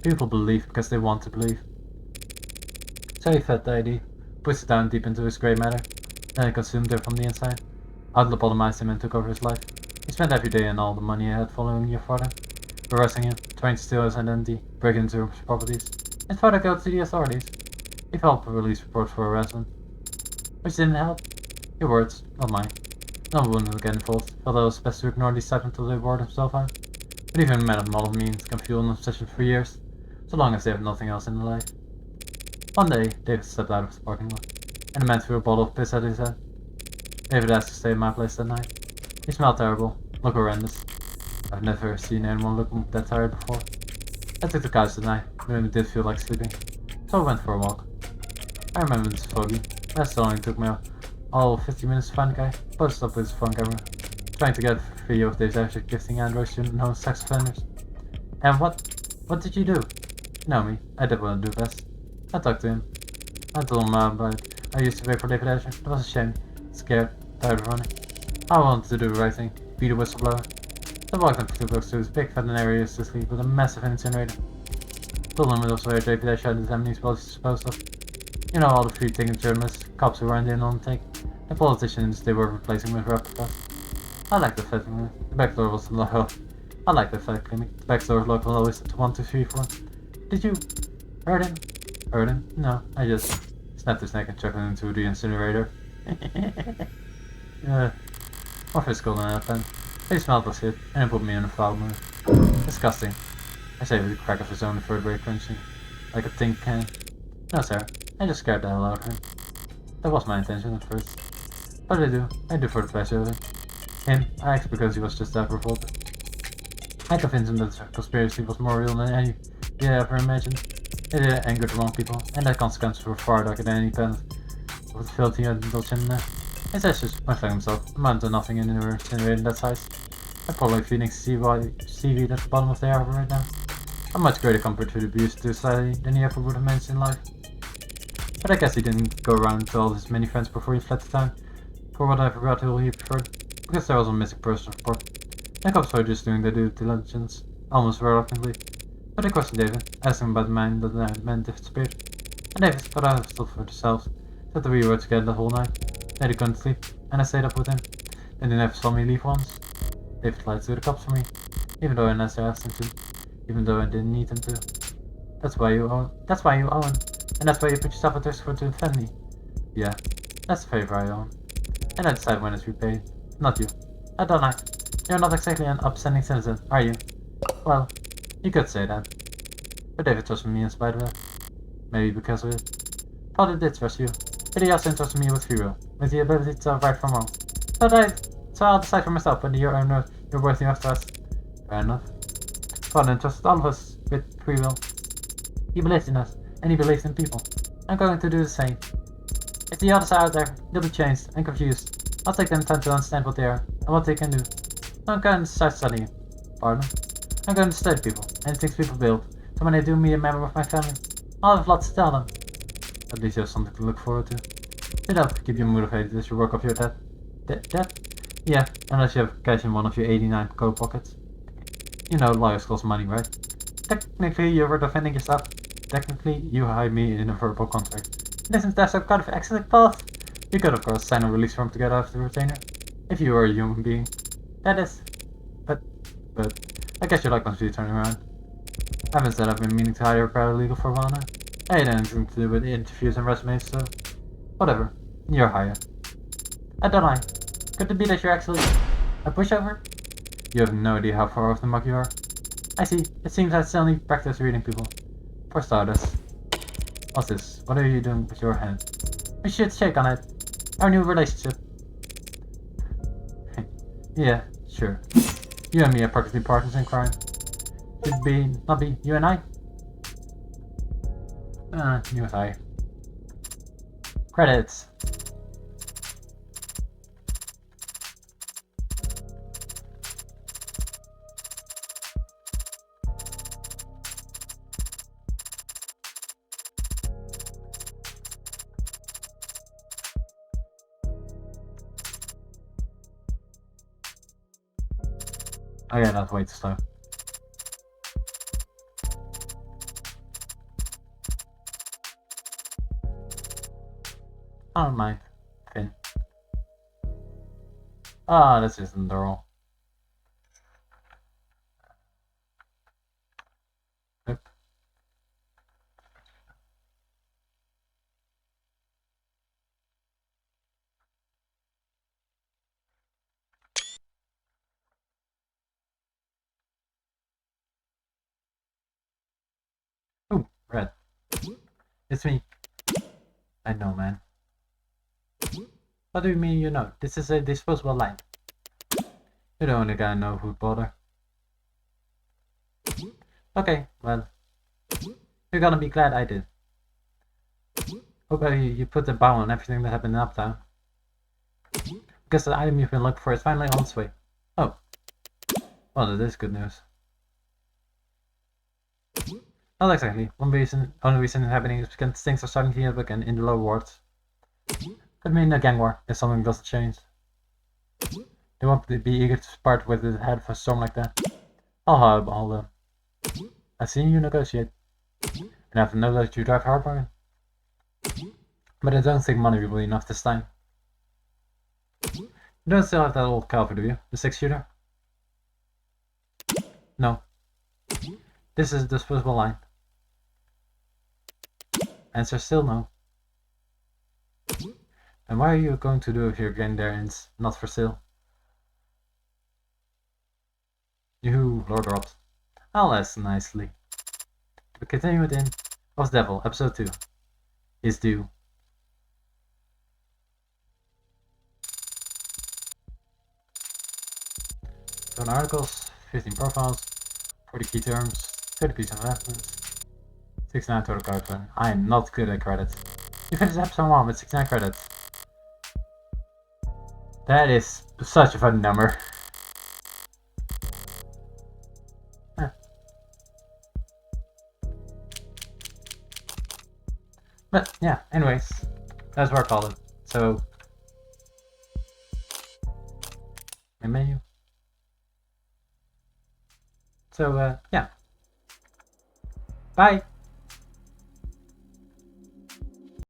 People believe because they want to believe. So he fed the idea, pushed it down deep into his grey matter, then he consumed it from the inside. Out-lobotomized him and took over his life. He spent every day and all the money he had following your father, harassing him, trying to steal his identity, breaking into his properties. His father got to the authorities. He filed a release report for harassment, which didn't help. Your words, not mine. No one would get involved, felt it was best to ignore these steps until they wore themselves out. But even a man of model means can fuel an obsession for years, so long as they have nothing else in their life. One day, David stepped out of the parking lot, and the man threw a bottle of piss at his head. David asked to stay in my place that night. He smelled terrible, looked horrendous. I've never seen anyone look that tired before. I took the couch that night, but it did feel like sleeping, so I went for a walk. I remember this foggy. That only took me all 50 minutes to find the guy, posted up with his phone camera, trying to get a video of Dave's actually gifting Android student-known sex offenders. And what did you do? You know me, I did what I do best. I talked to him. I told him about I used to work for David Asher. It was a shame. Scared, tired of running. I wanted to do the right thing, be the whistleblower. So I walked up to books to his big fat area used to sleep with a massive incinerator. Told him it was where David Asher had his enemies was disposed of. You know, all the free-thinking journalists, cops who weren't in on the take, and politicians they were replacing with replicas. I liked the fact the back door was local. I liked the fact clinic. The back door was local always at 1, 2, 3, 4. Did you hurt him? Hurt him? No, I just snapped his neck and chucked him into the incinerator. More physical than that then. He smelled like shit, and it put me in a foul mood. Disgusting. I say with the crack of his own vertebrae crunching, like a tin can. No sir, I just scared the hell out of him. That was my intention at first. But I do for the pleasure of it. Him, I asked because he was just that revolted. I convinced him that the conspiracy was more real than any he had ever imagined. It angered the wrong people, and the consequences were far darker than any pen with the filthy and indulged in there. His ashes, went like himself, amounted to nothing in an incinerator that size. I'm probably feeding seaweed at the bottom of the harbor right now. A much greater comfort to the abuse to society than he ever would have managed in life. But I guess he didn't go around to all his many friends before he fled the town, for whatever God he preferred, because there was a missing person report. The cops were just doing their due diligence, almost reluctantly. But they questioned David, asked him about the man that the man disappeared. And David thought I stood for themselves, said that we were together the whole night, that he couldn't sleep, and I stayed up with him. And they never saw me leave once. David lied to the cops for me, even though I never asked him to, even though I didn't need him to. That's why you owe him. And that's why you put yourself at risk for to defend me. Yeah, that's a favor I own. And I decide when it's repaid. Not you. Adonai. You're not exactly an upstanding citizen, are you? Well, you could say that. But David trusted me in spite of it. Maybe because of it. Father did trust you, but he also entrusted me with free will, with the ability to tell right from wrong. So I'll decide for myself whether you're or not you're worthy of trust. Fair enough. Father entrusted all of us with free will. He believes in us, and he believes in people. I'm going to do the same. If the others are out there, they'll be changed and confused. I'll take them time to understand what they are and what they can do. I'm going to start studying. Pardon? I'm going to study people and things people build. So when they do meet a member of my family, I'll have lots to tell them. At least you have something to look forward to. It helps keep you motivated as you work off your debt. Debt? Yeah, unless you have cash in one of your 89 coat pockets. You know, lawyers cost money, right? Technically, you were defending yourself. Technically, you hired me in a verbal contract. Isn't that some kind of excellent path? You could, of course, sign a release form together after the retainer. If you were a human being. That is. But, I guess you like once you turn around. I haven't said I've been meaning to hire a paralegal for a while now. I had anything to do with interviews and resumes, so whatever. You're hired. I don't know. Could it be that you're actually a pushover? You have no idea how far off the mark you are. I see. It seems I still need practice reading people. For starters. What's this? What are you doing with your hand? We should shake on it. Our new relationship. Yeah, sure. You and me are practically partners in crime. Should not be you and I? You and I. Credits. Oh yeah, that's way too slow. I don't mind. Finn. Ah, this isn't the role. Nope. Ooh, red. It's me. I know, man. What do you mean you know? This is a disposable line. You're the only guy I know who'd bother. Okay, well. You're gonna be glad I did. Hope you put the bow on everything that happened in Uptown. Because the item you've been looking for is finally on its way. Oh. Well, that is good news. Not exactly. Only reason it's happening is because things are starting to heat up again in the lower wards. Could mean a gang war if something doesn't change. They won't be eager to part with the head of a storm like that. I'll highball them. I've seen you negotiate. And I've know that you drive hard bargain. But I don't think money will be enough this time. You don't still have that old Calvary, do you? The 6-shooter? No. This is a disposable line. Answer still no. And why are you going to do if you're getting there and it's not for sale? Yoo-hoo, Lord Robt. I'll ask nicely. To continue with in of Devil, episode 2 is due. So articles, 15 profiles, 40 key terms, 30 pieces of evidence, 69 total card value. I am not good at credits. You finished episode 1 with 69 credits. That is such a fun number. But yeah, anyways, that's what I call it. So, my menu. So yeah. Bye.